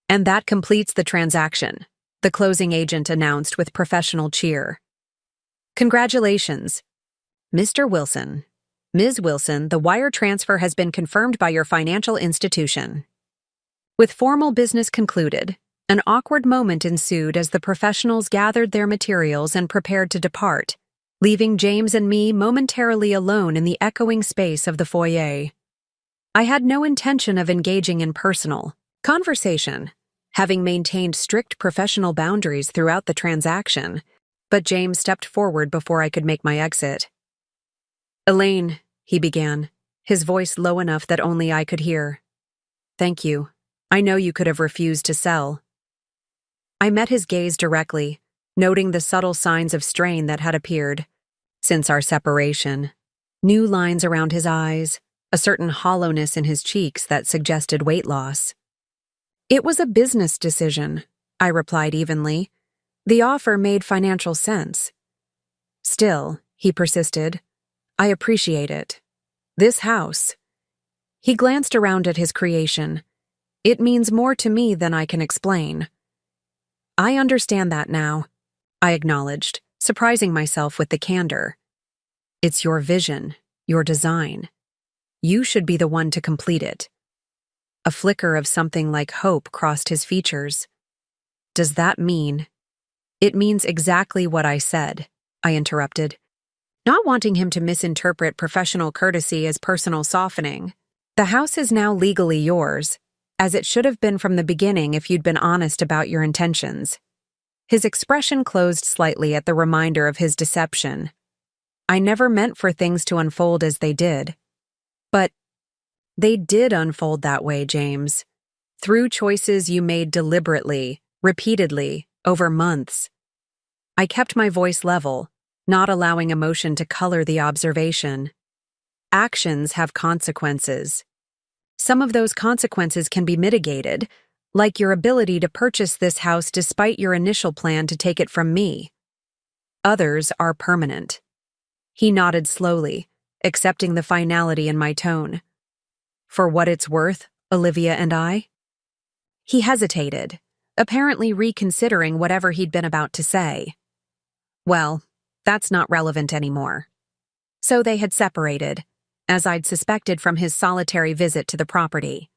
"And that completes the transaction," the closing agent announced with professional cheer. "Congratulations, Mr. Wilson. Ms. Wilson, the wire transfer has been confirmed by your financial institution." With formal business concluded, an awkward moment ensued as the professionals gathered their materials and prepared to depart, leaving James and me momentarily alone in the echoing space of the foyer. I had no intention of engaging in personal conversation, having maintained strict professional boundaries throughout the transaction, but James stepped forward before I could make my exit. "Elaine," he began, his voice low enough that only I could hear. "Thank you. I know you could have refused to sell." I met his gaze directly, noting the subtle signs of strain that had appeared since our separation. New lines around his eyes, a certain hollowness in his cheeks that suggested weight loss. "It was a business decision," I replied evenly. "The offer made financial sense." "Still," he persisted, "I appreciate it. This house." He glanced around at his creation. "It means more to me than I can explain." "I understand that now," I acknowledged, surprising myself with the candor. "It's your vision, your design. You should be the one to complete it." A flicker of something like hope crossed his features. Does that mean? It means exactly what I said, I interrupted, not wanting him to misinterpret professional courtesy as personal softening. The house is now legally yours, as it should have been from the beginning if you'd been honest about your intentions. His expression closed slightly at the reminder of his deception. I never meant for things to unfold as they did. But they did unfold that way, James. Through choices you made deliberately, repeatedly, over months. I kept my voice level, not allowing emotion to color the observation. Actions have consequences. Some of those consequences can be mitigated, like your ability to purchase this house despite your initial plan to take it from me. Others are permanent. He nodded slowly, accepting the finality in my tone. For what it's worth, Olivia and I? He hesitated, apparently reconsidering whatever he'd been about to say. Well, that's not relevant anymore. So they had separated, as I'd suspected from his solitary visit to the property.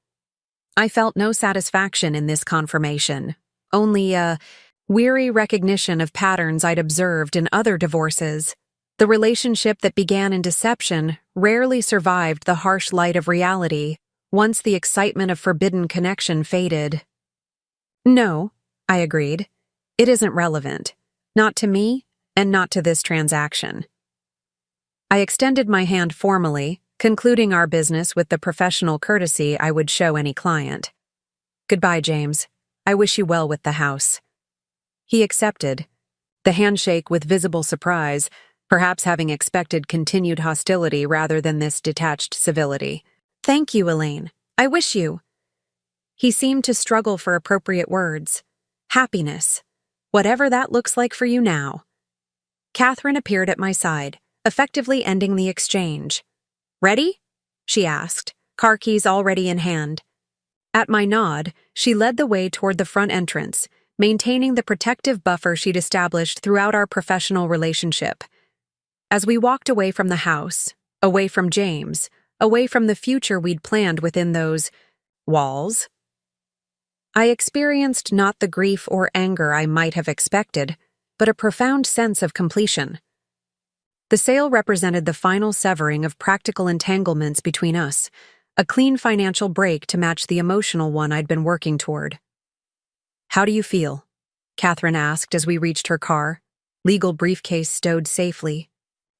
I felt no satisfaction in this confirmation, only a weary recognition of patterns I'd observed in other divorces. The relationship that began in deception rarely survived the harsh light of reality once the excitement of forbidden connection faded. No, I agreed. It isn't relevant. Not to me, and not to this transaction. I extended my hand formally, concluding our business with the professional courtesy I would show any client. Goodbye, James. I wish you well with the house. He accepted, the handshake with visible surprise, perhaps having expected continued hostility rather than this detached civility. Thank you, Elaine. I wish you. He seemed to struggle for appropriate words. Happiness. Whatever that looks like for you now. Catherine appeared at my side, effectively ending the exchange. Ready? She asked, car keys already in hand. At my nod, she led the way toward the front entrance, maintaining the protective buffer she'd established throughout our professional relationship. As we walked away from the house, away from James, away from the future we'd planned within those walls, I experienced not the grief or anger I might have expected, but a profound sense of completion. The sale represented the final severing of practical entanglements between us, a clean financial break to match the emotional one I'd been working toward. How do you feel? Catherine asked as we reached her car, legal briefcase stowed safely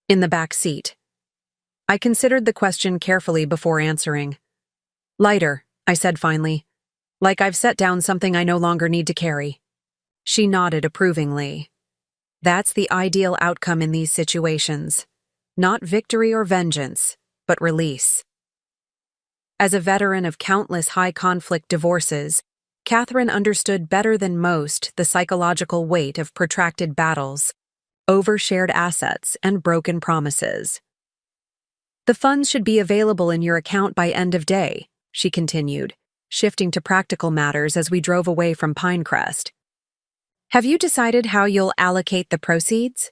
in the back seat. I considered the question carefully before answering. Lighter, I said finally, like I've set down something I no longer need to carry. She nodded approvingly. That's the ideal outcome in these situations. Not victory or vengeance, but release. As a veteran of countless high-conflict divorces, Catherine understood better than most the psychological weight of protracted battles, overshared assets, and broken promises. The funds should be available in your account by end of day, she continued, shifting to practical matters as we drove away from Pinecrest. Have you decided how you'll allocate the proceeds?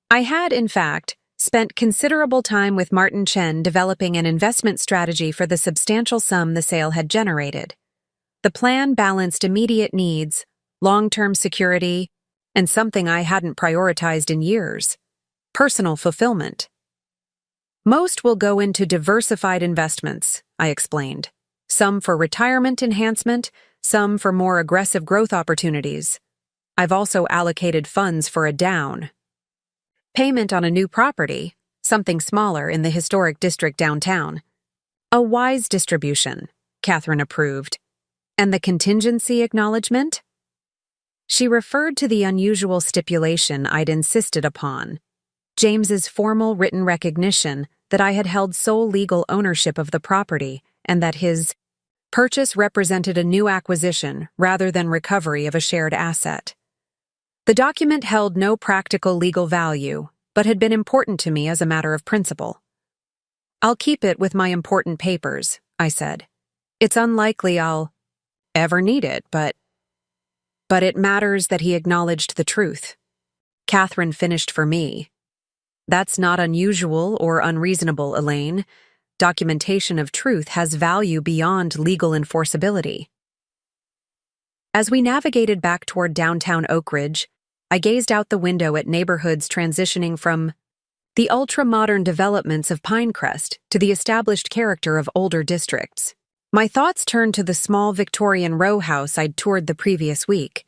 I had, in fact, spent considerable time with Martin Chen developing an investment strategy for the substantial sum the sale had generated. The plan balanced immediate needs, long-term security, and something I hadn't prioritized in years: personal fulfillment. Most will go into diversified investments, I explained. Some for retirement enhancement, some for more aggressive growth opportunities. I've also allocated funds for a down payment on a new property, something smaller in the historic district downtown. A wise distribution, Catherine approved. And the contingency acknowledgement? She referred to the unusual stipulation I'd insisted upon, James's formal written recognition that I had held sole legal ownership of the property and that his purchase represented a new acquisition rather than recovery of a shared asset. The document held no practical legal value, but had been important to me as a matter of principle. I'll keep it with my important papers, I said. It's unlikely I'll ever need it, but it matters that he acknowledged the truth. Catherine finished for me. That's not unusual or unreasonable, Elaine. documentation of truth has value beyond legal enforceability. As we navigated back toward downtown Oak Ridge, I gazed out the window at neighborhoods transitioning from the ultra-modern developments of Pinecrest to the established character of older districts. My thoughts turned to the small Victorian row house I'd toured the previous week,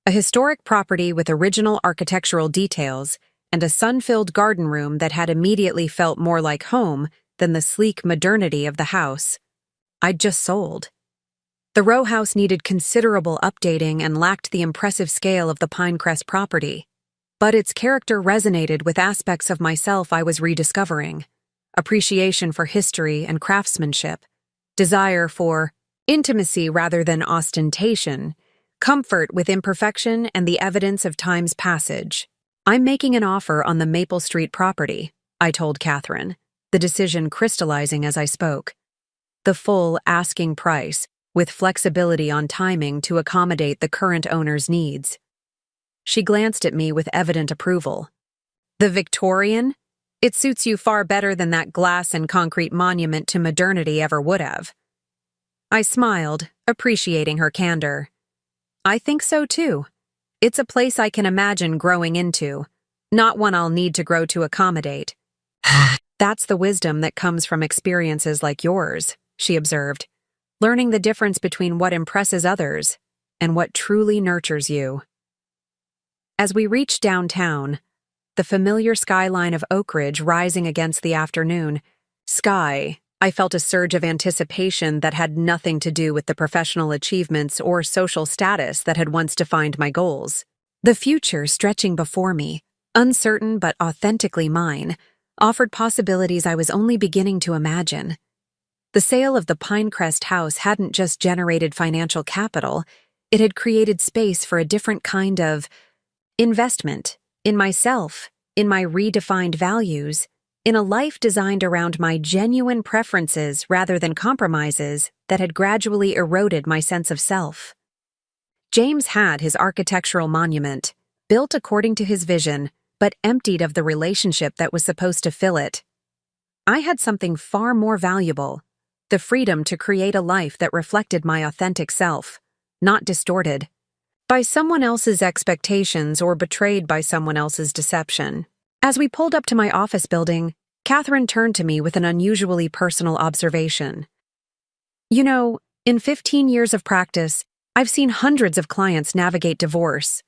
a historic property with original architectural details and a sun-filled garden room that had immediately felt more like home than the sleek modernity of the house I'd just sold. The row house needed considerable updating and lacked the impressive scale of the Pinecrest property, but its character resonated with aspects of myself I was rediscovering: appreciation for history and craftsmanship, desire for intimacy rather than ostentation, comfort with imperfection and the evidence of time's passage. "I'm making an offer on the Maple Street property," I told Catherine, the decision crystallizing as I spoke. The full asking price, with flexibility on timing to accommodate the current owner's needs. She glanced at me with evident approval. "The Victorian? It suits you far better than that glass and concrete monument to modernity ever would have." I smiled, appreciating her candor. "I think so too. It's a place I can imagine growing into, not one I'll need to grow to accommodate." "That's the wisdom that comes from experiences like yours," she observed, "learning the difference between what impresses others and what truly nurtures you." As we reached downtown, the familiar skyline of Oak Ridge rising against the afternoon sky, I felt a surge of anticipation that had nothing to do with the professional achievements or social status that had once defined my goals. The future stretching before me, uncertain but authentically mine, offered possibilities I was only beginning to imagine. The sale of the Pinecrest house hadn't just generated financial capital, it had created space for a different kind of investment in myself, in my redefined values, in a life designed around my genuine preferences rather than compromises that had gradually eroded my sense of self. James had his architectural monument, built according to his vision, but emptied of the relationship that was supposed to fill it. I had something far more valuable: the freedom to create a life that reflected my authentic self, not distorted by someone else's expectations or betrayed by someone else's deception. As we pulled up to my office building, Catherine turned to me with an unusually personal observation. "You know, in 15 years of practice, I've seen hundreds of clients navigate divorce.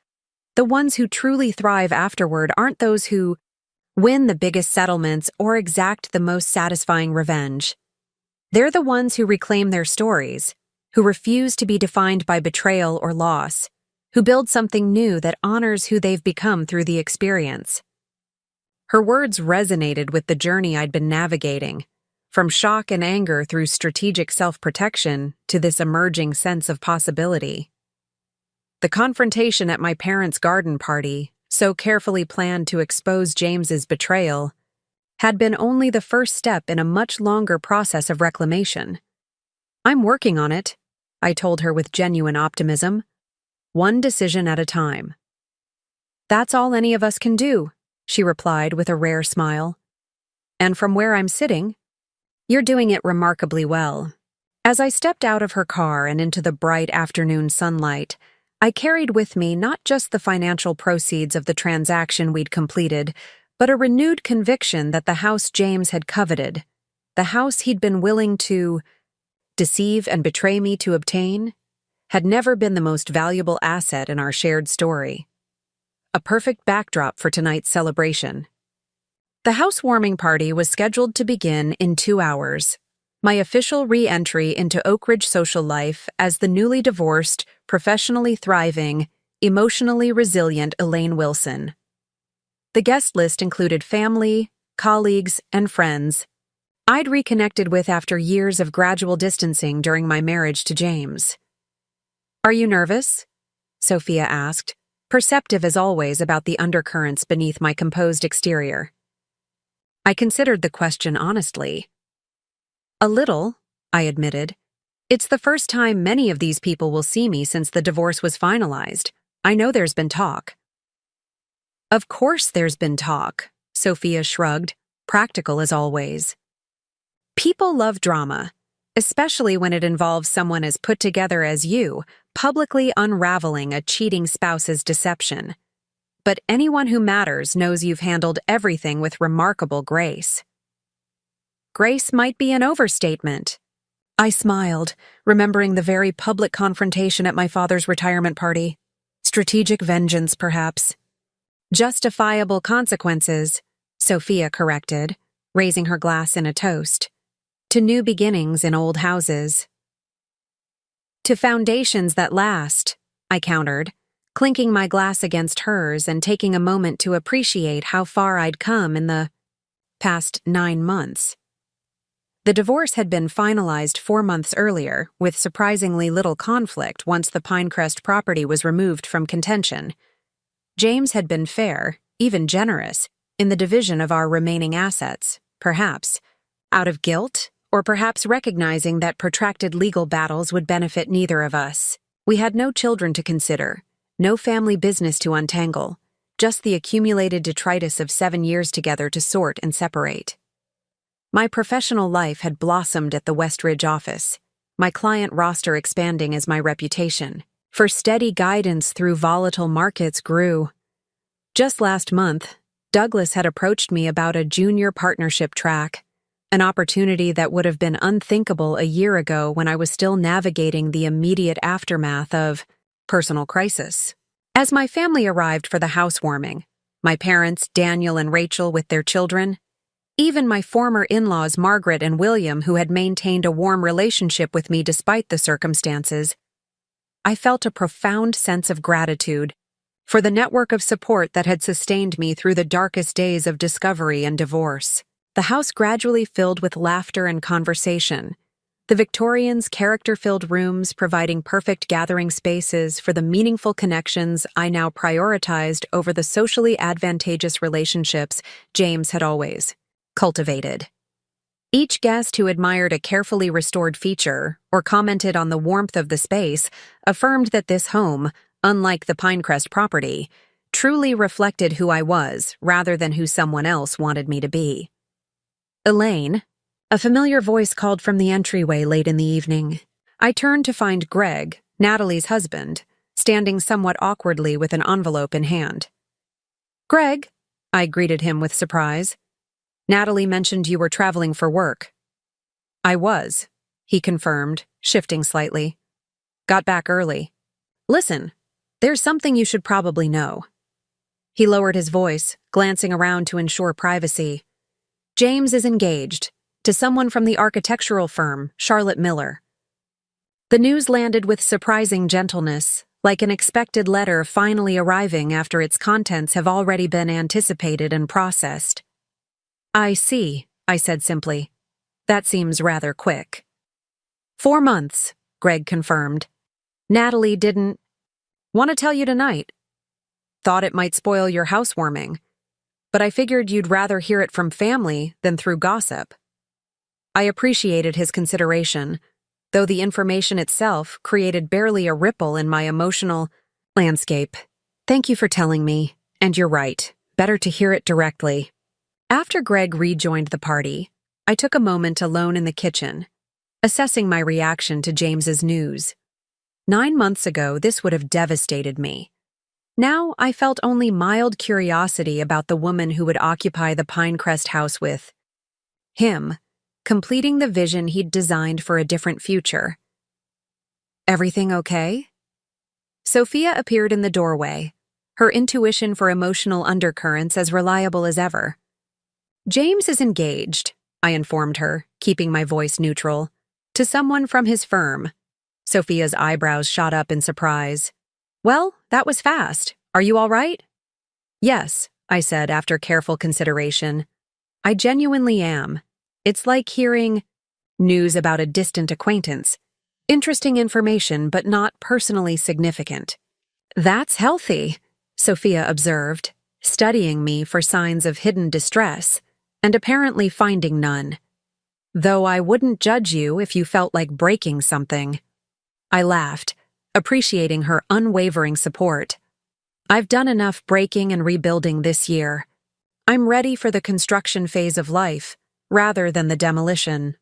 The ones who truly thrive afterward aren't those who win the biggest settlements or exact the most satisfying revenge. They're the ones who reclaim their stories, who refuse to be defined by betrayal or loss, who build something new that honors who they've become through the experience." Her words resonated with the journey I'd been navigating, from shock and anger through strategic self-protection to this emerging sense of possibility. The confrontation at my parents' garden party, so carefully planned to expose James's betrayal, had been only the first step in a much longer process of reclamation. "I'm working on it," I told her with genuine optimism, "one decision at a time." "That's all any of us can do," she replied with a rare smile. "And from where I'm sitting, you're doing it remarkably well." As I stepped out of her car and into the bright afternoon sunlight, I carried with me not just the financial proceeds of the transaction we'd completed, but a renewed conviction that the house James had coveted, the house he'd been willing to deceive and betray me to obtain, had never been the most valuable asset in our shared story. A perfect backdrop for tonight's celebration. The housewarming party was scheduled to begin in 2 hours. My official re-entry into Oak Ridge social life as the newly divorced, professionally thriving, emotionally resilient Elaine Wilson. The guest list included family, colleagues, and friends I'd reconnected with after years of gradual distancing during my marriage to James. "Are you nervous?" Sophia asked, perceptive as always about the undercurrents beneath my composed exterior. I considered the question honestly. "A little," I admitted. "It's the first time many of these people will see me since the divorce was finalized. I know there's been talk." "Of course there's been talk," Sophia shrugged, practical as always. People love drama, especially when it involves someone as put together as you, publicly unraveling a cheating spouse's deception. But anyone who matters knows you've handled everything with remarkable grace. Grace might be an overstatement. I smiled, remembering the very public confrontation at my father's retirement party. Strategic vengeance, perhaps. Justifiable consequences, Sophia corrected, raising her glass in a toast. To new beginnings in old houses. To foundations that last, I countered, clinking my glass against hers and taking a moment to appreciate how far I'd come in the past 9 months. The divorce had been finalized 4 months earlier, with surprisingly little conflict once the Pinecrest property was removed from contention. James had been fair, even generous, in the division of our remaining assets, perhaps out of guilt, or perhaps recognizing that protracted legal battles would benefit neither of us. We had no children to consider, no family business to untangle, just the accumulated detritus of 7 years together to sort and separate. My professional life had blossomed at the Westridge office, my client roster expanding as my reputation for steady guidance through volatile markets grew. Just last month, Douglas had approached me about a junior partnership track, an opportunity that would have been unthinkable a year ago when I was still navigating the immediate aftermath of personal crisis. As my family arrived for the housewarming, my parents, Daniel and Rachel with their children, even my former in-laws Margaret and William, who had maintained a warm relationship with me despite the circumstances, I felt a profound sense of gratitude for the network of support that had sustained me through the darkest days of discovery and divorce. The house gradually filled with laughter and conversation, the Victorians' character-filled rooms providing perfect gathering spaces for the meaningful connections I now prioritized over the socially advantageous relationships James had always cultivated. Each guest who admired a carefully restored feature or commented on the warmth of the space affirmed that this home, unlike the Pinecrest property, truly reflected who I was rather than who someone else wanted me to be. Elaine, a familiar voice called from the entryway late in the evening. I turned to find Greg, Natalie's husband, standing somewhat awkwardly with an envelope in hand. "Greg," I greeted him with surprise. "Natalie mentioned you were traveling for work." "I was," he confirmed, shifting slightly. "Got back early. Listen, there's something you should probably know." He lowered his voice, glancing around to ensure privacy. "James is engaged to someone from the architectural firm, Charlotte Miller." The news landed with surprising gentleness, like an expected letter finally arriving after its contents have already been anticipated and processed. "I see," I said simply. "That seems rather quick." 4 months, Greg confirmed. "Natalie didn't want to tell you tonight. Thought it might spoil your housewarming, but I figured you'd rather hear it from family than through gossip." I appreciated his consideration, though the information itself created barely a ripple in my emotional landscape. "Thank you for telling me, and you're right. Better to hear it directly." After Greg rejoined the party, I took a moment alone in the kitchen, assessing my reaction to James's news. 9 months ago, this would have devastated me. Now I felt only mild curiosity about the woman who would occupy the Pinecrest house with him, completing the vision he'd designed for a different future. "Everything okay?" Sophia appeared in the doorway, her intuition for emotional undercurrents as reliable as ever. "James is engaged," I informed her, keeping my voice neutral, "to someone from his firm." Sophia's eyebrows shot up in surprise. "Well, that was fast. Are you all right?" "Yes," I said after careful consideration. "I genuinely am. It's like hearing news about a distant acquaintance. Interesting information, but not personally significant." "That's healthy," Sophia observed, studying me for signs of hidden distress, and apparently finding none. "Though I wouldn't judge you if you felt like breaking something." I laughed, appreciating her unwavering support. "I've done enough breaking and rebuilding this year. I'm ready for the construction phase of life, rather than the demolition."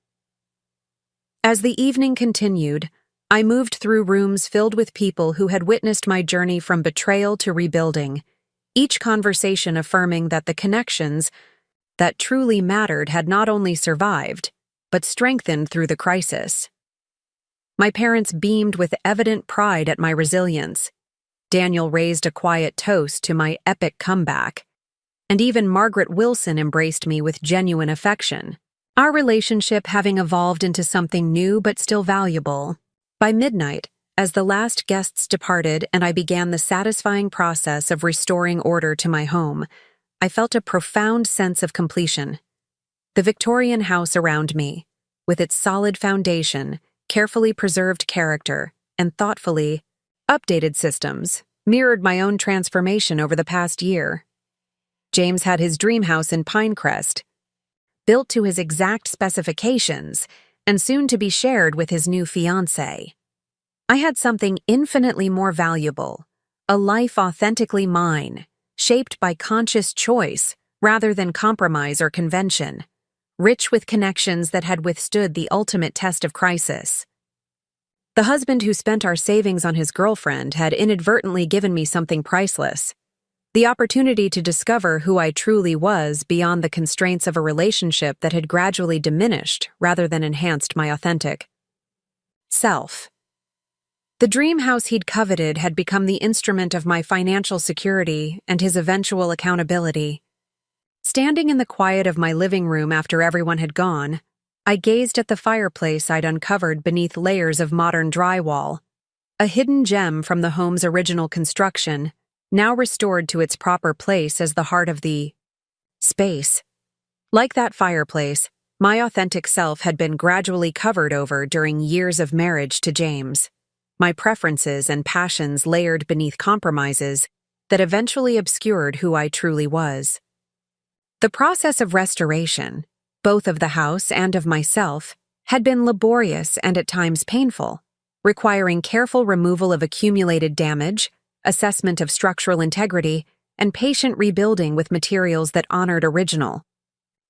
As the evening continued, I moved through rooms filled with people who had witnessed my journey from betrayal to rebuilding, each conversation affirming that the connections that truly mattered had not only survived, but strengthened through the crisis. My parents beamed with evident pride at my resilience. Daniel raised a quiet toast to my epic comeback, and even Margaret Wilson embraced me with genuine affection, our relationship having evolved into something new but still valuable. By midnight, as the last guests departed and I began the satisfying process of restoring order to my home, I felt a profound sense of completion. The Victorian house around me, with its solid foundation, carefully preserved character, and thoughtfully updated systems, mirrored my own transformation over the past year. James had his dream house in Pinecrest, built to his exact specifications, and soon to be shared with his new fiancée. I had something infinitely more valuable, a life authentically mine, shaped by conscious choice rather than compromise or convention, rich with connections that had withstood the ultimate test of crisis. The husband who spent our savings on his girlfriend had inadvertently given me something priceless: the opportunity to discover who I truly was beyond the constraints of a relationship that had gradually diminished rather than enhanced my authentic self. The dream house he'd coveted had become the instrument of my financial security and his eventual accountability. Standing in the quiet of my living room after everyone had gone, I gazed at the fireplace I'd uncovered beneath layers of modern drywall, a hidden gem from the home's original construction, now restored to its proper place as the heart of the space. Like that fireplace, my authentic self had been gradually covered over during years of marriage to James, my preferences and passions layered beneath compromises that eventually obscured who I truly was. The process of restoration, both of the house and of myself, had been laborious and at times painful, requiring careful removal of accumulated damage, assessment of structural integrity, and patient rebuilding with materials that honored original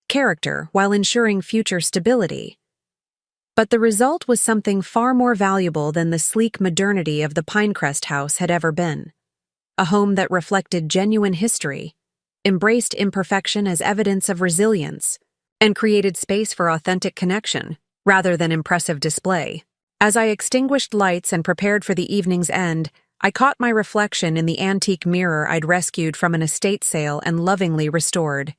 character while ensuring future stability. But the result was something far more valuable than the sleek modernity of the Pinecrest house had ever been. A home that reflected genuine history, embraced imperfection as evidence of resilience, and created space for authentic connection, rather than impressive display. As I extinguished lights and prepared for the evening's end, I caught my reflection in the antique mirror I'd rescued from an estate sale and lovingly restored.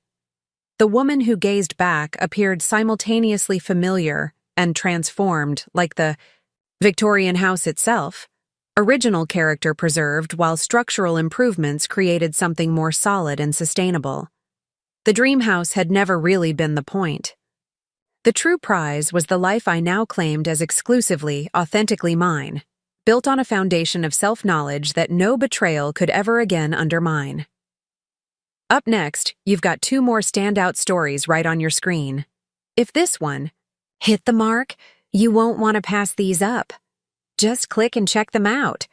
The woman who gazed back appeared simultaneously familiar and transformed, like the Victorian house itself, original character preserved while structural improvements created something more solid and sustainable. The dream house had never really been the point. The true prize was the life I now claimed as exclusively, authentically mine, built on a foundation of self-knowledge that no betrayal could ever again undermine. Up next, you've got 2 more standout stories right on your screen. If this one hit the mark, you won't want to pass these up. Just click and check them out.